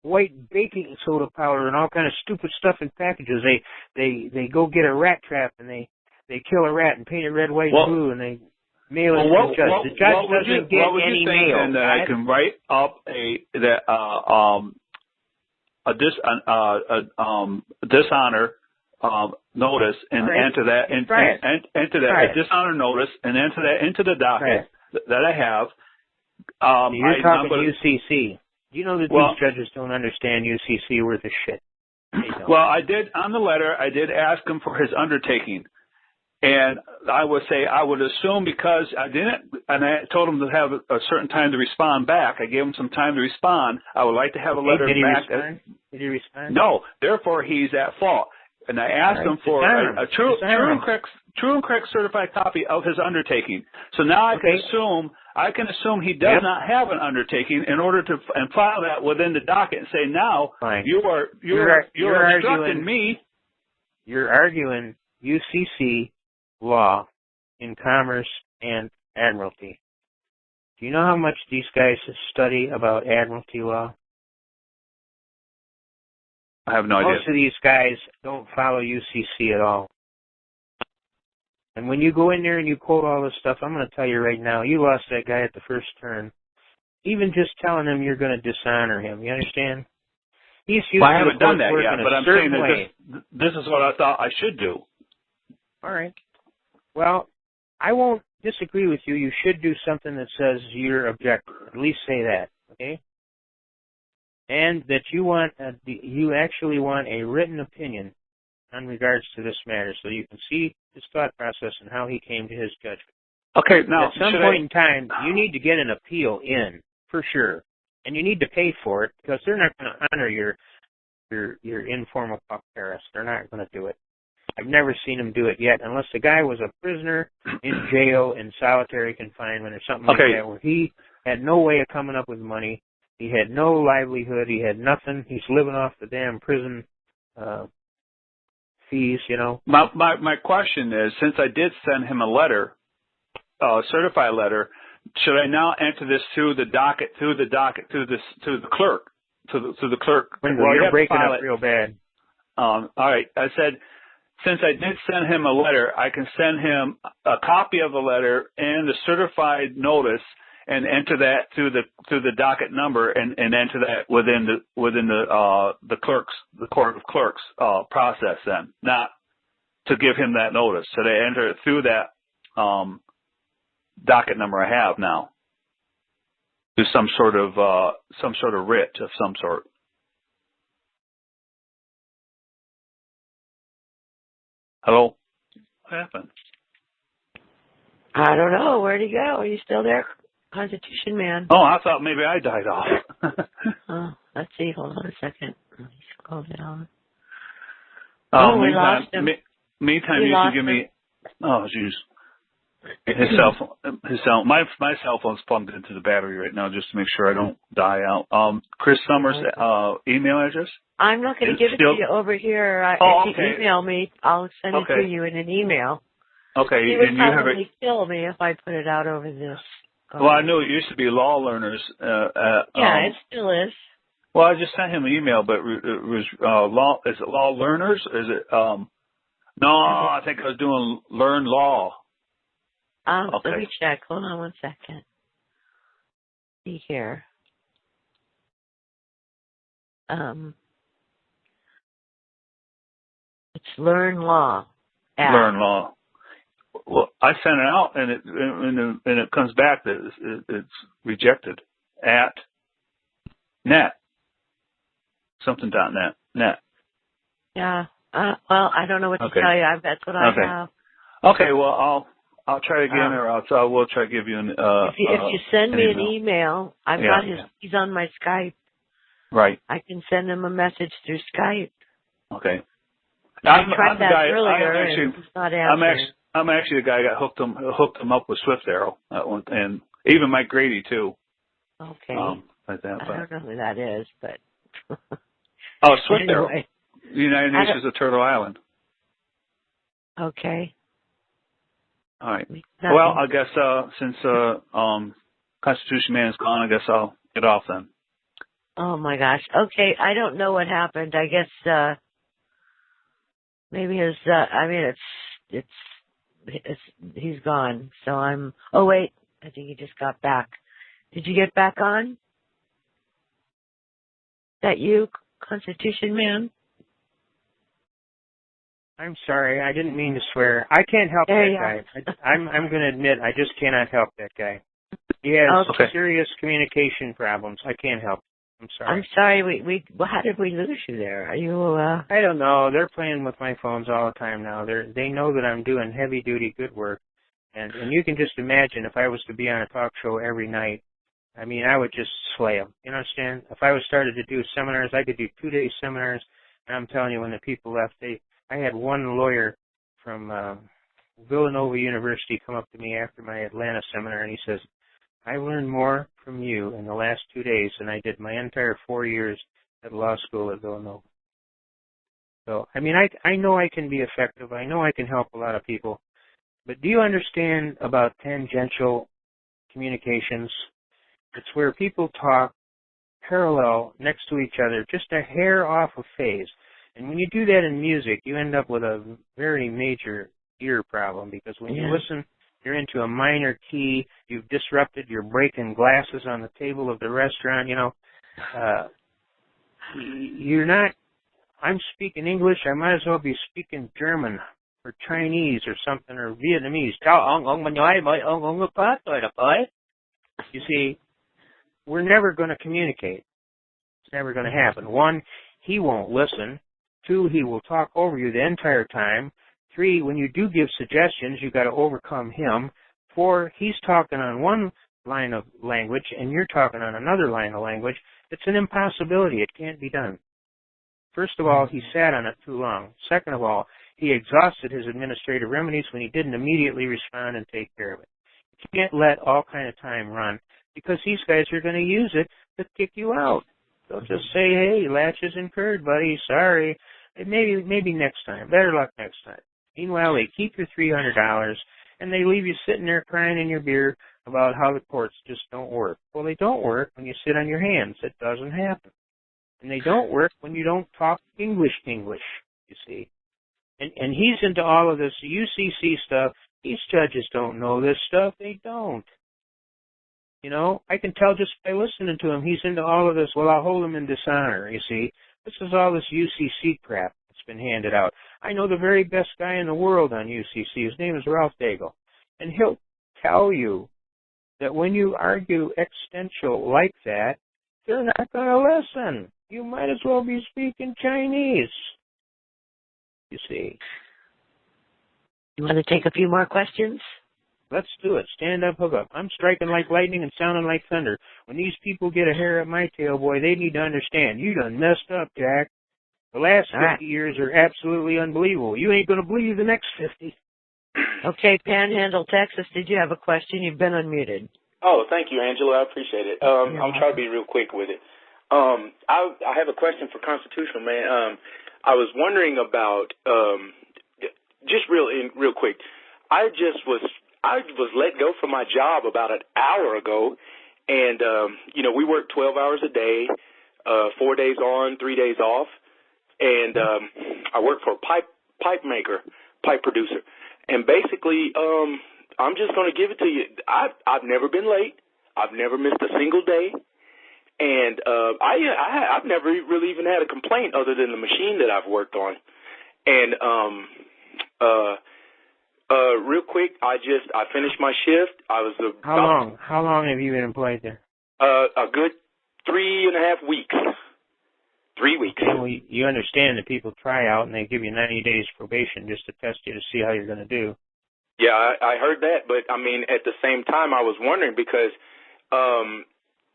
white baking soda powder and all kind of stupid stuff in packages. They go get a rat trap and they kill a rat and paint it red, white, and blue, and they mail it to the judge. The judge doesn't get any mail. Then that I can write up a dishonor notice and enter that a dishonor notice and enter that into the docket that I have. You're talking UCC. You know that these judges don't understand UCC worth of shit. Well, I did on the letter. I did ask him for his undertaking, and I would assume because I didn't, and I told him to have a certain time to respond back. I gave him some time to respond. I would like to have a letter back. Did he respond? No. Therefore, he's at fault. And I asked him for a true and correct certified copy of his undertaking. So now I can assume he does not have an undertaking in order to and file that within the docket and say now you're instructing me. You're arguing UCC law in commerce and admiralty. Do you know how much these guys study about admiralty law? I have no idea. Most of these guys don't follow UCC at all. And when you go in there and you quote all this stuff, I'm going to tell you right now, you lost that guy at the first turn. Even just telling him you're going to dishonor him, you understand? He's used I haven't done that yet, but I'm saying that this is what I thought I should do. All right. Well, I won't disagree with you. You should do something that says you're objective. At least say that, okay? And that you actually want a written opinion in regards to this matter, so you can see his thought process and how he came to his judgment. Okay, now at some point in time, you need to get an appeal in for sure, and you need to pay for it because they're not going to honor your informal paris. They're not going to do it. I've never seen them do it yet, unless the guy was a prisoner in jail in solitary confinement or something like that, where he had no way of coming up with money. He had no livelihood. He had nothing. He's living off the damn prison fees, you know. My question is, since I did send him a letter, a certified letter, should I now enter this through the clerk, to the clerk? Well, you're breaking up real bad. All right. I said, since I did send him a letter, I can send him a copy of the letter and the certified notice, and enter that through the docket number, and enter that within the clerks, the court of clerks process. Then, not to give him that notice. So they enter it through that docket number I have now, through some sort of writ of some sort. Hello? What happened? I don't know. Where'd he go? Are you still there, Constitution Man? Oh, I thought maybe I died off. Oh, let's see. Hold on a second. Let me scroll down. We lost him. Meantime, you should give me. Oh, jeez. His cell phone. My cell phone's plugged into the battery right now, just to make sure I don't die out. Chris Summers' email address. I'm not going to give it to you over here. If you email me, I'll send it to you in an email. Okay, he would probably kill me if I put it out over this. Well, I knew it used to be Law Learners. It still is. Well, I just sent him an email, but it was Law. Is it Law Learners? Is it No, I think I was doing Learn Law. Let Okay. me check. Hold on one second. See here. It's Learn Law. Learn Law. Well, I sent it out, and it comes back that it's rejected at net. Something.net. Net. Yeah. Well, I don't know what to tell you. That's what I have. Okay. Well, I'll try again, or else I will try to give you an. If you send me an email, I've got his. He's on my Skype. Right. I can send him a message through Skype. Okay. I tried that earlier, and he's not answering. I'm actually the guy that hooked him up with Swift Arrow, and even Mike Grady too. Okay. Like that, I don't know who that is, but. Swift Arrow. Anyway. The United Nations of Turtle Island. Okay. All right. Well, I guess since Constitution Man is gone, I guess I'll get off then. Oh my gosh. Okay, I don't know what happened. I guess maybe his. It's he's gone. So I'm. Oh wait, I think he just got back. Did you get back on? Is that you, Constitution Man? I'm sorry, I didn't mean to swear. I can't help that guy. I'm going to admit, I just cannot help that guy. He has serious communication problems. I can't help. I'm sorry. I'm sorry. How did we lose you there? Are you? I don't know. They're playing with my phones all the time now. They know that I'm doing heavy duty good work, and you can just imagine if I was to be on a talk show every night. I mean, I would just slay them. You understand? If I was started to do seminars, I could do 2-day seminars. And I'm telling you, when the people left, I had one lawyer from Villanova University come up to me after my Atlanta seminar, and he says, I learned more from you in the last 2 days than I did my entire 4 years at law school at Villanova. So, I mean, I know I can be effective. I know I can help a lot of people. But do you understand about tangential communications? It's where people talk parallel next to each other, just a hair off of phase. And when you do that in music, you end up with a very major ear problem, because when you listen, you're into a minor key, you've disrupted, you're breaking glasses on the table of the restaurant, you're not, I'm speaking English, I might as well be speaking German or Chinese or something, or Vietnamese. You see, we're never going to communicate. It's never going to happen. One, he won't listen. 2, he will talk over you the entire time. 3, when you do give suggestions, you've got to overcome him. 4, he's talking on one line of language and you're talking on another line of language. It's an impossibility. It can't be done. First of all, he sat on it too long. Second of all, he exhausted his administrative remedies when he didn't immediately respond and take care of it. You can't let all kind of time run, because these guys are going to use it to kick you out. They'll just say, hey, latches incurred, buddy. Sorry. Maybe next time. Better luck next time. Meanwhile, they keep your $300 and they leave you sitting there crying in your beer about how the courts just don't work. Well, they don't work when you sit on your hands. It doesn't happen. And they don't work when you don't talk English, you see. And he's into all of this UCC stuff. These judges don't know this stuff. They don't. You know, I can tell just by listening to him, he's into all of this. Well, I'll hold him in dishonor, you see. This is all this UCC crap that's been handed out. I know the very best guy in the world on UCC. His name is Ralph Daigle. And he'll tell you that when you argue existential like that, they're not going to listen. You might as well be speaking Chinese, you see. You want to take a few more questions? Let's do it. Stand up, hook up. I'm striking like lightning and sounding like thunder. When these people get a hair at my tail, boy, they need to understand. You done messed up, Jack. The last 50 years are absolutely unbelievable. You ain't going to believe the next 50. Okay, Panhandle, Texas, did you have a question? You've been unmuted. Oh, thank you, Angela. I appreciate it. I'll try to be real quick with it. I have a question for Constitutional Man. I was wondering about, just real quick, I was let go from my job about an hour ago, and, we work 12 hours a day, 4 days on, 3 days off, and I work for a pipe maker, pipe producer. And basically, I'm just going to give it to you. I've never been late. I've never missed a single day. And I've never really even had a complaint other than the machine that I've worked on. And real quick, I finished my shift. How long have you been employed there? A good 3.5 weeks. 3 weeks. Okay, well, you understand that people try out and they give you 90 days probation just to test you to see how you're going to do. Yeah, I heard that, but I mean, at the same time, I was wondering because,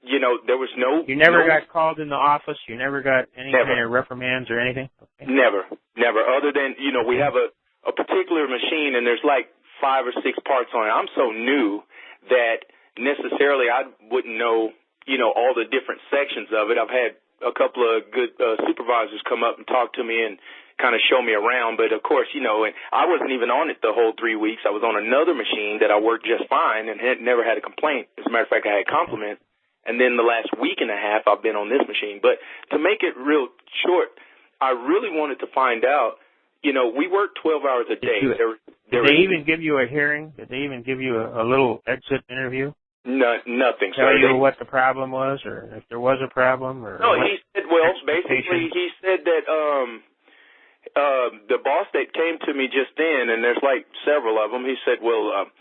you know, there was no. You never got called in the office. You never got any kind of reprimands or anything. Okay. Never. Other than, you know, we have a particular machine and there's like 5 or 6 parts on it. I'm so new that necessarily I wouldn't know, you know, all the different sections of it. I've had a couple of good supervisors come up and talk to me and kind of show me around. But, of course, you know, and I wasn't even on it the whole 3 weeks. I was on another machine that I worked just fine and had never had a complaint. As a matter of fact, I had compliments. And then the last week and a half, I've been on this machine. But to make it real short, I really wanted to find out, you know, we work 12 hours a day. Did they even give you a hearing? Did they even give you a little exit interview? No, nothing. Tell you what the problem was, or if there was a problem, or no? He said, well, basically, he said that the boss that came to me just then, and there's like several of them. He said, well,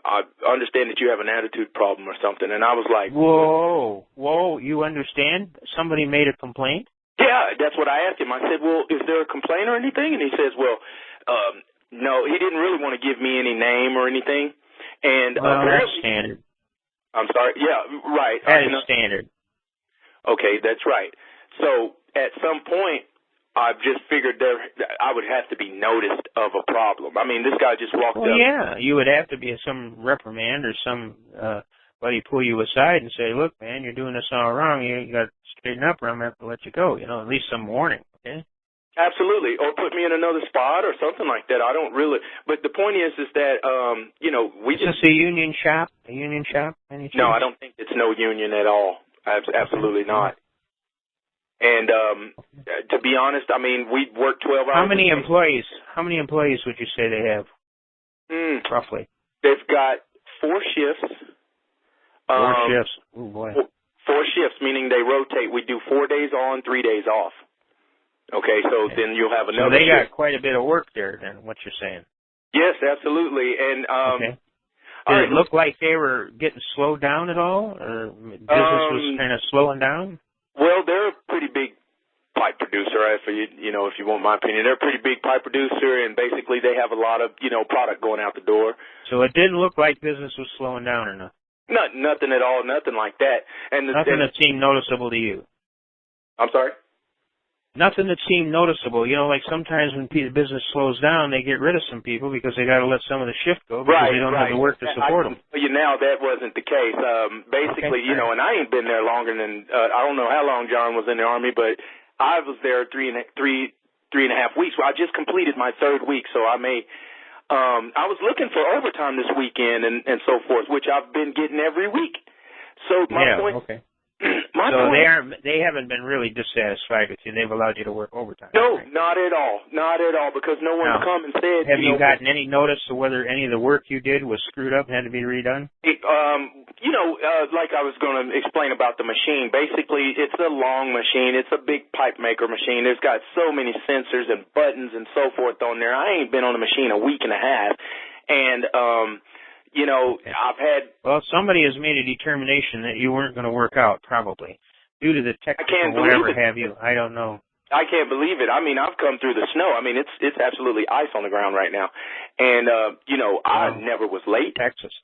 I understand that you have an attitude problem or something, and I was like, whoa, you understand? Somebody made a complaint? Yeah, that's what I asked him. I said, well, is there a complaint or anything? And he says, well, no, he didn't really want to give me any name or anything. And that's standard. I'm sorry. Yeah, right. That is standard. Okay, that's right. So at some point, I've just figured I would have to be noticed of a problem. I mean, this guy just walked up. Yeah, you would have to be some reprimand or somebody pull you aside and say, look, man, you're doing this all wrong. You got to straighten up or I'm going to have to let you go. You know, at least some warning, okay? Absolutely, or put me in another spot or something like that. I don't really, but the point is that, you know, we just... Is this a union shop? A union shop? No, I don't think it's no union at all. Absolutely not. And to be honest, I mean, we work 12 hours. How many employees would you say they have, roughly? They've got 4 shifts. 4 shifts. Oh, boy. 4 shifts, meaning they rotate. We do 4 days on, 3 days off. Okay, so then you'll have another. So they got quite a bit of work there, then, what you're saying. Yes, absolutely. And did it look like they were getting slowed down at all, or business was kind of slowing down? Well, they're a pretty big pipe producer, if you want my opinion. They're a pretty big pipe producer, and basically they have a lot of, you know, product going out the door. So it didn't look like business was slowing down or nothing? Nothing at all, nothing like that. And nothing that seemed noticeable to you? I'm sorry? Nothing that seemed noticeable. You know, like sometimes when the business slows down, they get rid of some people because they got to let some of the shift go because they don't have the work to support them. I can tell you now that wasn't the case. Basically, you know, and I ain't been there longer than, I don't know how long John was in the Army, but I was there 3.5 weeks. Well, I just completed my 3rd week, so I was looking for overtime this weekend and so forth, which I've been getting every week. So my point. Okay. They haven't been really dissatisfied with you. They've allowed you to work overtime. No, right? not at all, because no one's come and said. Have you gotten any notice of whether any of the work you did was screwed up and had to be redone? You know, like I was going to explain about the machine. Basically, it's a long machine. It's a big pipe maker machine. It's got so many sensors and buttons and so forth on there. I ain't been on the machine a week and a half, and you know, I've had... Well, somebody has made a determination that you weren't going to work out, probably, due to the technical whatever have you. I don't know. I can't believe it. I mean, I've come through the snow. I mean, it's absolutely ice on the ground right now. And, you know, I never was late. Texas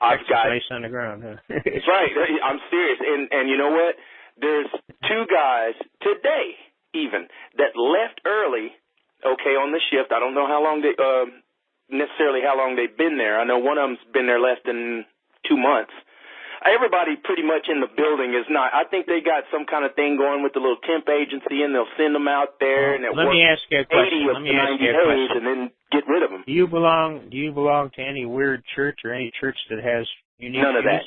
I've got ice on the ground, huh? That's right. I'm serious. And you know what? There's 2 guys today, even, that left early, okay, on the shift. I don't know how long necessarily how long they've been there. I know one of them's been there less than 2 months. Everybody pretty much in the building is not. I think they got some kind of thing going with the little temp agency, and they'll send them out there and let me ask you a question. 80 of 90 days and then get rid of them. Do you belong to any weird church or any church that has unique None of that.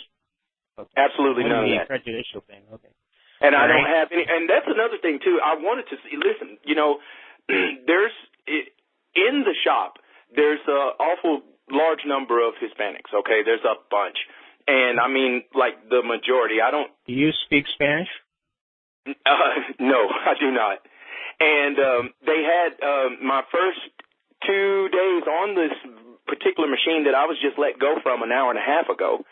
Okay. Absolutely none of that. Prejudicial thing. Okay. And I don't have any. And that's another thing too. I wanted to see. Listen, you know, in the shop, there's an awful large number of Hispanics, okay? There's a bunch. And, I mean, like the majority. Do you speak Spanish? No, I do not. And they had my first 2 days on this particular machine that I was just let go from an hour and a half ago.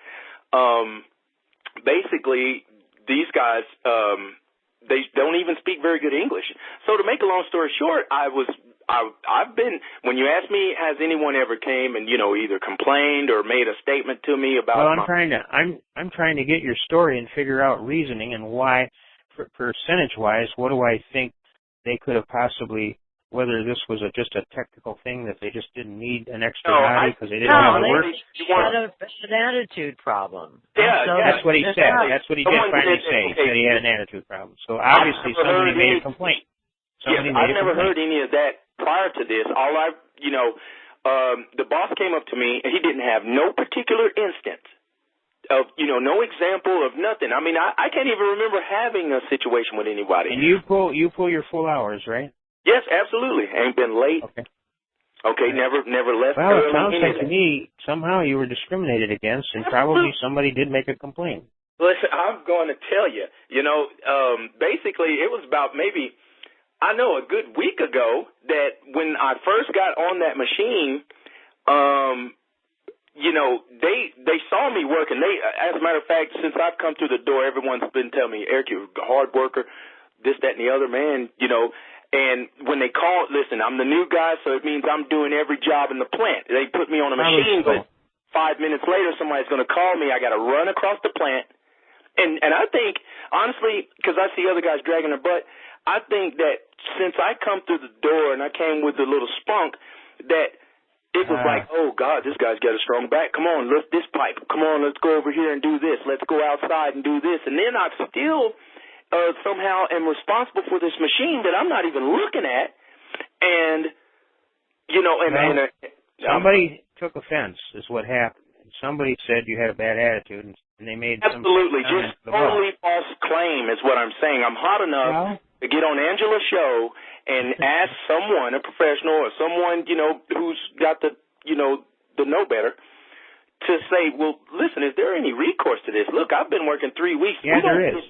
Basically, these guys, they don't even speak very good English. So to make a long story short, I've been, when you ask me, has anyone ever came and, either complained or made a statement to me about I'm trying to get your story and figure out reasoning and why, percentage-wise, what do I think they could have possibly, whether this was just a technical thing that they just didn't need an extra body because they didn't have to work. An attitude problem. Yeah, that's what he said. That's what he did finally say. He said he had an attitude problem. So obviously somebody made a complaint. I've never heard any of that prior to this. The boss came up to me and he didn't have no particular instance of, no example of nothing. I mean, I can't even remember having a situation with anybody. And you pull your full hours, right? Yes, absolutely. Ain't been late. Okay, never left. Well, it sounds like to me somehow you were discriminated against, and probably somebody did make a complaint. Listen, I'm going to tell you. Basically, it was about maybe, a good week ago that when I first got on that machine, they saw me working. As a matter of fact, since I've come through the door, everyone's been telling me, Eric, you're a hard worker, this, that, and the other, man, And when they call, listen, I'm the new guy, so it means I'm doing every job in the plant. They put me on a machine, but 5 minutes later, somebody's going to call me. I got to run across the plant. And I think, honestly, because I see other guys dragging their butt, I think that since I come through the door and I came with a little spunk, that it was like, oh, God, this guy's got a strong back. Come on, lift this pipe. Come on, let's go over here and do this. Let's go outside and do this. And then I still somehow am responsible for this machine that I'm not even looking at. And, somebody took offense is what happened. Somebody said you had a bad attitude, and they made absolutely just totally false claim is what I'm saying. I'm hot enough to get on Angela's show and ask someone, a professional or someone, who's got the know better, to say, well, listen, is there any recourse to this? Look, I've been working 3 weeks. Yeah, there is.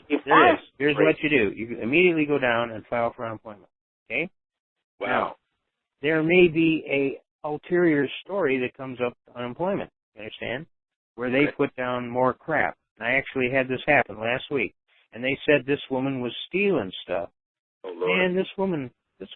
Here's what you do. You immediately go down and file for unemployment. Okay? Wow. Now, there may be a ulterior story that comes up to unemployment. You understand? Where they put down more crap. And I actually had this happen last week. And they said this woman was stealing stuff. Oh, Lord. And this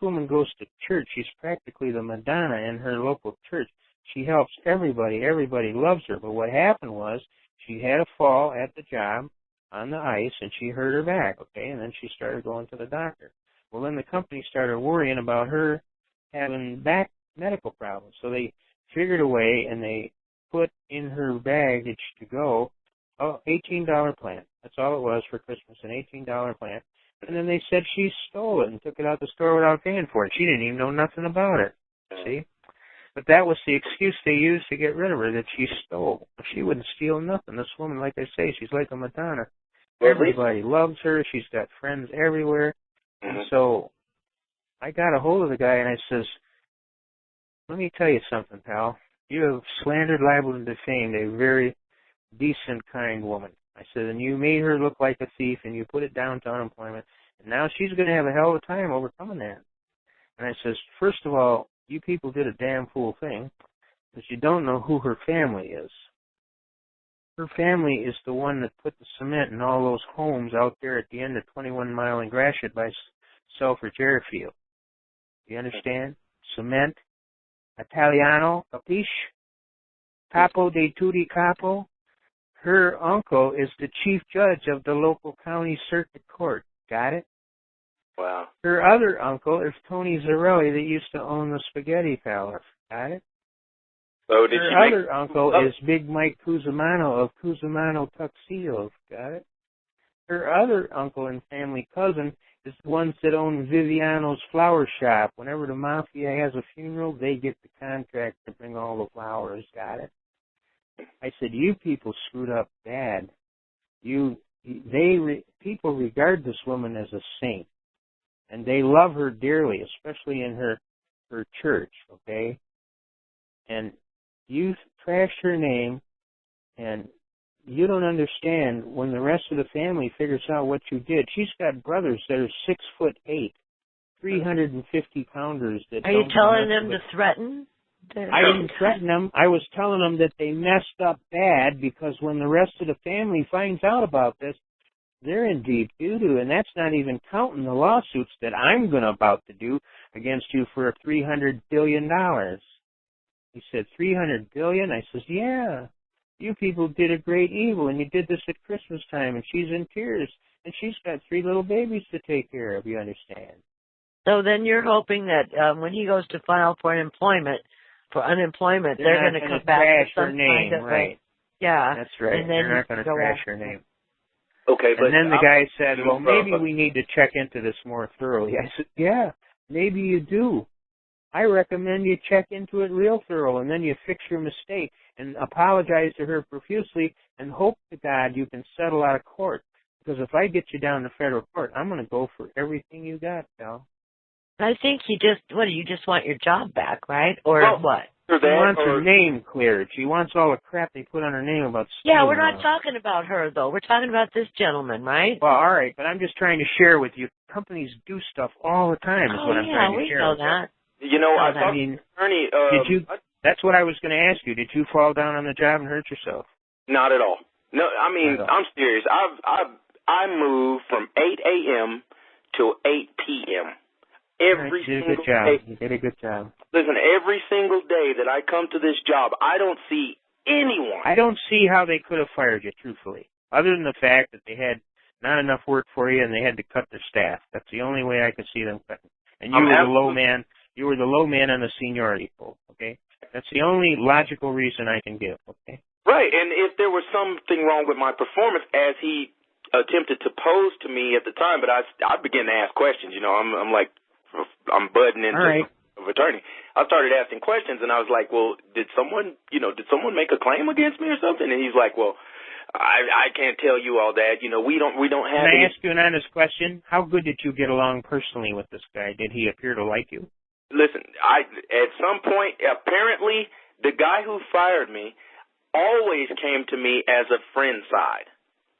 woman goes to church. She's practically the Madonna in her local church. She helps everybody. Everybody loves her. But what happened was she had a fall at the job on the ice, and she hurt her back, okay? And then she started going to the doctor. Well, then the company started worrying about her having back medical problems. So they figured a way, and they put in her baggage to go $18 plant. That's all it was for Christmas, an $18 plant. And then they said she stole it and took it out the store without paying for it. She didn't even know nothing about it, see? But that was the excuse they used to get rid of her, that she stole. She wouldn't steal nothing. This woman, like I say, she's like a Madonna. Everybody loves her. She's got friends everywhere. And so I got a hold of the guy, and I says, let me tell you something, pal. You have slandered, libeled, and defamed a very decent, kind woman. I said, and you made her look like a thief, and you put it down to unemployment, and now she's going to have a hell of a time overcoming that. And I says, first of all, you people did a damn fool thing, but you don't know who her family is. Her family is the one that put the cement in all those homes out there at the end of 21 Mile and Gratiot by Selfridge Airfield. You understand? Cement, Italiano, capisce? Capo dei tutti capo. Her uncle is the chief judge of the local county circuit court. Got it? Wow. Her other uncle is Tony Zarelli that used to own the Spaghetti Palace. Got it? So did her other uncle is Big Mike Cusimano of Cusimano Tuxedos. Got it? Her other uncle and family cousin is the ones that own Viviano's flower shop. Whenever the mafia has a funeral, they get the contract to bring all the flowers. Got it? I said, you people screwed up bad. People regard this woman as a saint, and they love her dearly, especially in her her church, okay? And you trashed her name, and you don't understand when the rest of the family figures out what you did. She's got brothers that are 6'8", 350-pounders. That are you telling them to threaten? I didn't threaten them. I was telling them that they messed up bad because when the rest of the family finds out about this, they're in deep doo-doo, and that's not even counting the lawsuits that I'm about to do against you for $300 billion. He said, $300 billion? I says, yeah. You people did a great evil, and you did this at Christmas time, and she's in tears, and she's got 3 little babies to take care of, you understand? So then you're hoping that when he goes to file for unemployment, they're going to come back with some kind of right? Yeah, that's right. And then they're not going to trash her name. Okay, but and then the guy said, "Well, maybe we need to check into this more thoroughly." I said, "Yeah, maybe you do. I recommend you check into it real thorough, and then you fix your mistake and apologize to her profusely, and hope to God you can settle out of court. Because if I get you down to federal court, I'm going to go for everything you got, pal." I think you just want your job back, right? Or what? She wants her name cleared. She wants all the crap they put on her name about stealing. Yeah, we're not talking about her, though. We're talking about this gentleman, right? Well, all right, but I'm just trying to share with you. Companies do stuff all the time is what I'm trying to share. Oh, yeah, we know that. You know, I talked to an attorney. That's what I was going to ask you. Did you fall down on the job and hurt yourself? Not at all. No, I mean, I'm serious. I moved from 8 a.m. till 8 p.m. Every single day. You did a good job. Listen, every single day that I come to this job, I don't see anyone. I don't see how they could have fired you, truthfully, other than the fact that they had not enough work for you and they had to cut their staff. That's the only way I could see them cutting. And you were the low man. You were the low man on the seniority pool. Okay, that's the only logical reason I can give. Okay. Right, and if there was something wrong with my performance, as he attempted to pose to me at the time, but I began to ask questions. You know, I'm like, I'm budding into of attorney. I started asking questions, and I was like, well, did someone make a claim against me or something? And he's like, well, I can't tell you all that. You know, we don't have. Can I ask you an honest question? How good did you get along personally with this guy? Did he appear to like you? Listen, at some point, apparently, the guy who fired me always came to me as a friend side.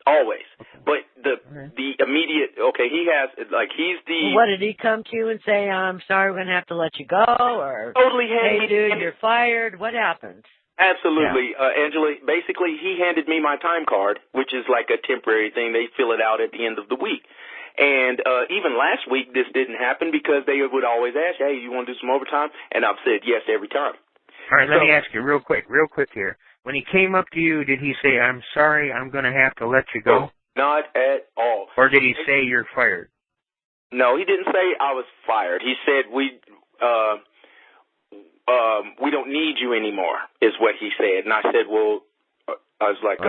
Always. But the immediate, he has, like, he's the... What, did he come to you and say, I'm sorry, we're going to have to let you go? Or, totally hey, dude, you're fired? What happened? Absolutely. Yeah. Angela, basically, he handed me my time card, which is like a temporary thing. They fill it out at the end of the week. And even last week, this didn't happen because they would always ask, hey, you want to do some overtime? And I've said yes every time. All right, let me ask you real quick here. When he came up to you, did he say, I'm sorry, I'm going to have to let you go? Not at all. Or did he say you're fired? No, he didn't say I was fired. He said we don't need you anymore, is what he said. And I said, well, I was like...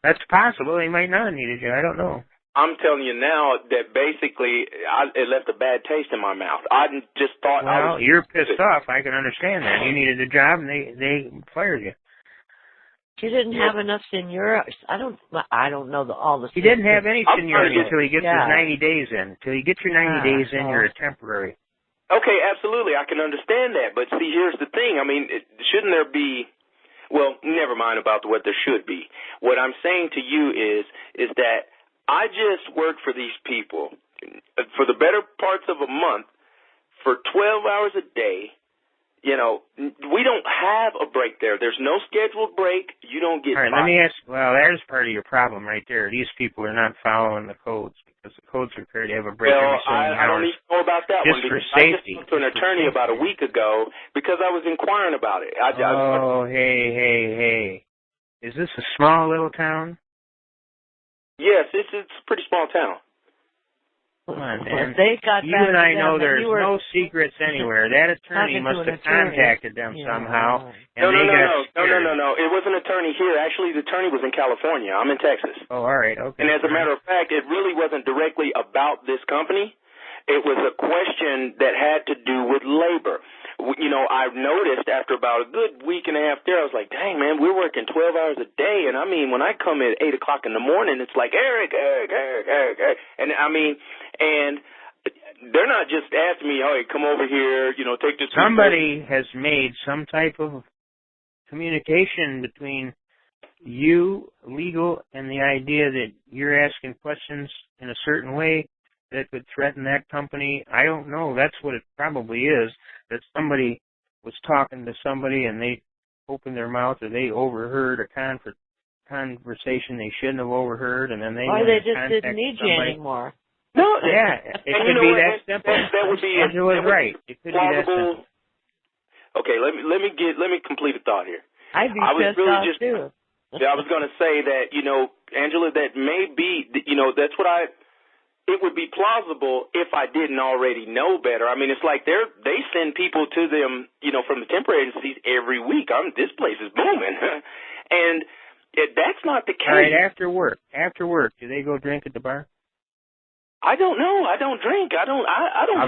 that's possible. He might not have needed you. I don't know. I'm telling you now that basically it left a bad taste in my mouth. I just thought you're pissed off. I can understand that. You needed a job, and they fired you. You didn't have enough seniority. I don't know all the. He didn't have any seniority until he gets his 90 days in. Until you get your 90 days in, you're a temporary. Okay, absolutely. I can understand that. But see, here's the thing. I mean, shouldn't there be... Well, never mind about what there should be. What I'm saying to you is that I just worked for these people for the better parts of a month for 12 hours a day. You know, we don't have a break there. There's no scheduled break. You don't get... All right, let me ask... Well, there's part of your problem right there. These people are not following the codes because the codes require to have a break every so many hours. I don't need to know about that just one. For safety. I just talked to an attorney about a week ago because I was inquiring about it. Hey. Is this a small little town? Yes, it's a pretty small town. Come on, man. They got you and I know there's no secrets anywhere. That attorney must have contacted them somehow. No. It was an attorney here. Actually, the attorney was in California. I'm in Texas. Oh, all right. Okay. And as a matter of fact, it really wasn't directly about this company. It was a question that had to do with labor. You know, I've noticed after about a good week and a half there, I was like, dang, man, we're working 12 hours a day. And I mean, when I come at 8 o'clock in the morning, it's like, Eric. And I mean, and they're not just asking me, hey, come over here, take this. Somebody has made some type of communication between you, legal, and the idea that you're asking questions in a certain way that could threaten that company. I don't know. That's what it probably is, that somebody was talking to somebody and they opened their mouth or they overheard a conversation they shouldn't have overheard, and then they or they just didn't need you anymore. No, yeah, it could be that simple. That would be Angela's right. It could be that simple. Okay, let me complete a thought here. I'd be pissed off too. I was going to say that, Angela, that may be, that's what it would be plausible if I didn't already know better. I mean, it's like they send people to them, from the temporary agencies every week. This place is booming. And that's not the case. All right, after work, do they go drink at the bar? I don't know. I don't drink. I don't.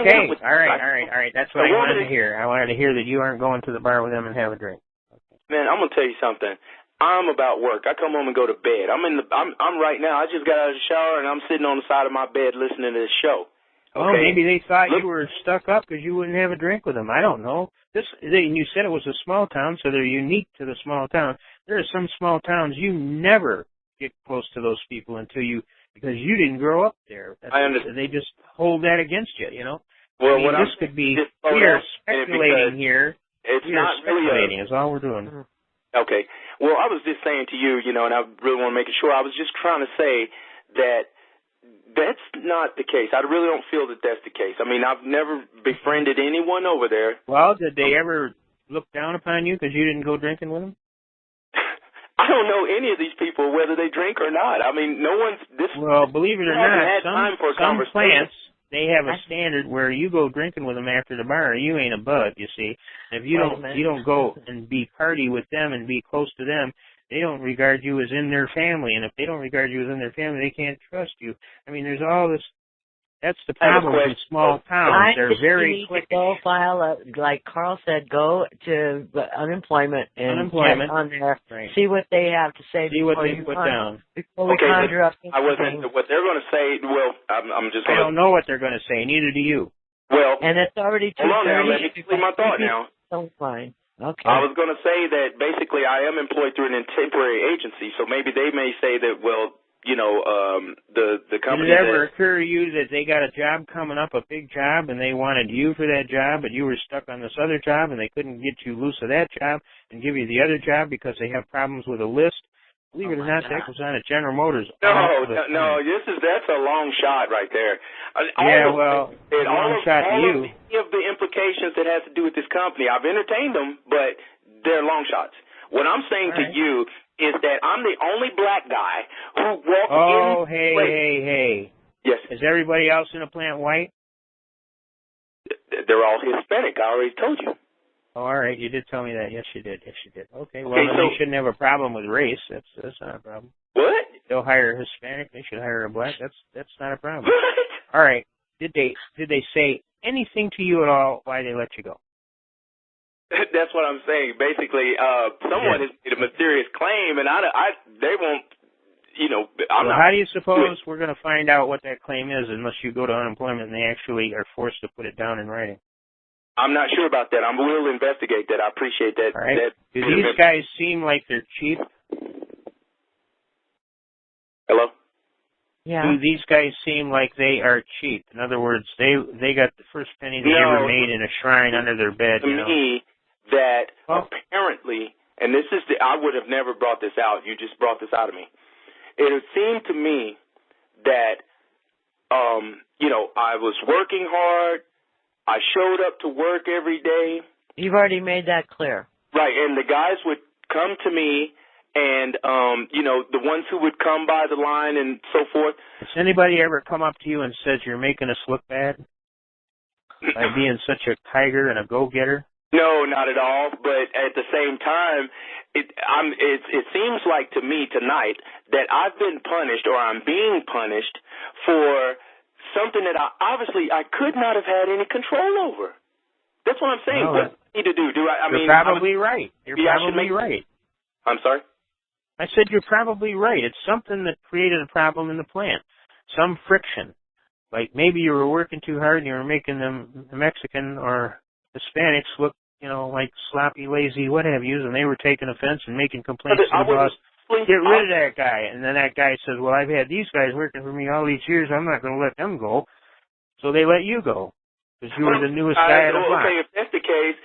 Okay. All right. That's what I wanted to hear. I wanted to hear that you aren't going to the bar with them and have a drink. Okay. Man, I'm gonna tell you something. I'm about work. I come home and go to bed. I'm right now. I just got out of the shower and I'm sitting on the side of my bed listening to this show. Okay? Oh, maybe they thought you were stuck up because you wouldn't have a drink with them. I don't know. You said it was a small town, so they're unique to the small town. There are some small towns you never get close to those people because you didn't grow up there. I understand. They just hold that against you, Well, this could be, we are speculating here. It's not speculating is all we're doing. Okay. Well, I was just saying to you, and I really want to make sure. I was just trying to say that that's not the case. I really don't feel that that's the case. I mean, I've never befriended anyone over there. Well, did they ever look down upon you because you didn't go drinking with them? I don't know any of these people, whether they drink or not. I mean, no one's Well, believe it or not, some plants, they have a I standard where you go drinking with them after the bar, you ain't a bud, you see. And if you don't go and be party with them and be close to them, they don't regard you as in their family. And if they don't regard you as in their family, they can't trust you. I mean, there's all this. That's the problem in small towns. They're very quick. Go file like Carl said, go to unemployment and get on there. Right. See what they have to say. See what they put down. Before we conjure up. I wasn't. What they're going to say. Well, I'm just. I don't know what they're going to say. Neither do you. Well, and it's already 2:30. Hold on now. Let me complete my thought now. So fine. Okay. I was going to say that basically I am employed through a temporary agency, so maybe they may say that, well, the company. Did it ever occur to you that they got a job coming up, a big job, and they wanted you for that job, but you were stuck on this other job, and they couldn't get you loose of that job and give you the other job because they have problems with a list? Believe it or not, that goes on at General Motors. No, that's a long shot right there. A long shot to you. Any of the implications that has to do with this company, I've entertained them, but they're long shots. What I'm saying to you is that I'm the only black guy who walks in. Oh, hey. Yes. Is everybody else in the plant white? They're all Hispanic. I already told you. Oh, all right. You did tell me that. Yes, you did. Okay, well, then you shouldn't have a problem with race. That's not a problem. What? They'll hire a Hispanic. They should hire a black. That's not a problem. What? All right. Did they say anything to you at all why they let you go? That's what I'm saying. Basically, someone has made a mysterious claim, and they won't. How do you suppose we're going to find out what that claim is unless you go to unemployment and they actually are forced to put it down in writing? I'm not sure about that. I will investigate that. I appreciate that. All right. Do these guys seem like they're cheap? Hello? Yeah. Do these guys seem like they are cheap? In other words, they got the first penny they ever made in a shrine under their bed. To me, that apparently, and this is I would have never brought this out. You just brought this out of me. It seemed to me that, I was working hard. I showed up to work every day. You've already made that clear. Right, and the guys would come to me and, the ones who would come by the line and so forth. Has anybody ever come up to you and said you're making us look bad by being such a tiger and a go-getter? No, not at all. But at the same time, it seems like to me tonight that I've been punished or I'm being punished for something that I could not have had any control over. That's what I'm saying. What do I need to do? You're probably right. You're probably right. I'm sorry? I said you're probably right. It's something that created a problem in the plant. Some friction. Like maybe you were working too hard and you were making them Mexican or Hispanics look, like sloppy, lazy, what have you, and they were taking offense and making complaints to the boss. Get rid of that guy. And then that guy says, well, I've had these guys working for me all these years. I'm not going to let them go. So they let you go because you were the newest guy at the block. Okay, if that's the case,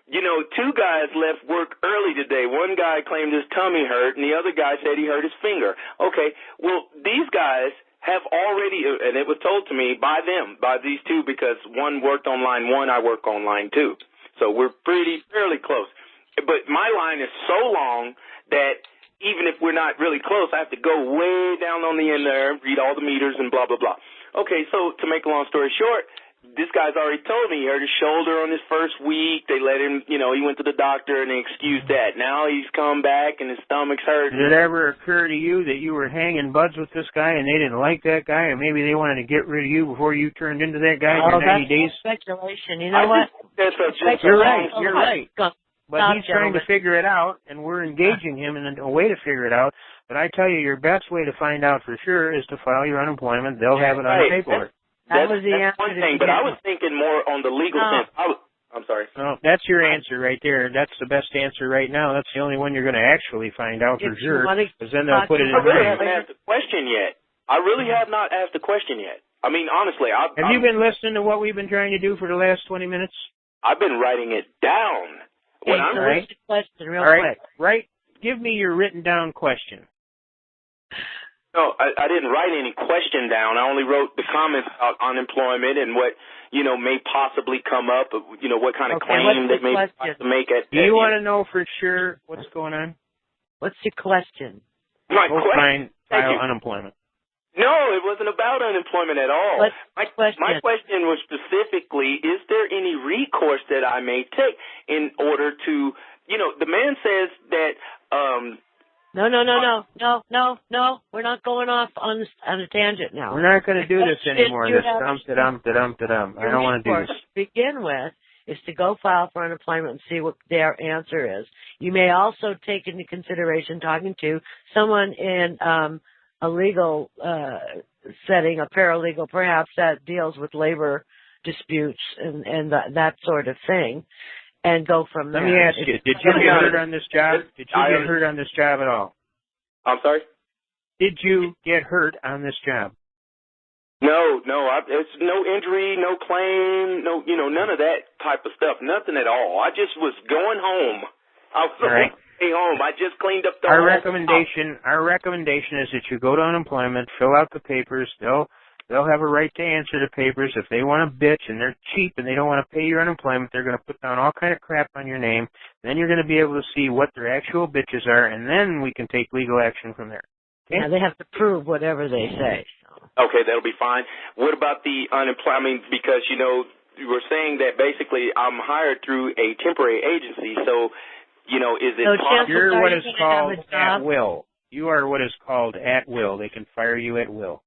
two guys left work early today. One guy claimed his tummy hurt, and the other guy said he hurt his finger. Okay, well, these guys have already, and it was told to me by these two, because one worked on line one, I work on line two. So we're fairly close. But my line is so long that even if we're not really close, I have to go way down on the end there, read all the meters and blah, blah, blah. Okay, so to make a long story short, this guy's already told me he hurt his shoulder on his first week. They let him, he went to the doctor and they excused that. Now he's come back and his stomach's hurt. Did it ever occur to you that you were hanging buds with this guy and they didn't like that guy and maybe they wanted to get rid of you before you turned into that guy for 90 days? Speculation. You know what? You're right. But he's trying to figure it out, and we're engaging him in a way to figure it out. But I tell you, your best way to find out for sure is to file your unemployment. They'll have it on the paperwork. That was the answer. One thing, but I was thinking more on the legal sense. I'm sorry. No, that's your answer right there. That's the best answer right now. That's the only one you're going to actually find out for sure, because then they'll put it in writing. I really haven't asked the question yet. I really have not asked the question yet. I mean, honestly. Have you been listening to what we've been trying to do for the last 20 minutes? I've been writing it down. Okay, so what's the question real quick? Right. Give me your written down question. No, I didn't write any question down. I only wrote the comments about unemployment and what, may possibly come up, what kind of claim they may have to make at. Do you want to know for sure what's going on? What's your question? My question. File unemployment. No, it wasn't about unemployment at all. My question was specifically, is there any recourse that I may take in order to, the man says that, No. We're not going off on a tangent now. We're not going to do this anymore. This dum-da-dum-da-dum-da-dum. I don't want to do this. To begin with is to go file for unemployment and see what their answer is. You may also take into consideration talking to someone in a legal setting, a paralegal perhaps, that deals with labor disputes and that sort of thing, and go from there. Let me ask you, did you get hurt on this job? Did you get hurt on this job at all? I'm sorry? Did you get hurt on this job? No, it's no injury, no claim, none of that type of stuff, nothing at all. I just was going home. I was going to stay home. I just cleaned up the Our recommendation is that you go to unemployment, fill out the papers. They'll have a right to answer the papers. If they want to bitch and they're cheap and they don't want to pay your unemployment, they're going to put down all kind of crap on your name. Then you're going to be able to see what their actual bitches are, and then we can take legal action from there. Okay? Yeah, they have to prove whatever they say. Okay, that'll be fine. What about the unemployment? Because, you were saying that basically I'm hired through a temporary agency, so, is it possible? You're what is called at will. You are what is called at will. They can fire you at will.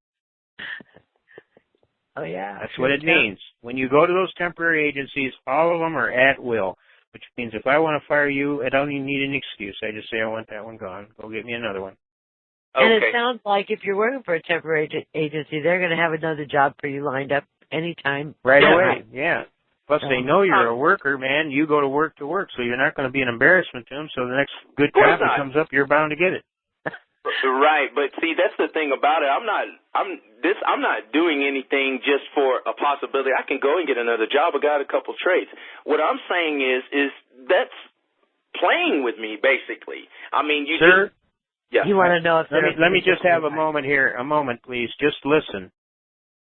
Oh, yeah. That's what it means. When you go to those temporary agencies, all of them are at will, which means if I want to fire you, I don't even need an excuse. I just say, I want that one gone. Go get me another one. And it sounds like if you're working for a temporary agency, they're going to have another job for you lined up anytime. Right away, yeah. Plus, they know you're a worker, man. You go to work, so you're not going to be an embarrassment to them. So the next good job that comes up, you're bound to get it. Right, but see, that's the thing about it. I'm not doing anything just for a possibility. I can go and get another job. I got a couple trades. What I'm saying is that's playing with me, basically. I mean, Sir? Yeah. You want to know if let me just have a moment here. A moment, please. Just listen.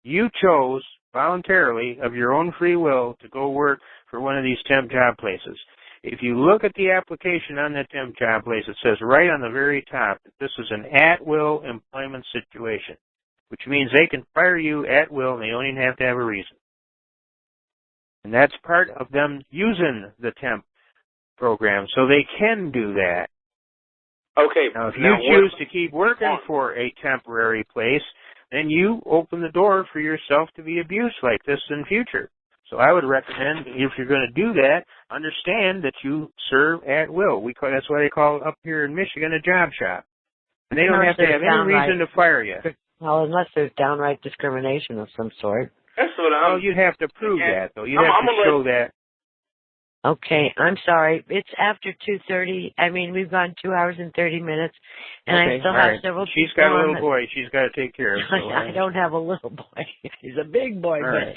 You chose voluntarily of your own free will to go work for one of these temp job places. If you look at the application on that temp job place, it says right on the very top that this is an at-will employment situation, which means they can fire you at will and they don't even have to have a reason. And that's part of them using the temp program, so they can do that. Okay. Now, if you choose to keep working for a temporary place, then you open the door for yourself to be abused like this in future. So I would recommend, if you're going to do that, understand that you serve at will. That's why they call it up here in Michigan a job shop. And they don't have to have any reason to fire you. Well, unless there's downright discrimination of some sort. That's what I'm... Well, you'd have to prove that, though. You'd have to show that. Okay, I'm sorry. It's after 2:30. I mean, we've gone 2 hours and 30 minutes, and okay, I still have right. several She's people got a on little boy she's got to take care of. So, I don't have a little boy. He's a big boy, all but right.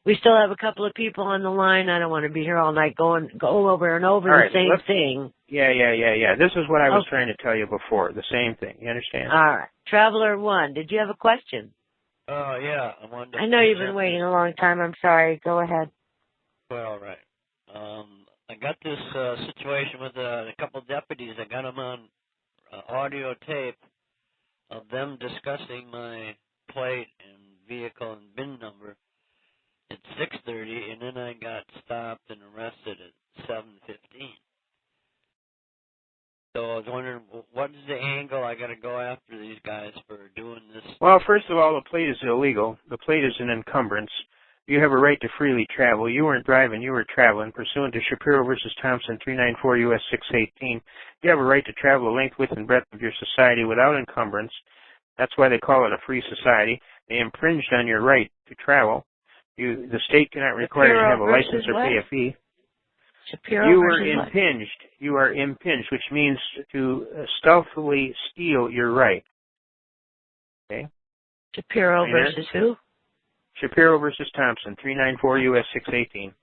we still have a couple of people on the line. I don't want to be here all night go over and over all the right, same thing. Yeah. This is what I was trying to tell you before. The same thing. You understand? All right. Traveler 1, did you have a question? Oh, yeah. I know you've been waiting a long time. I'm sorry. Go ahead. Well, right. I got this situation with a couple of deputies. I got them on audio tape of them discussing my plate and vehicle and VIN number at 6:30, and then I got stopped and arrested at 7:15. So I was wondering, what is the angle I got to go after these guys for doing this? Well, first of all, the plate is illegal. The plate is an encumbrance. You have a right to freely travel. You weren't driving, you were traveling. Pursuant to Shapiro versus Thompson, 394 U.S. 618, you have a right to travel the length, width, and breadth of your society without encumbrance. That's why they call it a free society. They infringed on your right to travel. The state cannot require you to have a license or pay a fee. Shapiro You were versus impinged. You are impinged, which means to stealthily steal your right. Okay? Shapiro versus who? Shapiro versus Thompson, 394 U.S. 618.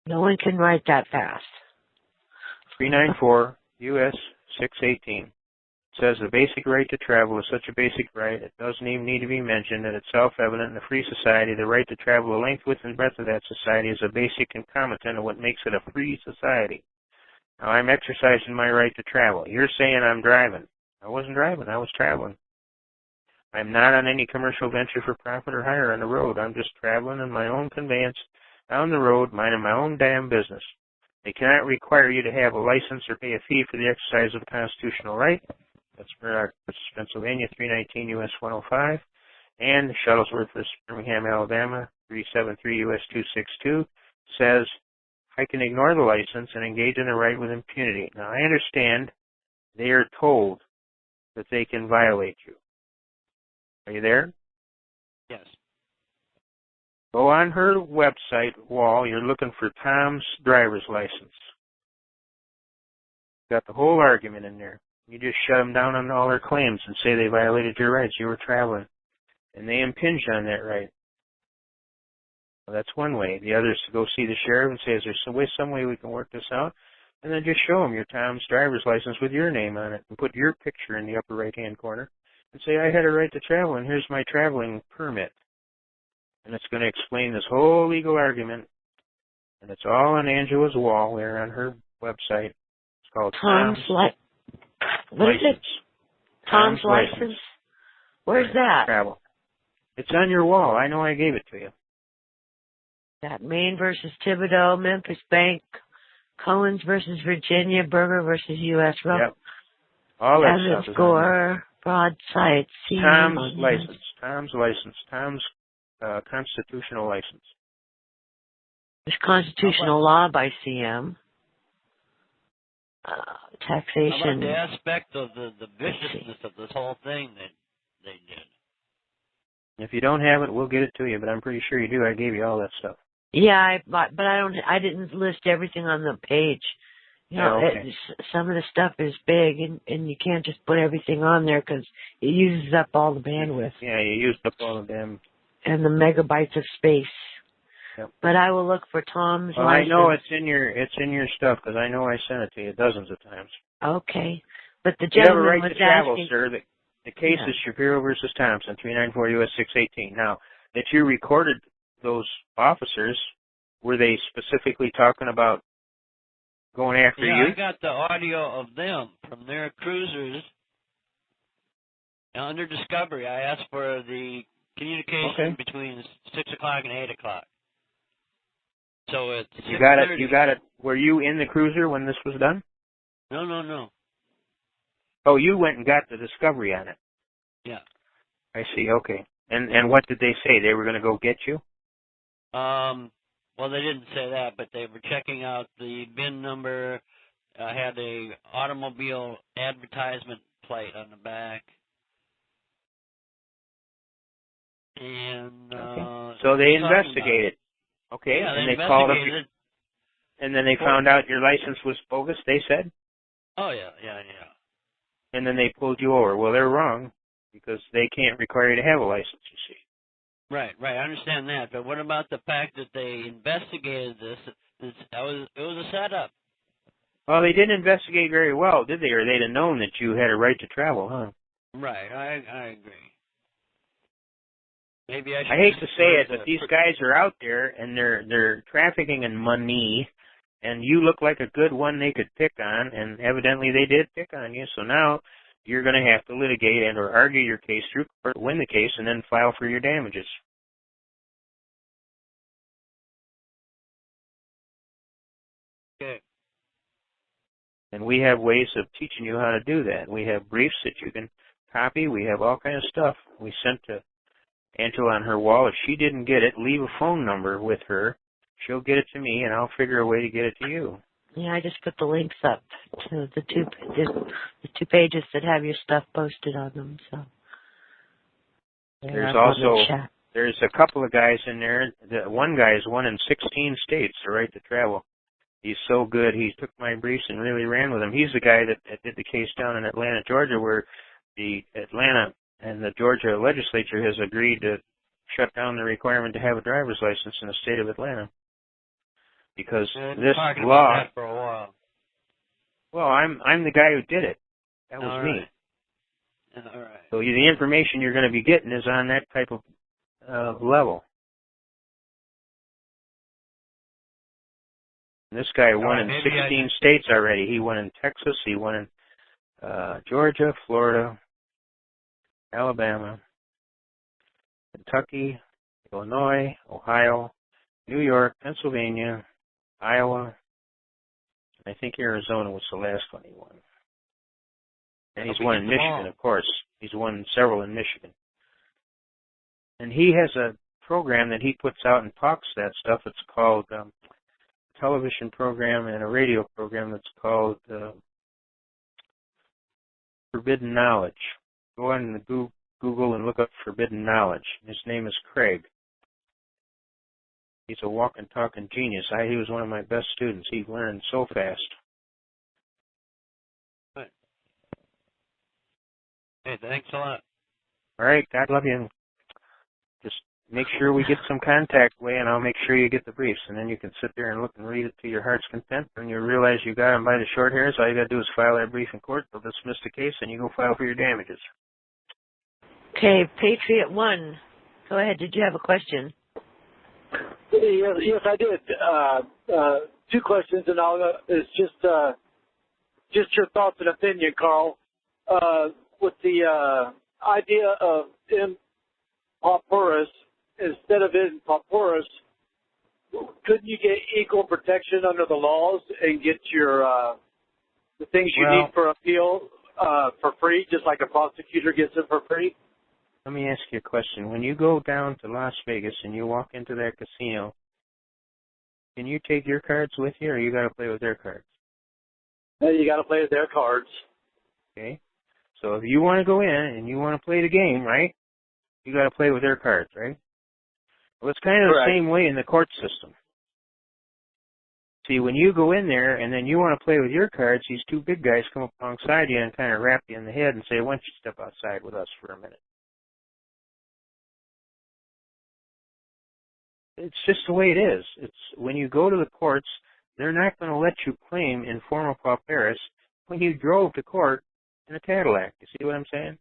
No one can write that fast. 394 U.S. 618. Says the basic right to travel is such a basic right, it doesn't even need to be mentioned, that it's self-evident in a free society. The right to travel the length, width, and breadth of that society is a basic concomitant of what makes it a free society. Now, I'm exercising my right to travel. You're saying I'm driving. I wasn't driving. I was traveling. I'm not on any commercial venture for profit or hire on the road. I'm just traveling in my own conveyance down the road, minding my own damn business. They cannot require you to have a license or pay a fee for the exercise of a constitutional right. That's Murdoch versus Pennsylvania, 319 U.S. 105. And Shuttlesworth versus Birmingham, Alabama, 373 U.S. 262, says, I can ignore the license and engage in a right with impunity. Now, I understand they are told that they can violate you. Are you there? Yes. Go on her website wall. You're looking for Tom's driver's license. Got the whole argument in there. You just shut them down on all their claims and say they violated your rights. You were traveling. And they impinged on that right. Well, that's one way. The other is to go see the sheriff and say, is there some way we can work this out? And then just show them your Tom's driver's license with your name on it and put your picture in the upper right-hand corner and say, I had a right to travel and here's my traveling permit. And it's going to explain this whole legal argument. And it's all on Angela's wall there on her website. It's called Tom's What is it? Tom's license? Where's that? Travel. It's on your wall. I know I gave it to you. That Maine versus Thibodeau, Memphis Bank, Cohen's versus Virginia, Berger versus U.S. Road. Yep. All that stuff is Score, Broadside, Tom's license. Tom's license. Tom's constitutional license. There's constitutional law by CM. Taxation. How about the aspect of the viciousness of this whole thing that they did? If you don't have it, we'll get it to you, but I'm pretty sure you do. I gave you all that stuff. Yeah, but I didn't list everything on the page. You know, some of the stuff is big, and you can't just put everything on there because it uses up all the bandwidth. Yeah, you used up all of them. And the megabytes of space. Yep. But I will look for Tom's well, license. I know it's in your stuff because I know I sent it to you dozens of times. Okay, but the you have a gentleman right was to travel, asking, sir. The case is Shapiro versus Thompson, 394 U.S. 618. Now, that you recorded those officers, were they specifically talking about going after you? Yeah, I got the audio of them from their cruisers. Now, under Discovery, I asked for the communication between 6 o'clock and 8 o'clock. So it's You got it. Were you in the cruiser when this was done? No. Oh, you went and got the Discovery on it. Yeah. I see. Okay. And what did they say? They were going to go get you? Well, they didn't say that, but they were checking out the VIN number. I had a automobile advertisement plate on the back. So they investigated. Okay, Yeah, and they they called up, investigated. and then they found out your license was bogus, they said? Oh, yeah. And then they pulled you over. Well, they're wrong, because they can't require you to have a license, you see. Right. I understand that. But what about the fact that they investigated this? It was a setup. Well, they didn't investigate very well, did they? Or they'd have known that you had a right to travel, huh? Right. I agree. Maybe I should. I hate to say it, but these guys are out there, and they're trafficking in money, and you look like a good one they could pick on, and evidently they did pick on you, so now you're going to have to litigate and or argue your case through court, win the case, and then file for your damages. Okay. And we have ways of teaching you how to do that. We have briefs that you can copy. We have all kinds of stuff. We sent to Angela on her wall. If she didn't get it, leave a phone number with her. She'll get it to me, and I'll figure a way to get it to you. Yeah, I just put the links up to the two pages that have your stuff posted on them. So there's a couple of guys in there. One guy is one in 16 states, the right to travel. He's so good. He took my briefs and really ran with them. He's the guy that did the case down in Atlanta, Georgia, where the Atlanta and the Georgia legislature has agreed to shut down the requirement to have a driver's license in the state of Atlanta. Because this law. About that for a while. Well, I'm the guy who did it. That was me. All right. So the information you're going to be getting is on that type of level. This guy won in 16 states already. He won in Texas. He won in Georgia, Florida, Alabama, Kentucky, Illinois, Ohio, New York, Pennsylvania, Iowa, and I think Arizona was the last one he won. And he's won in Michigan, of course. He's won several in Michigan. And he has a program that he puts out and talks that stuff. It's called a television program and a radio program that's called Forbidden Knowledge. Go on the Google and look up Forbidden Knowledge. His name is Craig. He's a walking, talking genius. He was one of my best students. He learned so fast. Right. Hey, thanks a lot. All right, God love you. Just make sure we get some contact way, and I'll make sure you get the briefs, and then you can sit there and look and read it to your heart's content. When you realize you got them by the short hairs, all you got to do is file that brief in court. They'll dismiss the case, and you go file for your damages. Okay, Patriot 1. Go ahead. Did you have a question? Yes, I did. Two questions, and it's just your thoughts and opinion, Carl. With the idea of in pauperis instead of in pauperis, couldn't you get equal protection under the laws and get your the things you need for appeal for free, just like a prosecutor gets it for free? Let me ask you a question. When you go down to Las Vegas and you walk into that casino, can you take your cards with you, or you got to play with their cards? You got to play with their cards. Okay. So if you want to go in and you want to play the game, right, you got to play with their cards, right? Well, it's kind of the same way in the court system. See, when you go in there and then you want to play with your cards, these two big guys come up alongside you and kind of rap you in the head and say, why don't you step outside with us for a minute? It's just the way it is. It's when you go to the courts, they're not going to let you claim informal pauperis when you drove to court in a Cadillac. You see what I'm saying?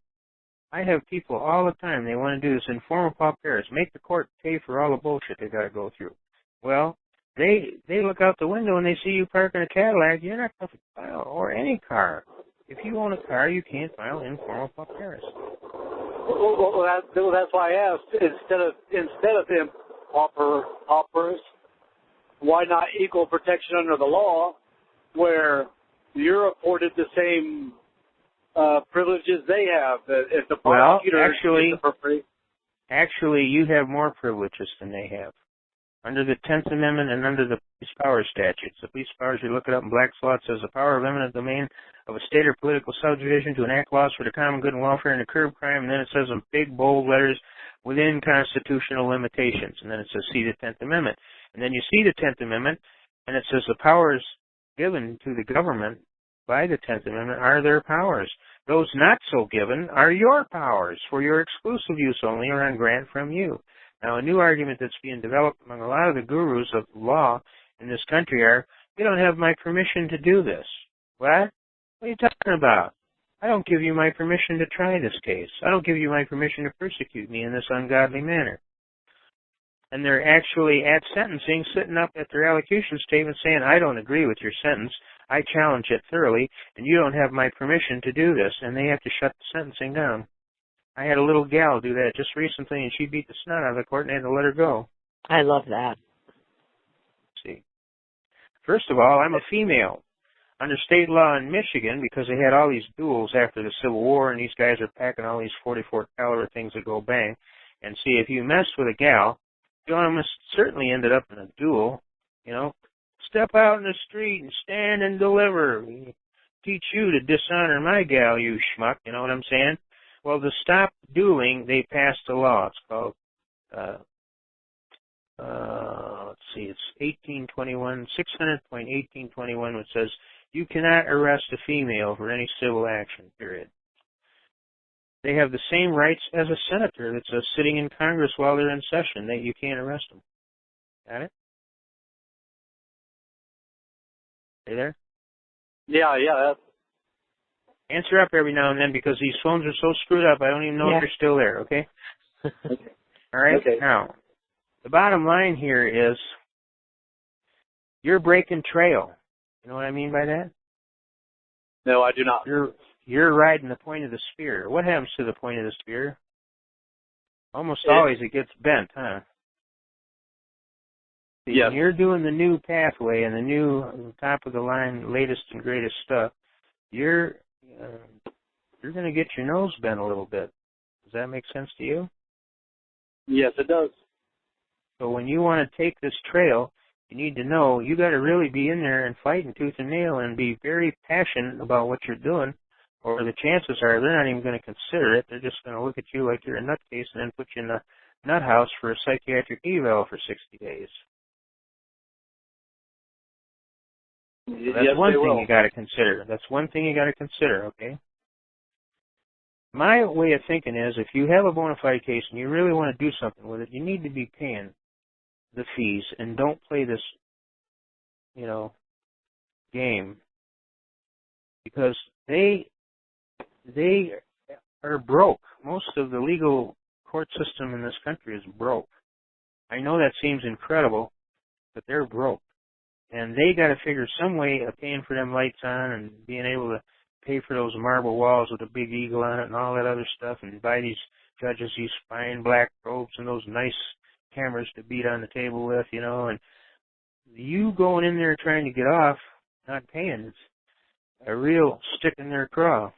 I have people all the time, they want to do this informal pauperis, make the court pay for all the bullshit they got to go through. Well, they look out the window and they see you park in a Cadillac, you're not going to file, or any car. If you own a car, you can't file informal pauperis. Well, that's why I asked, instead of them pauperis, why not equal protection under the law, where you're afforded the same privileges they have? If the prosecutor gets it for free. Actually, you have more privileges than they have. Under the 10th Amendment and under the police power statutes. The police powers, you look it up in Black's Law, it says the power of eminent domain of a state or political subdivision to enact laws for the common good and welfare and to curb crime. And then it says in big, bold letters, within constitutional limitations. And then it says, see the 10th Amendment. And then you see the 10th Amendment, and it says the powers given to the government by the 10th Amendment are their powers. Those not so given are your powers for your exclusive use only or on grant from you. Now, a new argument that's being developed among a lot of the gurus of law in this country are, you don't have my permission to do this. What? What are you talking about? I don't give you my permission to try this case. I don't give you my permission to persecute me in this ungodly manner. And they're actually at sentencing sitting up at their allocution statement saying, I don't agree with your sentence. I challenge it thoroughly, and you don't have my permission to do this. And they have to shut the sentencing down. I had a little gal do that just recently, and she beat the snot out of the court and had to let her go. I love that. See, first of all, I'm a female. Under state law in Michigan, because they had all these duels after the Civil War, and these guys are packing all these 44 caliber things that go bang. And see, if you mess with a gal, you almost certainly ended up in a duel. You know, step out in the street and stand and deliver. We teach you to dishonor my gal, you schmuck. You know what I'm saying? Well, to stop dueling, they passed a law. It's called, let's see, it's 1821, 600.1821, which says you cannot arrest a female for any civil action, period. They have the same rights as a senator that's sitting in Congress while they're in session. You can't arrest them. Got it? Are you there? Yeah. Answer up every now and then because these phones are so screwed up I don't even know if you're still there, okay? All right? Okay. Now, the bottom line here is you're breaking trail. You know what I mean by that? No, I do not. You're riding the point of the spear. What happens to the point of the spear? Almost always it gets bent, huh? See, yes. When you're doing the new pathway and the new top of the line, latest and greatest stuff, you're going to get your nose bent a little bit. Does that make sense to you? Yes, it does. So when you want to take this trail, you need to know you got to really be in there and fighting tooth and nail and be very passionate about what you're doing, or the chances are they're not even going to consider it. They're just going to look at you like you're a nutcase and then put you in the nut house for a psychiatric eval for 60 days. So that's one thing you got to consider. That's one thing you got to consider, okay? My way of thinking is if you have a bona fide case and you really want to do something with it, you need to be paying the fees and don't play this, game because they are broke. Most of the legal court system in this country is broke. I know that seems incredible, but they're broke. And they got to figure some way of paying for them lights on and being able to pay for those marble walls with a big eagle on it and all that other stuff and buy these judges these fine black robes and those nice cameras to beat on the table with, and you going in there trying to get off, not paying, it's a real stick in their craw.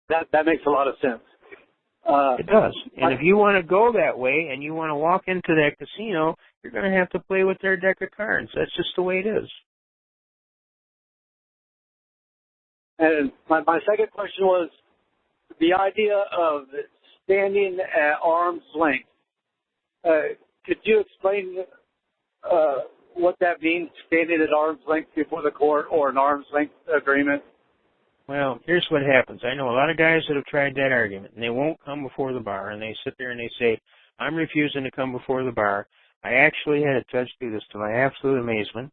That makes a lot of sense. It does. And if you want to go that way and you want to walk into that casino, you're going to have to play with their deck of cards. That's just the way it is. And my second question was the idea of standing at arm's length. Could you explain what that means, standing at arm's length before the court or an arm's length agreement? Well, here's what happens. I know a lot of guys that have tried that argument, and they won't come before the bar, and they sit there and they say, I'm refusing to come before the bar. I actually had a judge do this to my absolute amazement.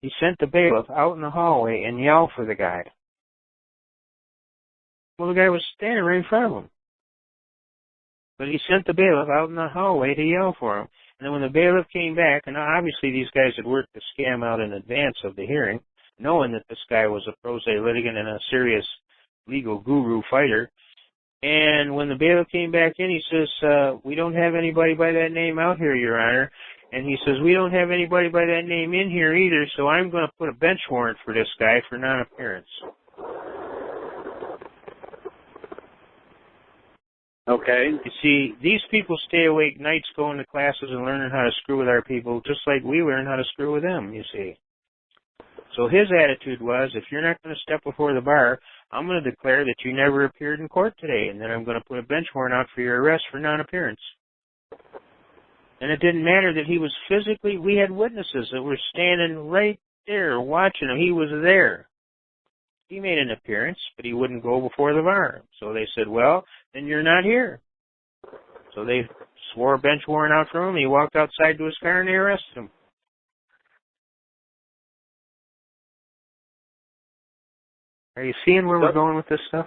He sent the bailiff out in the hallway and yelled for the guy. Well, the guy was standing right in front of him. But he sent the bailiff out in the hallway to yell for him. And then when the bailiff came back, and obviously these guys had worked the scam out in advance of the hearing, knowing that this guy was a pro se litigant and a serious legal guru fighter. And when the bailiff came back in, he says, we don't have anybody by that name out here, Your Honor. And he says, we don't have anybody by that name in here either, so I'm going to put a bench warrant for this guy for non-appearance. Okay. You see, these people stay awake nights going to classes and learning how to screw with our people, just like we learn how to screw with them, you see. So his attitude was, if you're not going to step before the bar, I'm going to declare that you never appeared in court today, and then I'm going to put a bench warrant out for your arrest for non-appearance. And it didn't matter that he was physically, we had witnesses that were standing right there watching him. He was there. He made an appearance, but he wouldn't go before the bar. So they said, well, then you're not here. So they swore a bench warrant out for him. He walked outside to his car and they arrested him. Are you seeing where we're going with this stuff?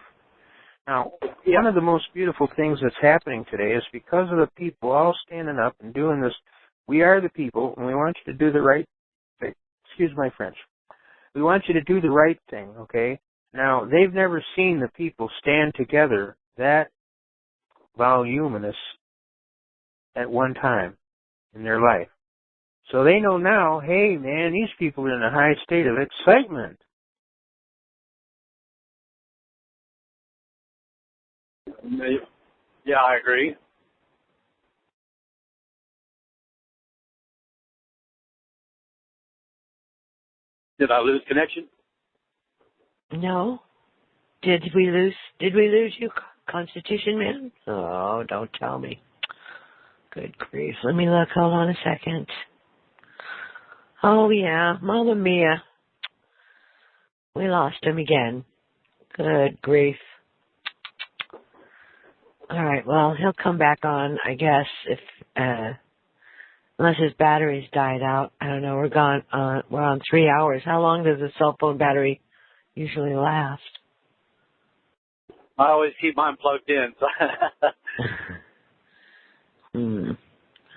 Now, one of the most beautiful things that's happening today is because of the people all standing up and doing this. We are the people, and we want you to do the right thing. Excuse my French. We want you to do the right thing, okay? Now, they've never seen the people stand together that voluminous at one time in their life. So they know now, hey, man, these people are in a high state of excitement. Yeah, I agree. Did I lose connection? No. Did we lose you, Constitution Man? Oh, don't tell me. Good grief. Let me look. Hold on a second. Oh, yeah. Mamma mia. We lost him again. Good grief. All right, well, he'll come back on, I guess, if unless his battery's died out. I don't know. We're on 3 hours. How long does a cell phone battery usually last? I always keep mine plugged in.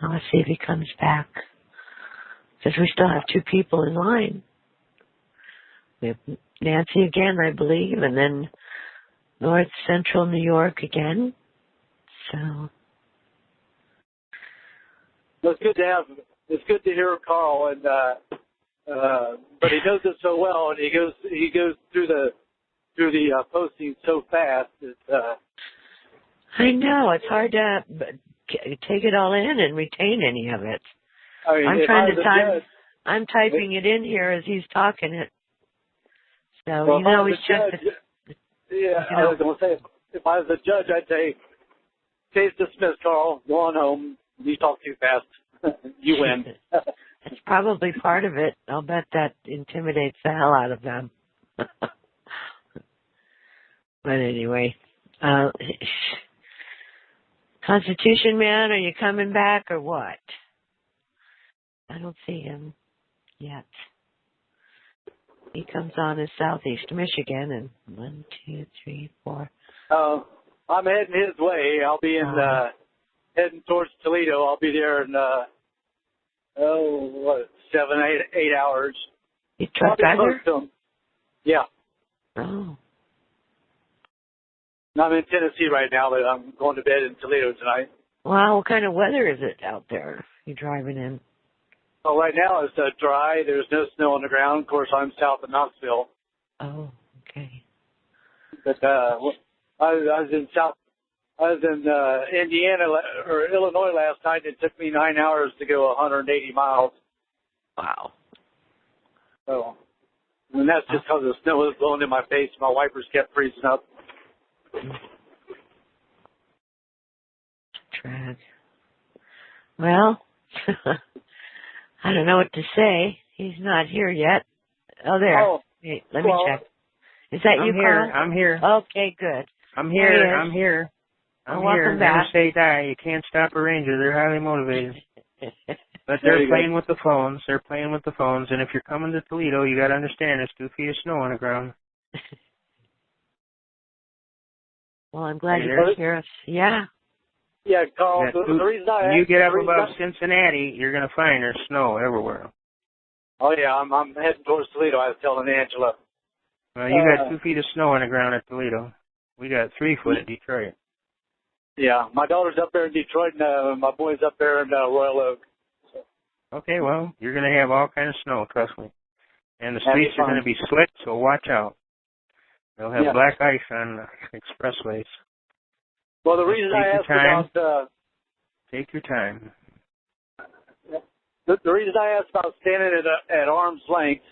Let's see if he comes back. Because we still have 2 people in line. We have Nancy again, I believe, and then North Central New York again. So it's good to hear Carl, and but he knows it so well, and he goes through the posting so fast. I know it's hard to take it all in and retain any of it. I mean, I'm typing it in here as he's talking it. So well, he's just. I was going to say, if I was a judge, I'd say, case dismissed, Carl. Go on home. You talk too fast. You win. That's probably part of it. I'll bet that intimidates the hell out of them. But anyway, Constitution Man, are you coming back or what? I don't see him yet. He comes on in Southeast Michigan, and 1, 2, 3, 4. I'm heading his way. I'll be heading towards Toledo. I'll be there in 7, 8 hours. You truck driver? Yeah. Oh. I'm in Tennessee right now, but I'm going to bed in Toledo tonight. Wow, what kind of weather is it out there you're driving in? Well, right now it's dry. There's no snow on the ground. Of course, I'm south of Knoxville. Oh, okay. But I was in Indiana or Illinois last night. It took me 9 hours to go 180 miles. Wow. So, and that's just because the snow was blowing in my face. My wipers kept freezing up. Drag. Well, I don't know what to say. He's not here yet. Oh, there. Oh, Wait, let me check. Is that you, Carl? I'm here. Okay, good. I'm here. I'm here. Welcome back. Never say die. You can't stop a ranger. They're highly motivated. But they're playing with the phones. They're playing with the phones. And if you're coming to Toledo, you got to understand there's 2 feet of snow on the ground. Well, I'm glad you could hear us. Yeah. Yeah, Carl. The reason when you get up above Cincinnati, you're going to find there's snow everywhere. Oh yeah, I'm heading towards Toledo. I was telling Angela. Well, you got 2 feet of snow on the ground at Toledo. We got 3 foot at Detroit. Yeah, my daughter's up there in Detroit, and my boy's up there in Royal Oak. So. Okay, well, you're going to have all kind of snow, trust me. And the streets are going to be slick, so watch out. They'll have black ice on the expressways. Well, the reason I asked about... Take your time. The reason I asked about standing at arm's length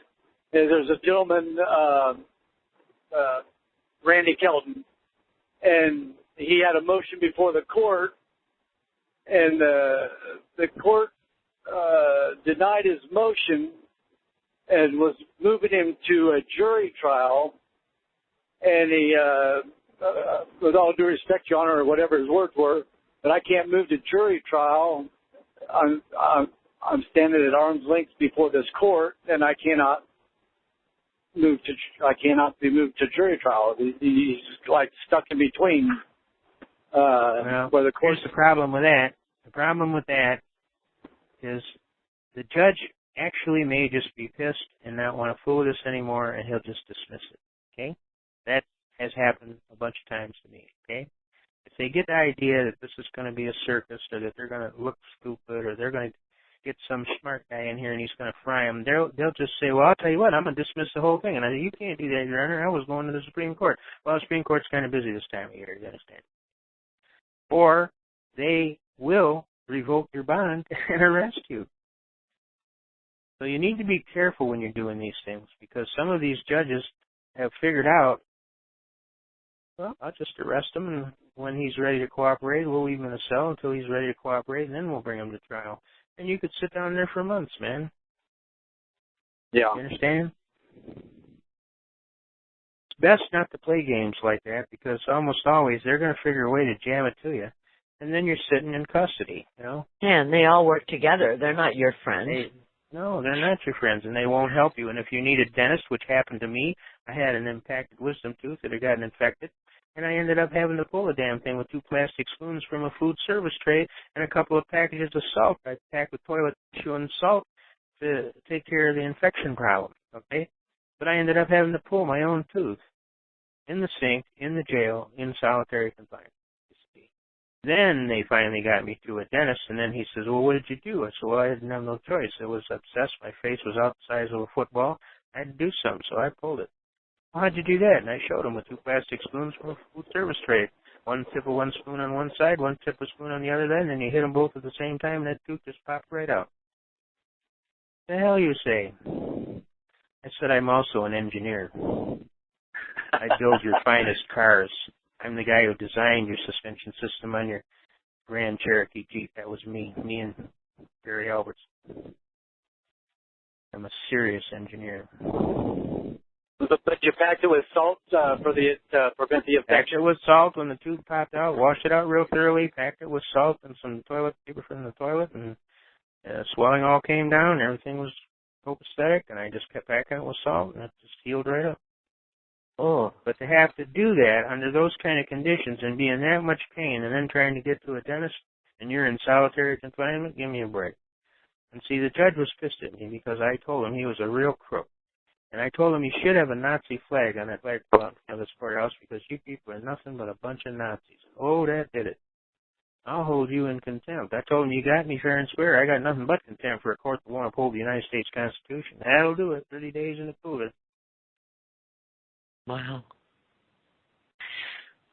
is there's a gentleman, Randy Kelton, and he had a motion before the court, and the court denied his motion and was moving him to a jury trial. And he, with all due respect, Your Honor, or whatever his words were, that I can't move to jury trial. I'm standing at arm's length before this court, and I cannot be moved to jury trial. He's like stuck in between. Well, where the court. here's the problem with that. The problem with that is the judge actually may just be pissed and not want to fool with us anymore, and he'll just dismiss it. Okay, that has happened a bunch of times to me. Okay, if they get the idea that this is going to be a circus, or that they're going to look stupid, or they're going to get some smart guy in here and he's going to fry them, they'll just say, well, I'll tell you what, I'm going to dismiss the whole thing. And I say, you can't do that, Your Honor. I was going to the Supreme Court. Well, the Supreme Court's kind of busy this time of year, you understand. Or they will revoke your bond and arrest you. So you need to be careful when you're doing these things, because some of these judges have figured out, well, I'll just arrest him, and when he's ready to cooperate, we'll leave him in a cell until he's ready to cooperate, and then we'll bring him to trial. And you could sit down there for months, man. Yeah. You understand? It's best not to play games like that, because almost always they're going to figure a way to jam it to you. And then you're sitting in custody, you know? Yeah, and they all work together. They're not your friends. No, they're not your friends, and they won't help you. And if you need a dentist, which happened to me, I had an impacted wisdom tooth that had gotten infected, and I ended up having to pull the damn thing with 2 plastic spoons from a food service tray and a couple of packages of salt I packed with toilet tissue and salt to take care of the infection problem, okay? But I ended up having to pull my own tooth in the sink, in the jail, in solitary confinement. Then they finally got me to a dentist, and then he says, well, what did you do? I said, well, I didn't have no choice. I was obsessed. My face was out the size of a football. I had to do something, so I pulled it. Well, how'd you do that? And I showed him with 2 plastic spoons from a food service tray. One tip of one spoon on one side, one tip of spoon on the other side, and then you hit them both at the same time, and that tooth just popped right out. The hell you say? I said, I'm also an engineer. I build your finest cars. I'm the guy who designed your suspension system on your Grand Cherokee Jeep. That was me and Barry Alberts. I'm a serious engineer. But you packed it with salt to prevent the infection? Packed it with salt when the tooth popped out, washed it out real thoroughly, packed it with salt and some toilet paper from the toilet, and swelling all came down, everything was copacetic, and I just kept packing it with salt, and it just healed right up. Oh, but to have to do that under those kind of conditions and be in that much pain and then trying to get to a dentist and you're in solitary confinement, give me a break. And see, the judge was pissed at me because I told him he was a real crook. And I told him he should have a Nazi flag on that flagpole out in front of this courthouse because you people are nothing but a bunch of Nazis. Oh, that did it. I'll hold you in contempt. I told him, you got me fair and square. I got nothing but contempt for a court that won't uphold the United States Constitution. That'll do it. 30 days in the cooler. Wow.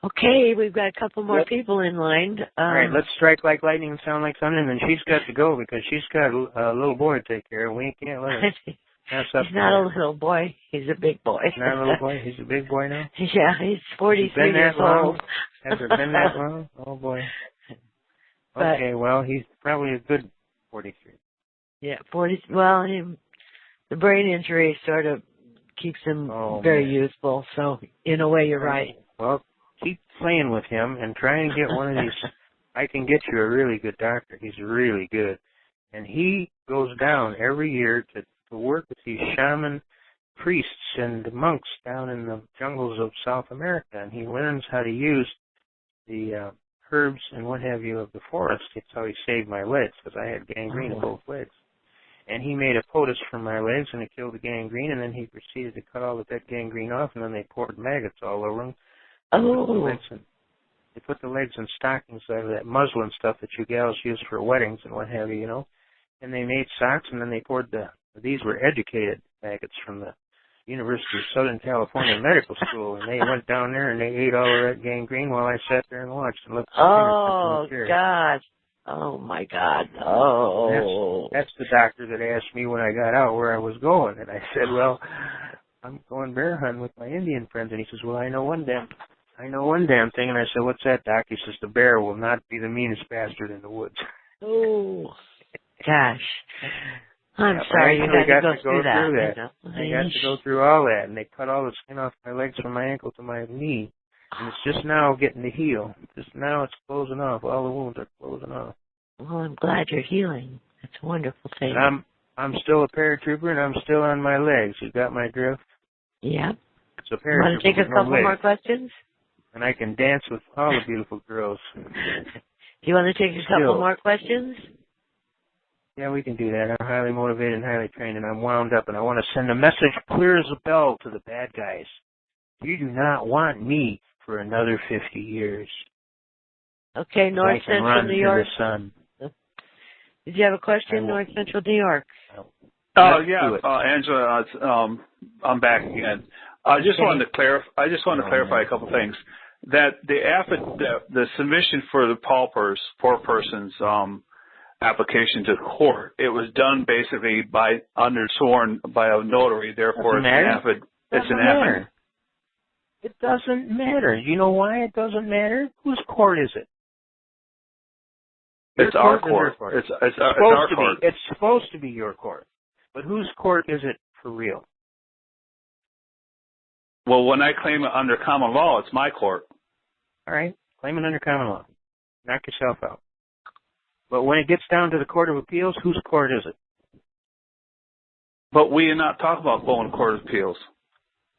Okay, we've got a couple more people in line. All right, let's strike like lightning and sound like thunder, and then she's got to go because she's got a little boy to take care of. We can't let her mess up. He's not a little boy. He's a big boy. He's not a little boy? He's a big boy now? Yeah, he's 43 years old. Has it been that long? Oh, boy. Okay, well, he's probably a good 43. Yeah, 40. Well, the brain injury sort of keeps him very youthful, so in a way you're right. Well, keep playing with him and try and get one of these. I can get you a really good doctor. He's really good. And he goes down every year to work with these shaman priests and monks down in the jungles of South America, and he learns how to use the herbs and what have you of the forest. That's how he saved my legs, because I had gangrene in both legs. And he made a poultice for my legs, and it killed the gangrene, and then he proceeded to cut all the dead gangrene off, and then they poured maggots all over them. They put the legs in stockings out of that muslin stuff that you gals use for weddings and what have you, you know. And they made socks, and then they poured these were educated maggots from the University of Southern California Medical School, and they went down there and they ate all of that gangrene while I sat there and watched and looked. Oh, God. Oh, my God. Oh. That's the doctor that asked me when I got out where I was going. And I said, well, I'm going bear hunting with my Indian friends. And he says, well, I know one damn thing. And I said, what's that, Doc? He says, the bear will not be the meanest bastard in the woods. Oh, gosh. I'm yeah, sorry you got to go through that. I got to go through all that, and they cut all the skin off my legs from my ankle to my knee. And it's just now getting to heal. Just now it's closing off. All the wounds are closing off. Well, I'm glad you're healing. That's a wonderful thing. And I'm still a paratrooper, and I'm still on my legs. You got my drift? Yeah. It's a paratrooper. You want to take a couple more questions? And I can dance with all the beautiful girls. Do you want to take a couple more questions? Yeah, we can do that. I'm highly motivated and highly trained, and I'm wound up, and I want to send a message clear as a bell to the bad guys. You do not want me for another 50 years. Okay, North Central New York. The sun. Did you have a question, North Central New York? Oh yeah, Angela, I'm back again. I just wanted to clarify. A couple things. That the submission for the poor person's application to court, it was done basically sworn by a notary. Therefore, it's an affidavit. It doesn't matter. You know why it doesn't matter? Whose court is it? It's our court. It's our court. It's supposed to be your court. But whose court is it for real? Well, when I claim it under common law, it's my court. All right. Claim it under common law. Knock yourself out. But when it gets down to the Court of Appeals, whose court is it? But we are not talking about going to Court of Appeals.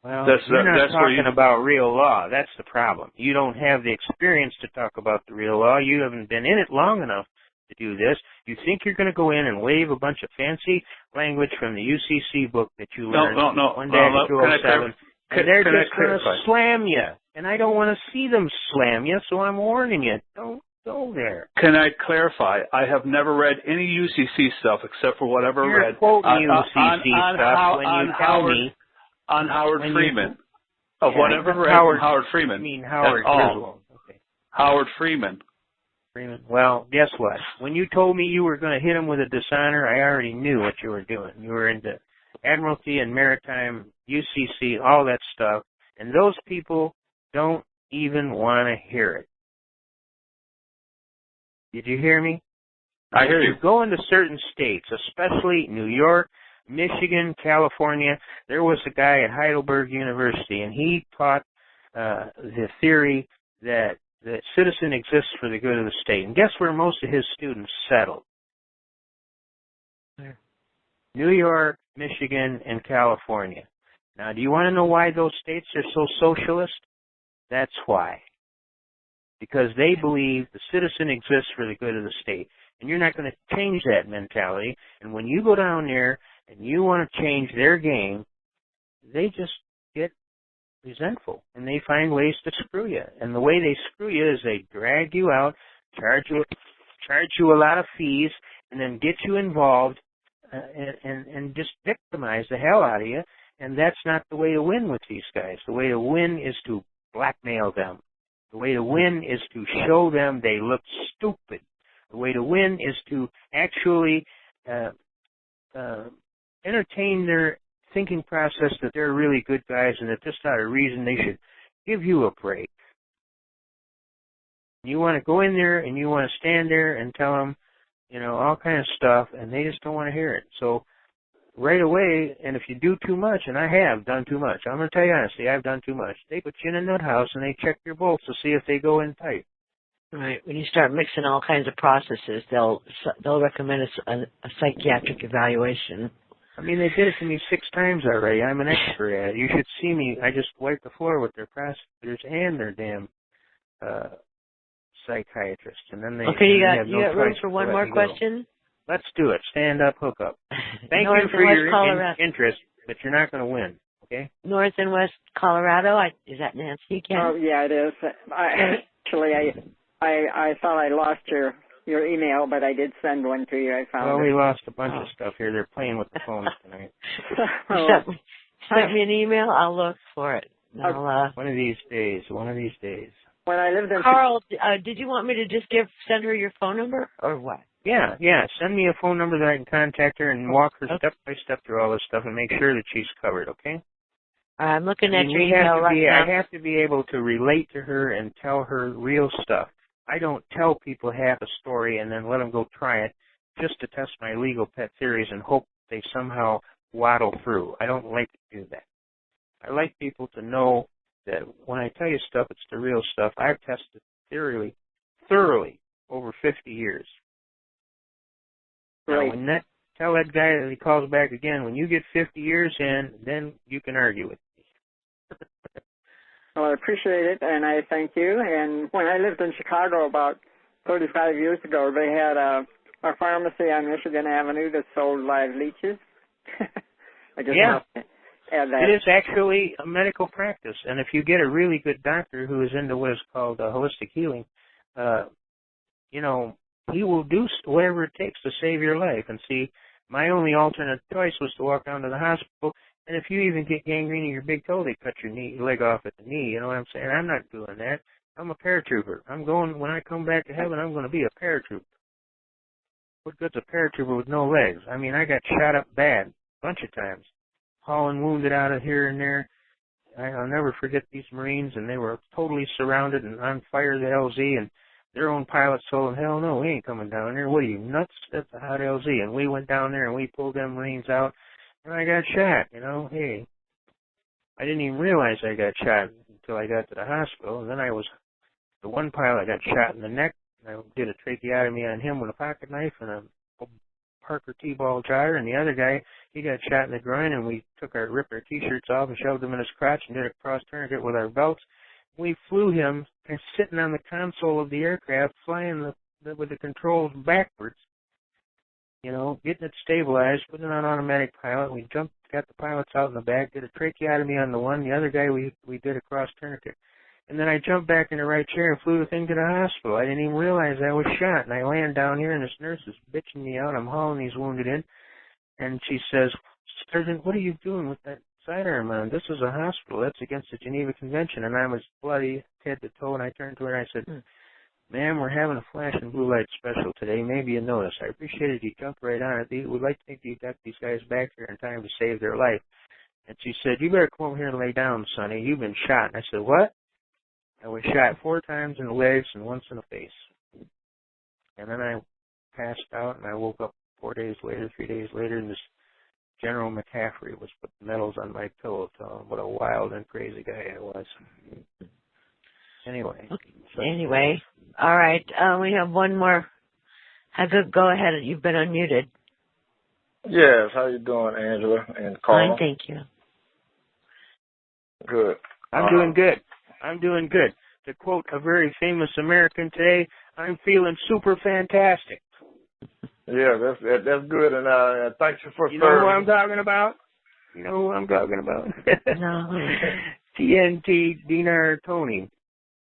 Well, you're not talking about real law. That's the problem. You don't have the experience to talk about the real law. You haven't been in it long enough to do this. You think you're going to go in and wave a bunch of fancy language from the UCC book that you learned No. 1-207, and they're just going to slam you. And I don't want to see them slam you, so I'm warning you. Don't go there. Can I clarify? I have never read any UCC stuff except for whatever I read on Howard Freeman. Of whatever read Howard Freeman. I mean Howard Griswold. Okay. Howard Freeman. Well, guess what? When you told me you were going to hit him with a dishonor, I already knew what you were doing. You were into Admiralty and Maritime, UCC, all that stuff. And those people don't even want to hear it. Did you hear me? I hear you. If you go into certain states, especially New York, Michigan, California, there was a guy at Heidelberg University, and he taught the theory that the citizen exists for the good of the state. And guess where most of his students settled? Where? New York, Michigan, and California. Now, do you want to know why those states are so socialist? That's why. Because they believe the citizen exists for the good of the state. And you're not going to change that mentality. And when you go down there and you want to change their game, they just get resentful. And they find ways to screw you. And the way they screw you is they drag you out, charge you a lot of fees, and then get you involved and just victimize the hell out of you. And that's not the way to win with these guys. The way to win is to blackmail them. The way to win is to show them they look stupid. The way to win is to actually entertain their thinking process that they're really good guys and that just out of reason they should give you a break. You want to go in there and you want to stand there and tell them, all kind of stuff, and they just don't want to hear it. So right away, and if you do too much, and I have done too much, I'm going to tell you honestly, I've done too much. They put you in a nut house and they check your bolts to see if they go in tight. Right. When you start mixing all kinds of processes, they'll recommend a psychiatric evaluation. I mean, they did it to me 6 times already. I'm an expert at it. You should see me. I just wipe the floor with their prosecutors and their damn psychiatrists. And then they you got room for one more question? Let's do it. Stand up, hook up. Thank you for your interest, but you're not going to win, okay? North and West Colorado. Is that Nancy again? Oh, yeah, it is. I thought I lost your email, but I did send one to you. I found we lost a bunch of stuff here. They're playing with the phones tonight. Send me an email. I'll look for it. One of these days. When I lived in Carl, did you want me to just send her your phone number or what? Yeah. Send me a phone number that I can contact her and walk her step by step through all this stuff and make sure that she's covered, okay? I'm looking at your we have email to right be, now. I have to be able to relate to her and tell her real stuff. I don't tell people half a story and then let them go try it just to test my legal pet theories and hope they somehow waddle through. I don't like to do that. I like people to know that when I tell you stuff, it's the real stuff. I've tested thoroughly over 50 years. Right. Now, tell that guy that he calls back again, when you get 50 years in, then you can argue with me. Well, I appreciate it, and I thank you. And when I lived in Chicago about 35 years ago, they had a pharmacy on Michigan Avenue that sold live leeches. I just Yeah. add that. It is actually a medical practice, and if you get a really good doctor who is into what is called holistic healing, he will do whatever it takes to save your life. And see, my only alternate choice was to walk down to the hospital, and if you even get gangrene in your big toe, they cut your leg off at the knee. You know what I'm saying? I'm not doing that. I'm a paratrooper. When I come back to heaven, I'm going to be a paratrooper. What good's a paratrooper with no legs? I mean, I got shot up bad a bunch of times, hauling wounded out of here and there. I'll never forget these Marines, and they were totally surrounded and on fire, the LZ, and their own pilots told them, hell no, we ain't coming down there. What are you, nuts? That's a hot LZ. And we went down there and we pulled them Marines out, and I got shot, Hey, I didn't even realize I got shot until I got to the hospital. And then the one pilot got shot in the neck. I did a tracheotomy on him with a pocket knife and a Parker T-ball gyre, and the other guy, he got shot in the groin, and we ripped our T-shirts off and shoved them in his crotch and did a cross tourniquet with our belts. We flew him sitting on the console of the aircraft, flying with the controls backwards, getting it stabilized, putting it on automatic pilot. We got the pilots out in the back, did a tracheotomy on the one. The other guy, we did a cross tourniquet. And then I jumped back in the right chair and flew the thing to the hospital. I didn't even realize I was shot. And I land down here, and this nurse is bitching me out. I'm hauling these wounded in. And she says, Sergeant, what are you doing with that sidearm on? This is a hospital. That's against the Geneva Convention. And I was bloody head to toe, and I turned to her and I said, Ma'am, we're having a flash and blue light special today. Maybe you noticed. I appreciate it. You jumped right on it. We'd like to think you got these guys back here in time to save their life. And she said, you better come over here and lay down, Sonny. You've been shot. And I said, what? I was shot 4 times in the legs and once in the face. And then I passed out, and I woke up 3 days later, and this General McCaffrey was putting medals on my pillow, telling what a wild and crazy guy I was. Anyway. All right. We have one more. Go ahead. You've been unmuted. Yes. How you doing, Angela and Carl? Fine, thank you. Good. I'm doing good. To quote a very famous American today, I'm feeling super fantastic. Yeah, that's good, and thank you for serving. You know who I'm talking about? No. TNT Dinar Tony.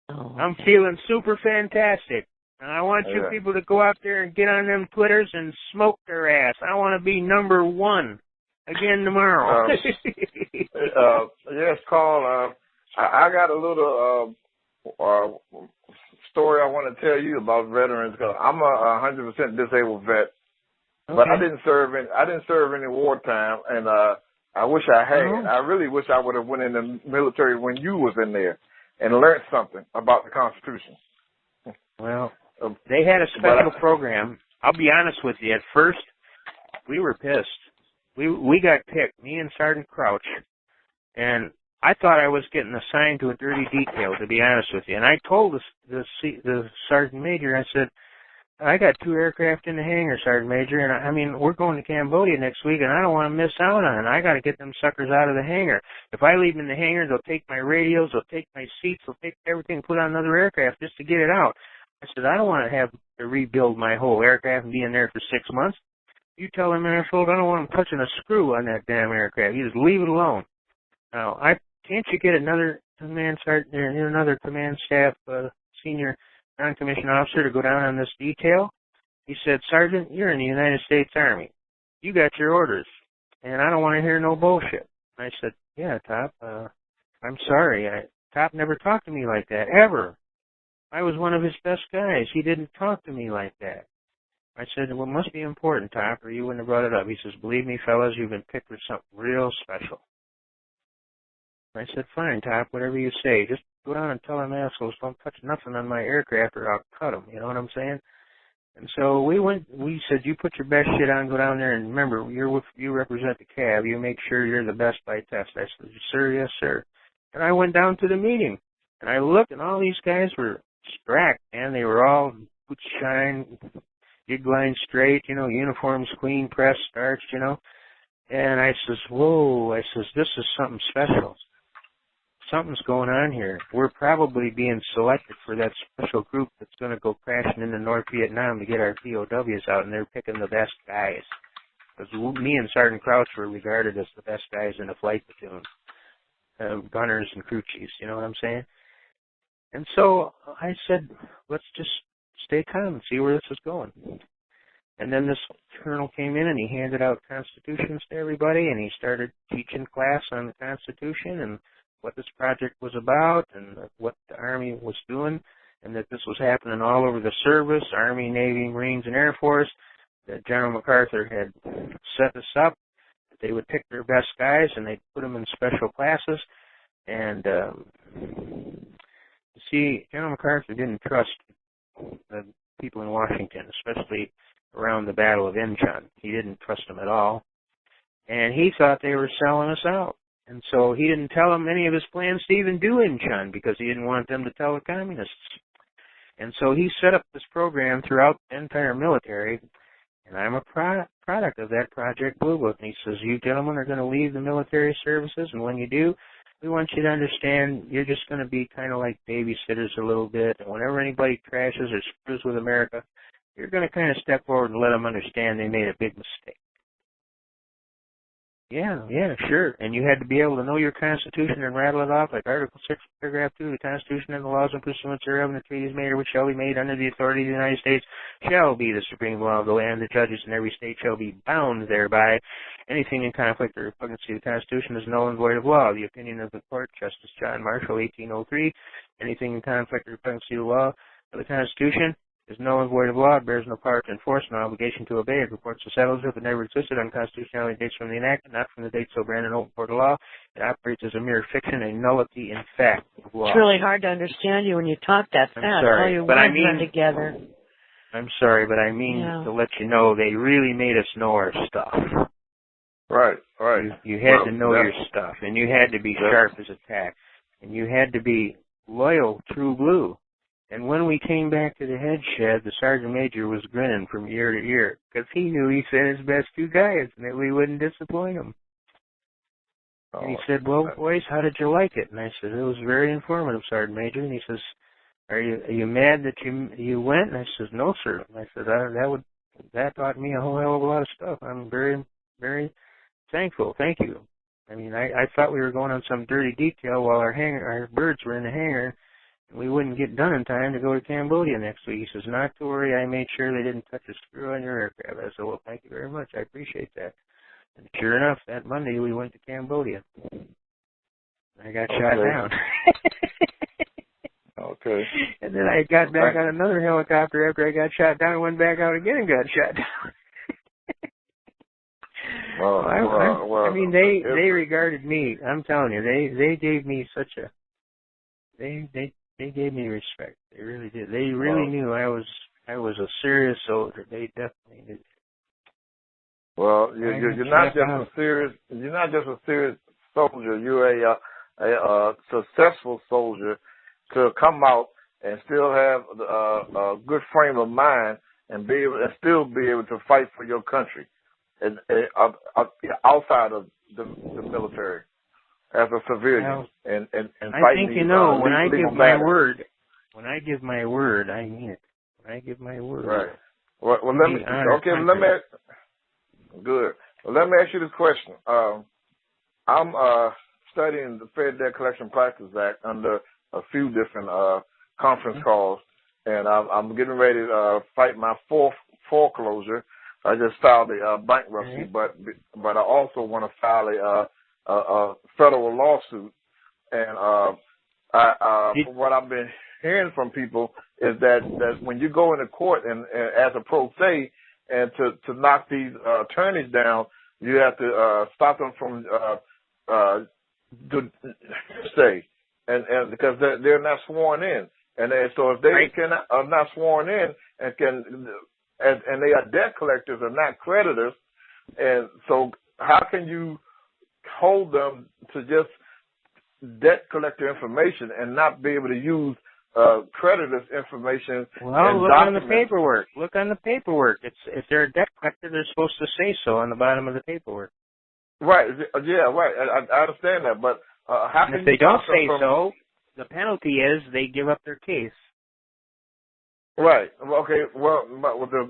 Oh, I'm feeling super fantastic. And I want you people to go out there and get on them Twitters and smoke their ass. I want to be number 1 again tomorrow. Yes, Carl. I got a little story I want to tell you about veterans, because I'm a 100% disabled vet, but I didn't serve any wartime, and I wish I had. I really wish I would have went in the military when you was in there and learned something about the Constitution. Well, they had a special program. I'll be honest with you. At first, we were pissed. We got picked, me and Sergeant Crouch, and I thought I was getting assigned to a dirty detail, to be honest with you. And I told the Sergeant Major, I said, I got 2 aircraft in the hangar, Sergeant Major, and I mean, we're going to Cambodia next week, and I don't want to miss out on it. I got to get them suckers out of the hangar. If I leave them in the hangar, they'll take my radios, they'll take my seats, they'll take everything, put on another aircraft just to get it out. I said, I don't want to have to rebuild my whole aircraft and be in there for 6 months. You tell them, asshole, I don't want them touching a screw on that damn aircraft. You just leave it alone. Now, can't you get another command sergeant, another command staff senior non-commissioned officer to go down on this detail? He said, Sergeant, you're in the United States Army. You got your orders, and I don't want to hear no bullshit. I said, yeah, Top, I'm sorry. Top never talked to me like that, ever. I was one of his best guys. He didn't talk to me like that. I said, well, it must be important, Top, or you wouldn't have brought it up. He says, believe me, fellas, you've been picked for something real special. I said, fine, Top, whatever you say. Just go down and tell them assholes don't touch nothing on my aircraft or I'll cut them. You know what I'm saying? And so we said, you put your best shit on, go down there, and remember, you represent the cab. You make sure you're the best by test. I said, sir, yes, sir. And I went down to the meeting, and I looked, and all these guys were strapped, man. They were all boots shine, gig line straight, you know, uniforms clean, pressed, starched, you know. And I says, whoa, I says, this is something special. Something's going on here. We're probably being selected for that special group that's going to go crashing into North Vietnam to get our POWs out, and they're picking the best guys. Because me and Sergeant Crouch were regarded as the best guys in the flight platoon, gunners and crew chiefs, you know what I'm saying? And so I said, let's just stay calm and see where this is going. And then this colonel came in and he handed out constitutions to everybody, and he started teaching class on the Constitution and what this project was about and what the Army was doing, and that this was happening all over the service, Army, Navy, Marines, and Air Force, that General MacArthur had set this up, that they would pick their best guys and they'd put them in special classes. And you see, General MacArthur didn't trust the people in Washington, especially around the Battle of Inchon. He didn't trust them at all. And he thought they were selling us out. And so he didn't tell them any of his plans to even do Inchon because he didn't want them to tell the communists. And so he set up this program throughout the entire military, and I'm a product of that Project Blue Book. And he says, you gentlemen are going to leave the military services, and when you do, we want you to understand you're just going to be kind of like babysitters a little bit, and whenever anybody crashes or screws with America, you're going to kind of step forward and let them understand they made a big mistake. Yeah, sure. And you had to be able to know your Constitution and rattle it off like Article 6, Paragraph 2, the Constitution and the laws and pursuance thereof, and the treaties made or which shall be made under the authority of the United States shall be the supreme law of the land. The judges in every state shall be bound thereby. Anything in conflict or repugnancy to the Constitution is null and void of law. The opinion of the court, Justice John Marshall, 1803. Anything in conflict or repugnancy to the law of the Constitution is null and void of law, bears no power to enforce, no obligation to obey. It reports to settle if it never existed. Unconstitutionality dates from the enactment, not from the date so branded open court of law. It operates as a mere fiction, a nullity in fact of law. It's really hard to understand you when you talk that fast. I'm sorry, all your but words I mean, run together. I'm sorry, but I mean to let you know they really made us know our stuff. Right. You had to know your stuff, and you had to be sharp as a tack, and you had to be loyal, true blue. And when we came back to the head shed, the sergeant major was grinning from ear to ear because he knew he sent his best two guys and that we wouldn't disappoint him. And he said, well, boys, how did you like it? And I said, it was very informative, Sergeant Major. And he says, are you mad that you went? And I said, no, sir. And I said, that taught me a whole hell of a lot of stuff. I'm very, very thankful. Thank you. I mean, I thought we were going on some dirty detail while our birds were in the hangar. We wouldn't get done in time to go to Cambodia next week. He says, not to worry, I made sure they didn't touch a screw on your aircraft. I said, well, thank you very much. I appreciate that. And sure enough, that Monday we went to Cambodia. I got shot down. Okay. And then I got back on another helicopter after I got shot down and went back out again and got shot down. I mean, they regarded me, I'm telling you, they gave me such a, they gave me respect. They really did. They really knew I was a serious soldier. They definitely did. Well, you're not just a serious soldier. You're a successful soldier to come out and still have a good frame of mind and still be able to fight for your country and outside of the military. As a civilian, and I think when I give my word, I mean it. When I give my word, right? Well, let me ask you this question. I'm studying the Fair Debt Collection Practices Act under a few different conference calls, and I'm getting ready to fight my fourth foreclosure. I just filed a bankruptcy, but I also want to file a federal lawsuit, and from what I've been hearing from people is that when you go into court and as a pro se and to knock these attorneys down, you have to stop them from to say, and because they're not sworn in, and so if they are not sworn in and they are debt collectors and not creditors, and so how can you hold them to just debt collector information and not be able to use creditors' information? Well, look on the paperwork. Look on the paperwork. If they're a debt collector, they're supposed to say so on the bottom of the paperwork. Right. Yeah. Right. I understand that, but how can if they don't say so, the penalty is they give up their case. Right. Okay. Well,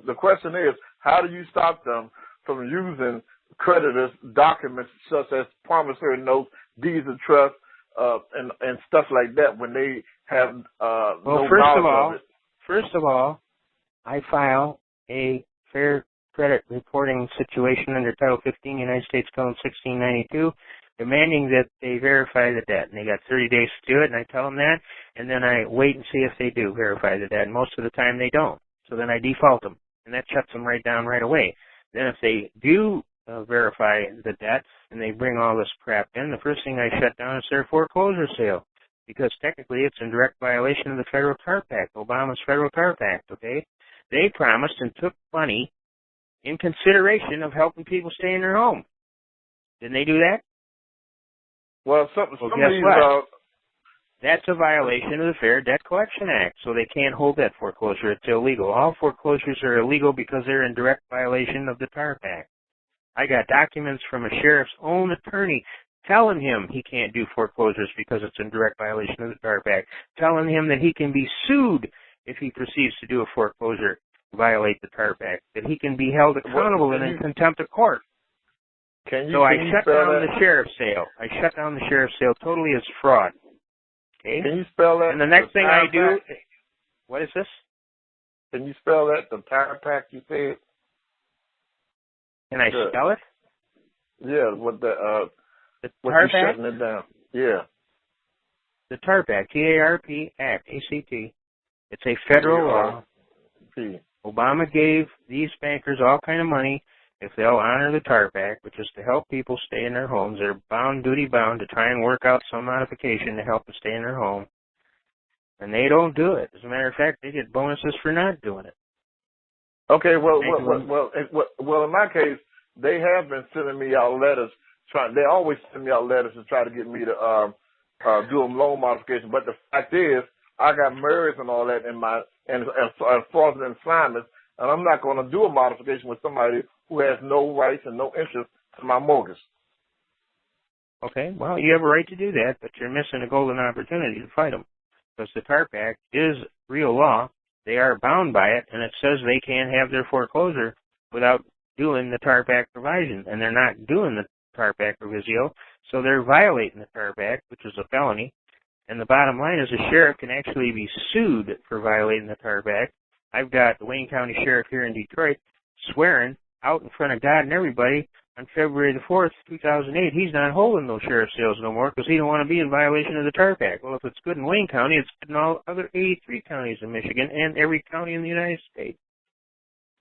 the question is, how do you stop them from using creditors' documents such as promissory notes, deeds of trust, and stuff like that when they have no knowledge of it? First of all, I file a fair credit reporting situation under Title 15 United States Code 1692, demanding that they verify the debt. And they got 30 days to do it, and I tell them that, and then I wait and see if they do verify the debt. And most of the time they don't. So then I default them, and that shuts them right down right away. Then if they do verify the debt and they bring all this crap in, the first thing I shut down is their foreclosure sale, because technically it's in direct violation of the Federal TARP Act, Obama's Federal TARP Act, okay? They promised and took money in consideration of helping people stay in their home. Didn't they do that? Well, guess what? That's a violation of the Fair Debt Collection Act, so they can't hold that foreclosure. It's illegal. All foreclosures are illegal because they're in direct violation of the TARP Act. I got documents from a sheriff's own attorney telling him he can't do foreclosures because it's in direct violation of the TARP Act, telling him that he can be sued if he proceeds to do a foreclosure, violate the TARP Act, that he can be held accountable and in contempt of court. I shut down the sheriff's sale. I shut down the sheriff's sale totally as fraud. Okay? Can you spell that? And the next thing I do, what is this? Can you spell that? The TARP Act you said? Can I spell it? Yeah, what the TARP Act? Shutting it down. Yeah. The TARP Act, T-A-R-P Act, A-C-T. It's a federal law. Obama gave these bankers all kind of money if they'll honor the TARP Act, which is to help people stay in their homes. They're duty bound to try and work out some modification to help them stay in their home. And they don't do it. As a matter of fact, they get bonuses for not doing it. Okay, well, in my case, they have been sending me out letters. They always send me out letters to try to get me to do a loan modification. But the fact is, I got marrieds and all that and fraudulent assignments, and I'm not going to do a modification with somebody who has no rights and no interest in my mortgage. Okay, well, you have a right to do that, but you're missing a golden opportunity to fight them. Because the TARP Act is real law. They are bound by it, and it says they can't have their foreclosure without doing the TARP Act provision, and they're not doing the TARP Act proviso, so they're violating the TARP Act, which is a felony. And the bottom line is a sheriff can actually be sued for violating the TARP Act. I've got the Wayne County Sheriff here in Detroit swearing out in front of God and everybody on February the 4th, 2008, he's not holding those sheriff sales no more because he don't want to be in violation of the TARP Act. Well, if it's good in Wayne County, it's good in all other 83 counties in Michigan and every county in the United States.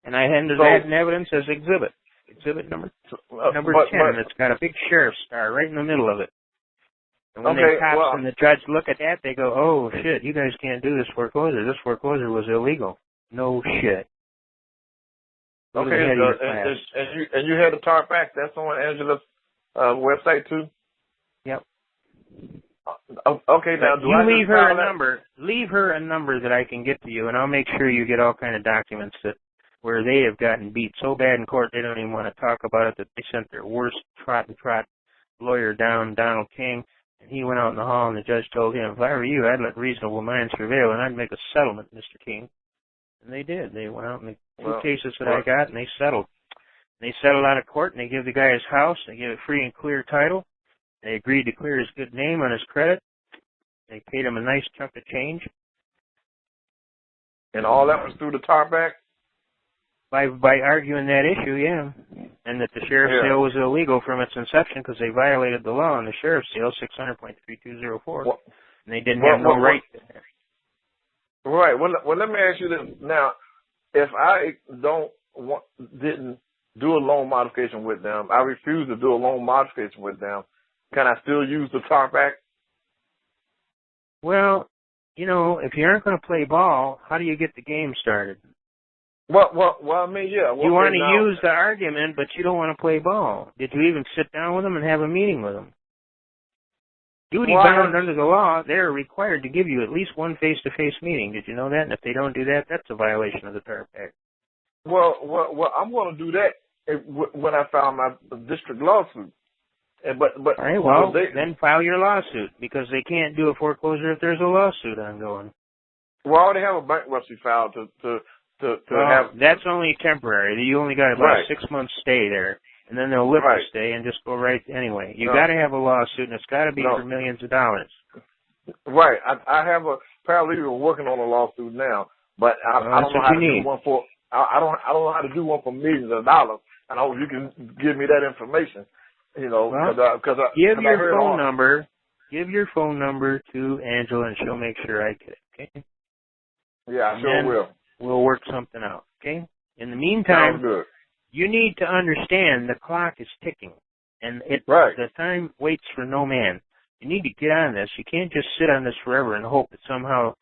And I handed that in evidence as exhibit number 10, and it's got a big sheriff's star right in the middle of it. And when the cops and the judge look at that, they go, oh, shit, you guys can't do this foreclosure. This foreclosure was illegal. No shit. Okay, and you had the TARP Act. That's on Angela's website, too? Yep. Okay, now, do I leave her a number. Leave her a number that I can get to you, and I'll make sure you get all kind of documents where they have gotten beat so bad in court they don't even want to talk about it, that they sent their worst trot lawyer down, Donald King, and he went out in the hall, and the judge told him, if I were you, I'd let reasonable minds prevail, and I'd make a settlement, Mr. King. And they did. They went out and the two cases that I got, and they settled. They settled out of court, and they give the guy his house. They give it free and clear title. They agreed to clear his good name on his credit. They paid him a nice chunk of change. And all that was through the TARP Act? By arguing that issue, yeah. And that the sheriff's sale was illegal from its inception because they violated the law on the sheriff's sale, 600.3204. And they didn't have no right to that. Right. Well, let me ask you this. Now, if I didn't do a loan modification with them, I refuse to do a loan modification with them, can I still use the TARP Act? Well, you know, if you aren't going to play ball, how do you get the game started? Well, I mean, yeah. You want to use the argument, but you don't want to play ball. Did you even sit down with them and have a meeting with them? Duty bound under the law, they're required to give you at least one face-to-face meeting. Did you know that? And if they don't do that, that's a violation of the TARP Act. Well, I'm going to do that when I file my district lawsuit. But all right, well, then file your lawsuit, because they can't do a foreclosure if there's a lawsuit ongoing. Well, I already have a bankruptcy filed to have. That's only temporary. You only got about a 6 month stay there, and then they'll lift the stay and just go right anyway. You got to have a lawsuit, and it's got to be for millions of dollars. Right. I have a paralegal working on a lawsuit now, but I don't know how to do one for. I don't know how to do one for millions of dollars. And I hope you can give me that information. You know, because give your phone number. Give your phone number to Angela, and she'll make sure I get it. Okay. Yeah, I sure will. We'll work something out. Okay. In the meantime, you need to understand the clock is ticking, and the time waits for no man. You need to get on this. You can't just sit on this forever and hope that somehow,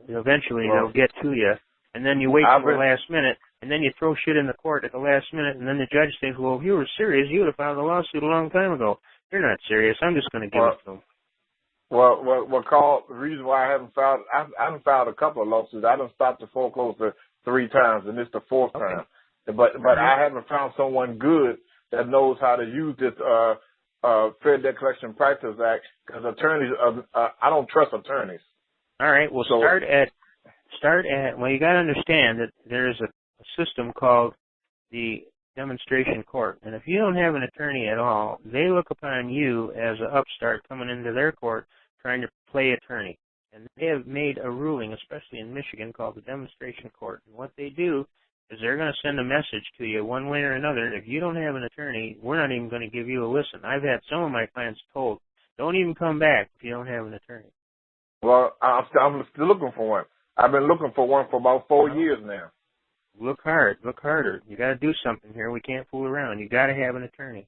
eventually, they'll get to you. And then you wait till the last minute, and then you throw shit in the court at the last minute, and then the judge says, well, if you were serious, you would have filed a lawsuit a long time ago. You're not serious. I'm just going to give it to them. Well, Carl, the reason why I haven't filed a couple of lawsuits, I done stopped the foreclosure 3 times, and this is the 4th time. But I haven't found someone good that knows how to use this Fair Debt Collection Practices Act, because attorneys, I don't trust attorneys. All right, well, start at, well, you got to understand that there's a system called the demonstration court. And if you don't have an attorney at all, they look upon you as an upstart coming into their court trying to play attorney. And they have made a ruling, especially in Michigan, called the demonstration court. And what they do is they're going to send a message to you one way or another. If you don't have an attorney, we're not even going to give you a listen. I've had some of my clients told, don't even come back if you don't have an attorney. Well, I'm still looking for one. I've been looking for one for about 4 years now. Look hard. Look harder. You got to do something here. We can't fool around. You got to have an attorney.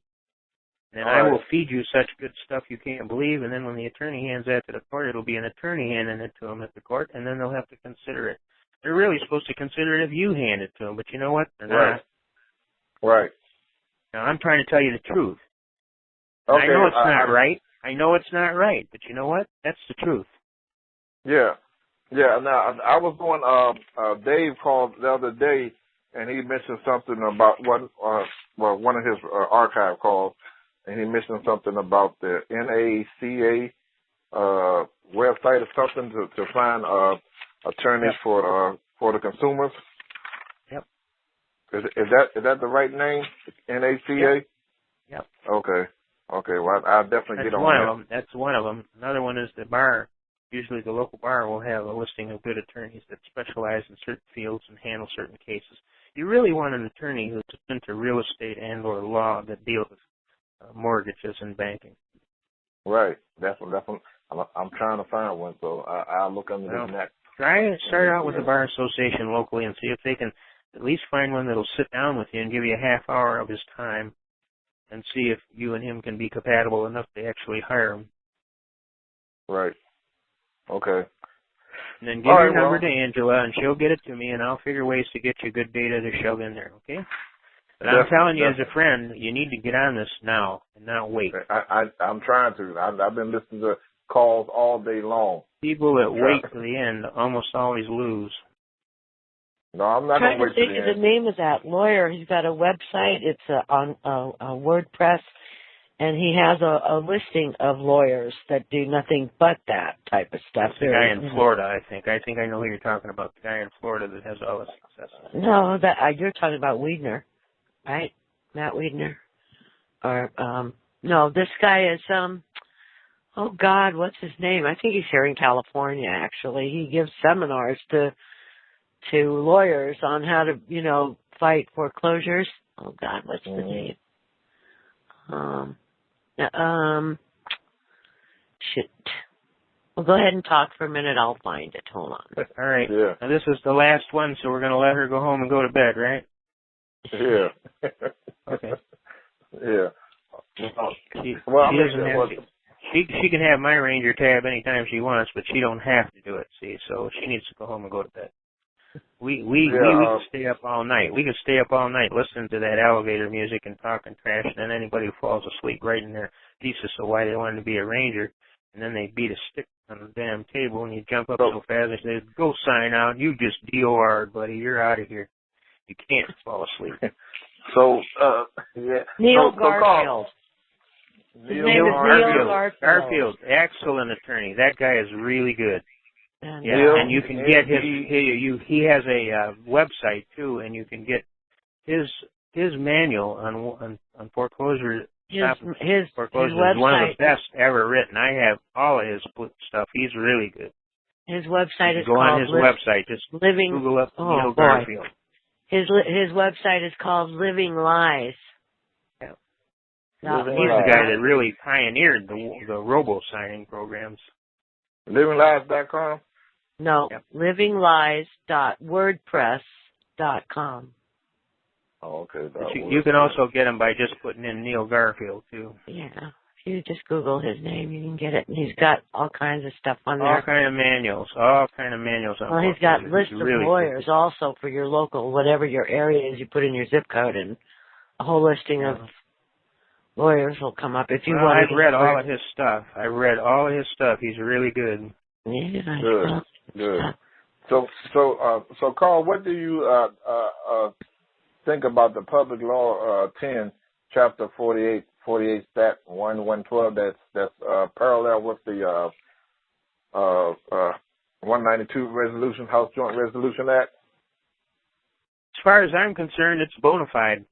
And I will feed you such good stuff you can't believe, and then when the attorney hands that to the court, it'll be an attorney handing it to them at the court, and then they'll have to consider it. They're really supposed to consider it if you hand it to them, but you know what? They're not. Right. Now, I'm trying to tell you the truth. Okay. I know it's not right. I know it's not right, but you know what? That's the truth. Yeah. Yeah, now, I was on, Dave called the other day, and he mentioned something about one of his archive calls, and he mentioned something about the NACA website or something to find attorneys for the consumers. Yep. Is that the right name? NACA? Yep. Okay. Well, I'll definitely get on that. That's one of them. Another one is the bar. Usually the local bar will have a listing of good attorneys that specialize in certain fields and handle certain cases. You really want an attorney who's into real estate and or law that deals with mortgages and banking. Right. Definitely. I'm trying to find one, so I'll look under the neck. Try and start out with the bar association locally and see if they can at least find one that'll sit down with you and give you a half hour of his time and see if you and him can be compatible enough to actually hire him. Right. Okay. And then give your number to Angela, and she'll get it to me, and I'll figure ways to get you good data to shove in there, okay? But I'm telling you as a friend, you need to get on this now and not wait. I'm trying to. I've been listening to calls all day long. People that wait to the end almost always lose. No, I'm not going to wait to the end. I'm trying to think of the name of that lawyer. He's got a website. It's on WordPress. And he has a listing of lawyers that do nothing but that type of stuff. That's the guy in Florida, I think. I think I know who you're talking about. The guy in Florida that has all the success. No, you're talking about Wiedner, right? Matt Wiedner. Or no, this guy is oh God, what's his name? I think he's here in California. Actually, he gives seminars to lawyers on how to fight foreclosures. Oh God, what's the name? Shit. Well, go ahead and talk for a minute. I'll find it. Hold on. All right. Yeah. Now, this is the last one, so we're going to let her go home and go to bed, right? Yeah. Okay. Yeah. She can have my Ranger tab anytime she wants, but she don't have to do it. See, so she needs to go home and go to bed. We can stay up all night. We can stay up all night listening to that alligator music and talking trash, and then anybody who falls asleep right in their thesis of why they wanted to be a Ranger, and then they beat a stick on the damn table, and you jump up so fast and say, "Go sign out. You just DOR'd, buddy. You're out of here. You can't fall asleep." So, Neil Garfield. His name is Neil Garfield, excellent attorney. That guy is really good. And you can get he has a website too, and you can get his manual on foreclosure. His foreclosure is one of the best ever written. I have all of his stuff. He's really good. His website is go called on his website. Just Google up Neil Garfield. His website is called Living Lies. Yeah. He's the guy that really pioneered the robo-signing programs. LivingLies.com? No, livinglies.wordpress.com. Oh, okay. You can also get him by just putting in Neil Garfield, too. Yeah. If you just Google his name, you can get it. And he's got all kinds of stuff on there. All kind of manuals. Well, he's got lists of lawyers also for your local, whatever your area is. You put in your zip code, and a whole listing of lawyers will come up. If you want. I've read all of his stuff. He's really good. Yeah. Good. So, Carl, what do you think about the Public Law 10, Chapter 48, Stat 112? That's parallel with the 192 Resolution, House Joint Resolution Act. As far as I'm concerned, it's bona fide.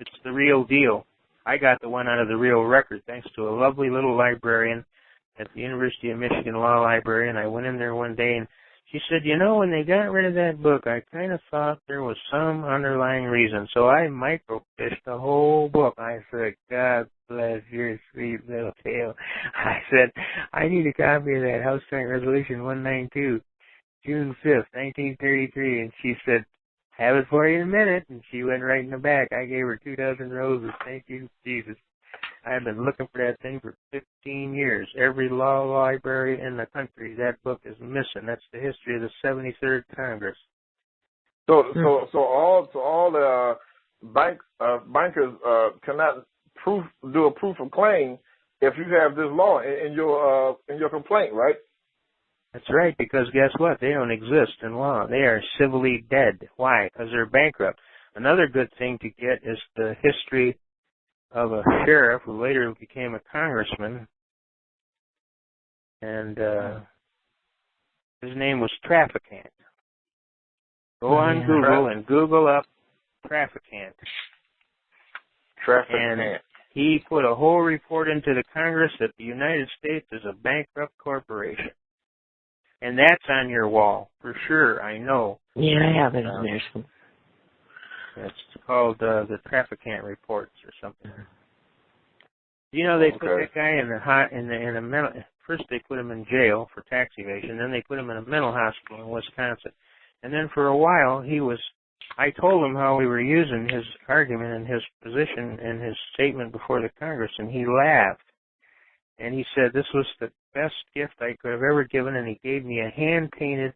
It's the real deal. I got the one out of the real record thanks to a lovely little librarian at the University of Michigan Law Library, and I went in there one day and she said, when they got rid of that book, I kind of thought there was some underlying reason. So I microfished the whole book. I said, God bless your sweet little tail. I said, I need a copy of that House Joint Resolution 192, June 5th, 1933. And she said, have it for you in a minute. And she went right in the back. I gave her 2 dozen roses. Thank you, Jesus. I've been looking for that thing for 15 years. Every law library in the country, that book is missing. That's the history of the 73rd Congress. So all the bankers cannot do a proof of claim if you have this law in your complaint, right? That's right, because guess what? They don't exist in law. They are civilly dead. Why? Because they're bankrupt. Another good thing to get is the history of a sheriff who later became a congressman, and his name was Traficant. Go on Google and Google up Traficant. And he put a whole report into the Congress that the United States is a bankrupt corporation. And that's on your wall, for sure, I know. Yeah, I have it on there. It's called the Traficant Reports or something. They put that guy in a mental. First they put him in jail for tax evasion. Then they put him in a mental hospital in Wisconsin. And then for a while I told him how we were using his argument and his position and his statement before the Congress, and he laughed. And he said this was the best gift I could have ever given, and he gave me a hand-painted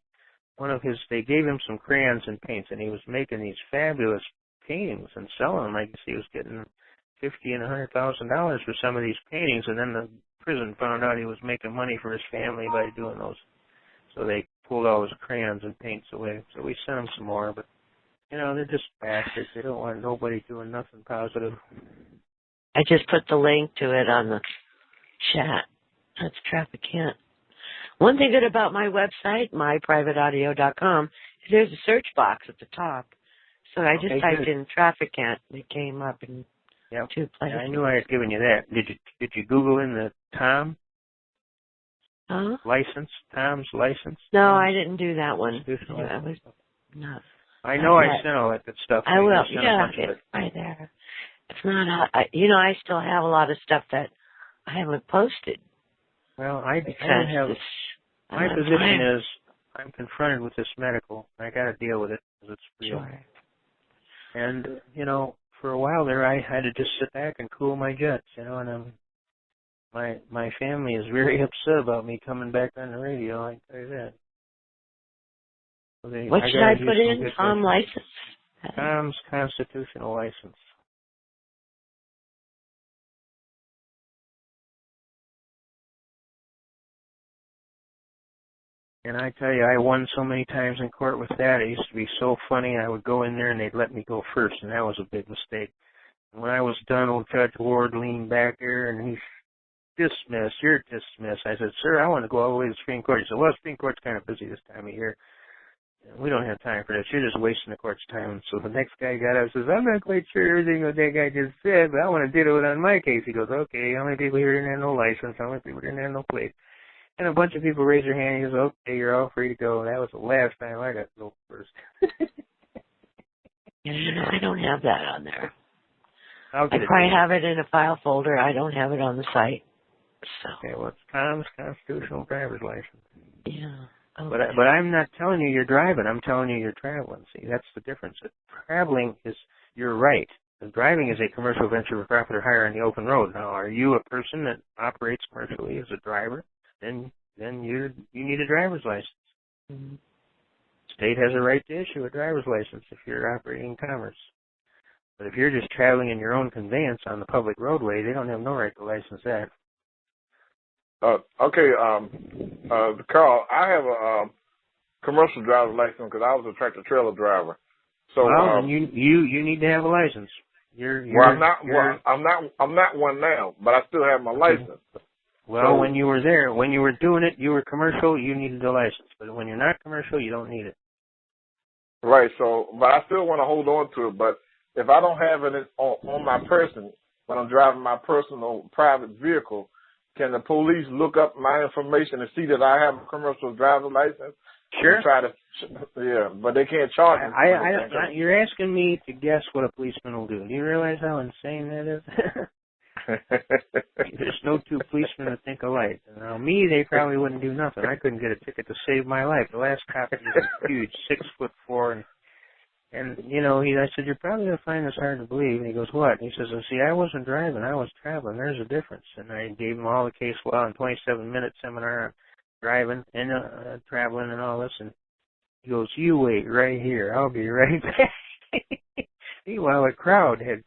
they gave him some crayons and paints, and he was making these fabulous paintings and selling them. I guess he was getting $50,000 and $100,000 for some of these paintings, and then the prison found out he was making money for his family by doing those. So they pulled all his crayons and paints away. So we sent him some more, but, they're just bastards. They don't want nobody doing nothing positive. I just put the link to it on the chat. That's Traficant. One thing good about my website, myprivateaudio.com, is there's a search box at the top. So I just typed in Traficant, and it came up in 2 places. I knew I had given you that. Did you Google in the Tom license? Tom's license? No, I didn't do that one. I know I sent all that good stuff. I will. Yeah, it's right there. It's not. I still have a lot of stuff that I haven't posted. Well, I don't have. My position is I'm confronted with this medical. I got to deal with it because it's real. Sure. And for a while there, I had to just sit back and cool my jets, and my family is very upset about me coming back on the radio, I can tell you that. So what should I put in? License? Tom's constitutional license. And I tell you, I won so many times in court with that. It used to be so funny. I would go in there and they'd let me go first, and that was a big mistake. And when I was done, old Judge Ward leaned back there and he's dismissed. You're dismissed. I said, sir, I want to go all the way to the Supreme Court. He said, well, the Supreme Court's kind of busy this time of year. We don't have time for this. You're just wasting the court's time. And so the next guy got up and says, I'm not quite sure everything that guy just said, but I want to ditto it on my case. He goes, okay, how many people here didn't have no license? How many people didn't have no plate? And a bunch of people raised their hand. He goes, okay, you're all free to go. That was the last time I got to go first. Yeah, I don't have that on there. I probably have it in a file folder. I don't have it on the site. So. Okay, well, it's Tom's constitutional driver's license. Yeah. Okay. But I'm not telling you you're driving. I'm telling you you're traveling. See, that's the difference. Traveling is, you're right. Driving is a commercial venture for profit or hire on the open road. Now, are you a person that operates commercially as a driver? Then you need a driver's license. Mm-hmm. State has a right to issue a driver's license if you're operating in commerce. But if you're just traveling in your own conveyance on the public roadway, they don't have no right to license that. Okay, Carl, I have a commercial driver's license because I was a tractor trailer driver. So well, then you need to have a license. I'm not one now, but I still have my license. Well, when you were there, when you were doing it, you were commercial, you needed a license. But when you're not commercial, you don't need it. Right, so, but I still want to hold on to it. But if I don't have it on my person, when I'm driving my personal private vehicle, can the police look up my information and see that I have a commercial driver's license? Sure. Yeah, but they can't charge me. You're asking me to guess what a policeman will do. Do you realize how insane that is? There's no two policemen that think alike. Now, me, they probably wouldn't do nothing. I couldn't get a ticket to save my life. The last cop was huge, 6'4", and I said, you're probably going to find this hard to believe. And he goes, what? And he says, see, I wasn't driving, I was traveling. There's a difference. And I gave him all the case law and 27-minute seminar on driving and traveling and all this. And he goes, you wait right here. I'll be right back. Meanwhile, a crowd had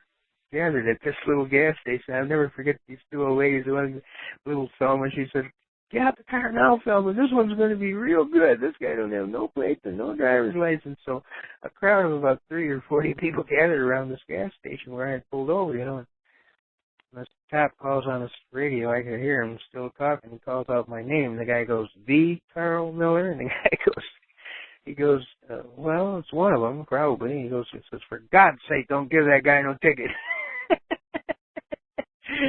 gathered at this little gas station. I'll never forget these two old ladies. One little Selma, she said, get out the car now, Selma. This one's going to be real good. This guy don't have no plates and no driver's license. So a crowd of about 30 or 40 people gathered around this gas station where I had pulled over, And this cop calls on his radio. I could hear him still talking. He calls out my name. The guy goes, the Carl Miller? And the guy goes, well, it's one of them, probably. He says, for God's sake, don't give that guy no ticket.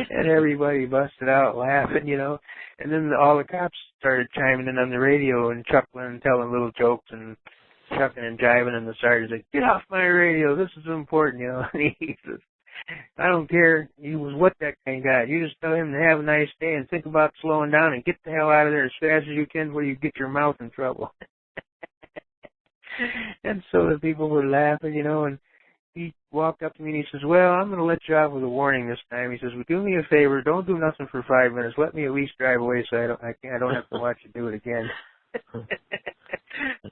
And everybody busted out laughing, And then all the cops started chiming in on the radio and chuckling and telling little jokes and chucking and jiving. And the sergeant's like, get off my radio. This is important, And he says, I don't care what that guy got. You just tell him to have a nice day and think about slowing down and get the hell out of there as fast as you can before you get your mouth in trouble. And so the people were laughing, and he walked up to me and he says, well, I'm going to let you off with a warning this time. He says, well, do me a favor. Don't do nothing for 5 minutes. Let me at least drive away so I don't have to watch you do it again.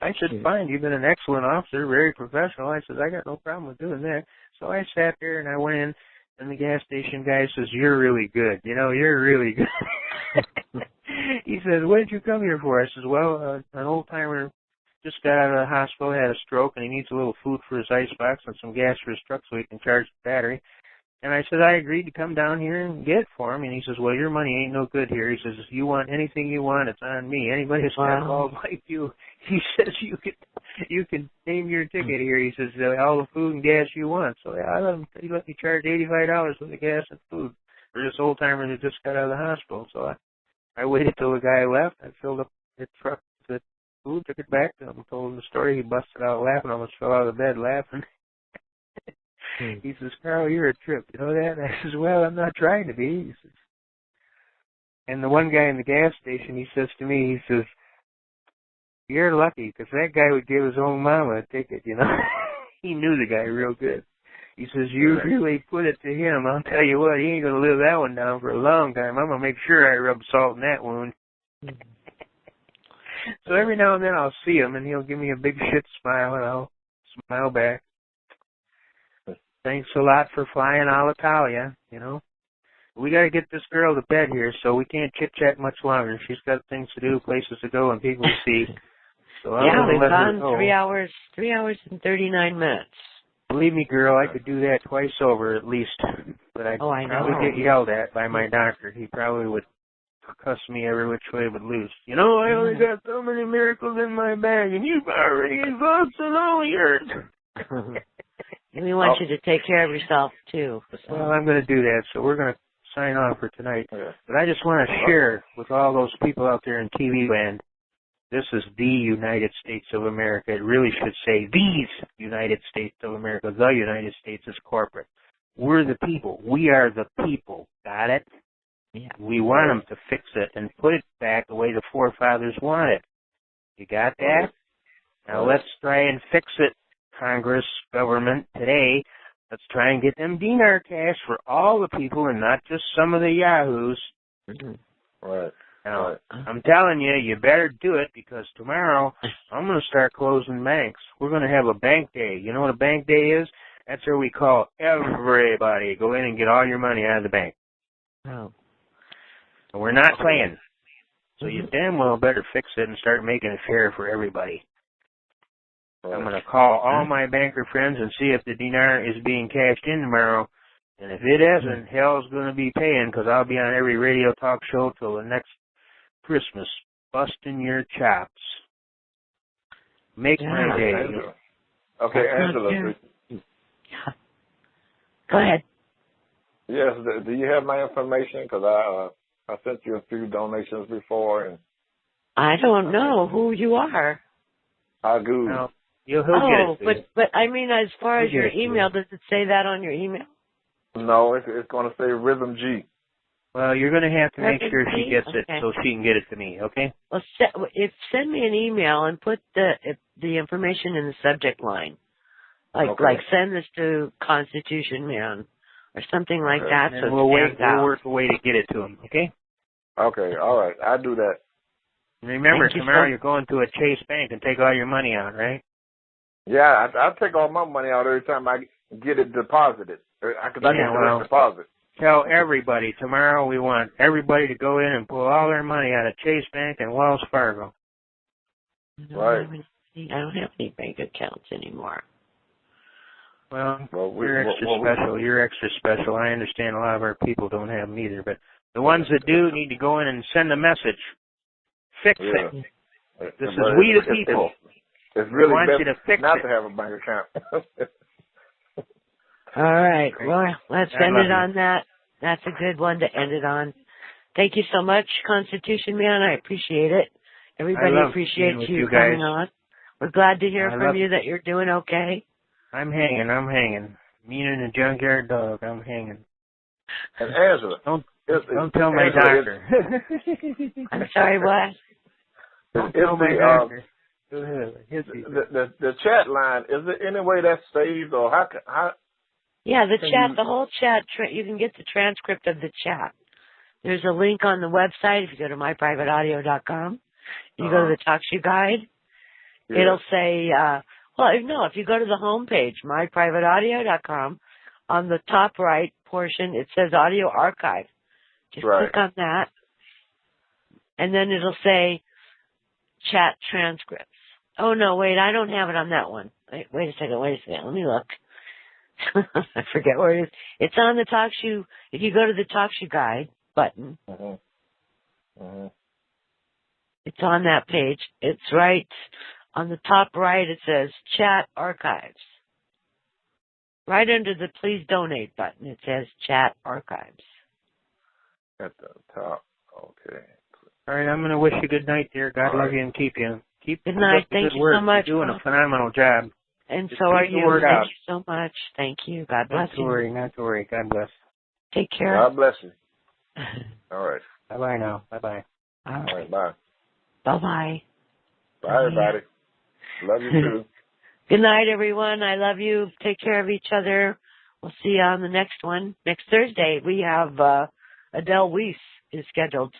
I said, fine. You've been an excellent officer, very professional. I said, I got no problem with doing that. So I sat there and I went in, and the gas station guy says, you're really good. You're really good. He says, what did you come here for? I says, well, an old-timer just got out of the hospital, had a stroke, and he needs a little food for his icebox and some gas for his truck so he can charge the battery. And I said, I agreed to come down here and get it for him. And he says, well, your money ain't no good here. He says, if you want anything you want, it's on me. Anybody that's got balls like you, he says, you can name your ticket here. He says, all the food and gas you want. So he let me charge $85 for the gas and food for this old timer that just got out of the hospital. So I waited till the guy left. I filled up the truck with food, took it back to him, told him the story. He busted out laughing, almost fell out of the bed laughing. He says, Carl, you're a trip. You know that? And I says, well, I'm not trying to be. He says, and the one guy in the gas station, he says to me, he says, you're lucky, because that guy would give his own mama a ticket, He knew the guy real good. He says, you really put it to him. I'll tell you what, he ain't going to live that one down for a long time. I'm going to make sure I rub salt in that wound. So every now and then I'll see him, and he'll give me a big shit smile, and I'll smile back. Thanks a lot for flying Alitalia, you know. We got to get this girl to bed here, so we can't chit-chat much longer. She's got things to do, places to go, and people to see. So I'm we've let gone her go. 3 hours and 39 minutes. Believe me, girl, I could do that twice over at least. But I'd probably get yelled at by my doctor. He probably would cuss me every which way but loose. You know, I only got so many miracles in my bag, and you've already exhausted all yours. We want you to take care of yourself, too. So. Well, I'm going to do that, so we're going to sign off for tonight. But I just want to share with all those people out there in TV land, this is the United States of America. It really should say these United States of America. The United States is corporate. We're the people. We are the people. Got it? Yeah. We want them to fix it and put it back the way the forefathers wanted. You got that? Now let's try and fix it, Congress, government, today. Let's try and get them dinar cash for all the people and not just some of the yahoos. Right. Now, I'm telling you, you better do it because tomorrow I'm going to start closing banks. We're going to have a bank day. You know what a bank day is? That's where we call everybody. Go in and get all your money out of the bank. Oh. And we're not playing. So you damn well better fix it and start making it fair for everybody. I'm going to call all my banker friends and see if the dinar is being cashed in tomorrow. And if it isn't, hell's going to be paying because I'll be on every radio talk show till the next Christmas, busting your chops. Make my day. Okay, Angela. Go ahead. Yes, do you have my information? Because I sent you a few donations before. And I don't know who you are. I do. No, he'll get it. But I mean, as far as your email, does it say that on your email? No, it's going to say Rhythm G. Well, you're going to have to make sure she gets it okay. so she can get it to me, okay? Well, send me an email and put the information in the subject line. Like send this to Constitution Man or something like that. And so we'll out. work a way to get it to him, okay? Okay, all right. I'll do that. Remember, tomorrow you're going to a Chase Bank and take all your money out, right? Yeah, I'll take all my money out every time I get it deposited. I get a deposit. Tell everybody, tomorrow we want everybody to go in and pull all their money out of Chase Bank and Wells Fargo. I don't have any bank accounts anymore. Well, you're extra special. You're extra special. I understand a lot of our people don't have them either, but the ones that do need to go in and send a message. Fix it. This is we the people. It's really want you to fix not it. to have a bank account. All right. Well, let's end it on that. That's a good one to end it on. Thank you so much, Constitution Man. I appreciate it. Everybody appreciates you coming on. We're glad to hear from you that you're doing okay. I'm hanging. Me and the junkyard dog, I'm hanging. And Angela. Don't tell my doctor. I'm sorry, what? Don't tell my doctor. The chat line, is there any way that's saved or how? Yeah, the whole chat, you can get the transcript of the chat. There's a link on the website. If you go to myprivateaudio.com, you go to the Talk Shoe Guide, it'll say, if you go to the home page, myprivateaudio.com, on the top right portion, it says Audio Archive. Just click on that, and then it'll say Chat Transcripts. Oh, no, wait, I don't have it on that one. Wait a second, let me look. I forget where it is. It's on the Talk Shoe. If you go to the Talk Shoe Guide button, it's on that page. It's right on the top right. It says Chat Archives. Right under the Please Donate button, it says Chat Archives. At the top. Okay. All right, I'm going to wish you good night, dear. God love you and keep you. Good night. Thank you so much. You're doing a phenomenal job. And so are you. Thank you so much. Thank you. God bless you. Not to worry. God bless. Take care. God bless you. All right. Bye-bye now. Bye-bye. All right. Bye. Bye-bye. Bye, everybody. Love you, too. Good night, everyone. I love you. Take care of each other. we'll see you on the next one. Next Thursday, we have Adele Weiss is scheduled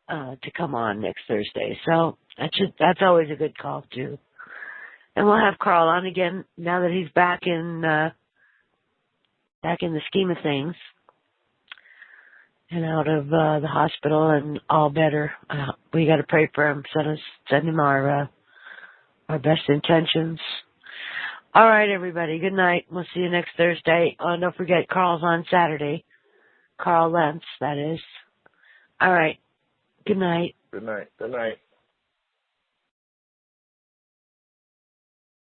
to come on next Thursday. So that's always a good call, too. And we'll have Carl on again now that he's back in the scheme of things and out of the hospital and all better. We got to pray for him. Send him our best intentions. All right, everybody. Good night. We'll see you next Thursday. Don't forget, Carl's on Saturday. Carl Lentz, that is. All right. Good night. Good night. Good night.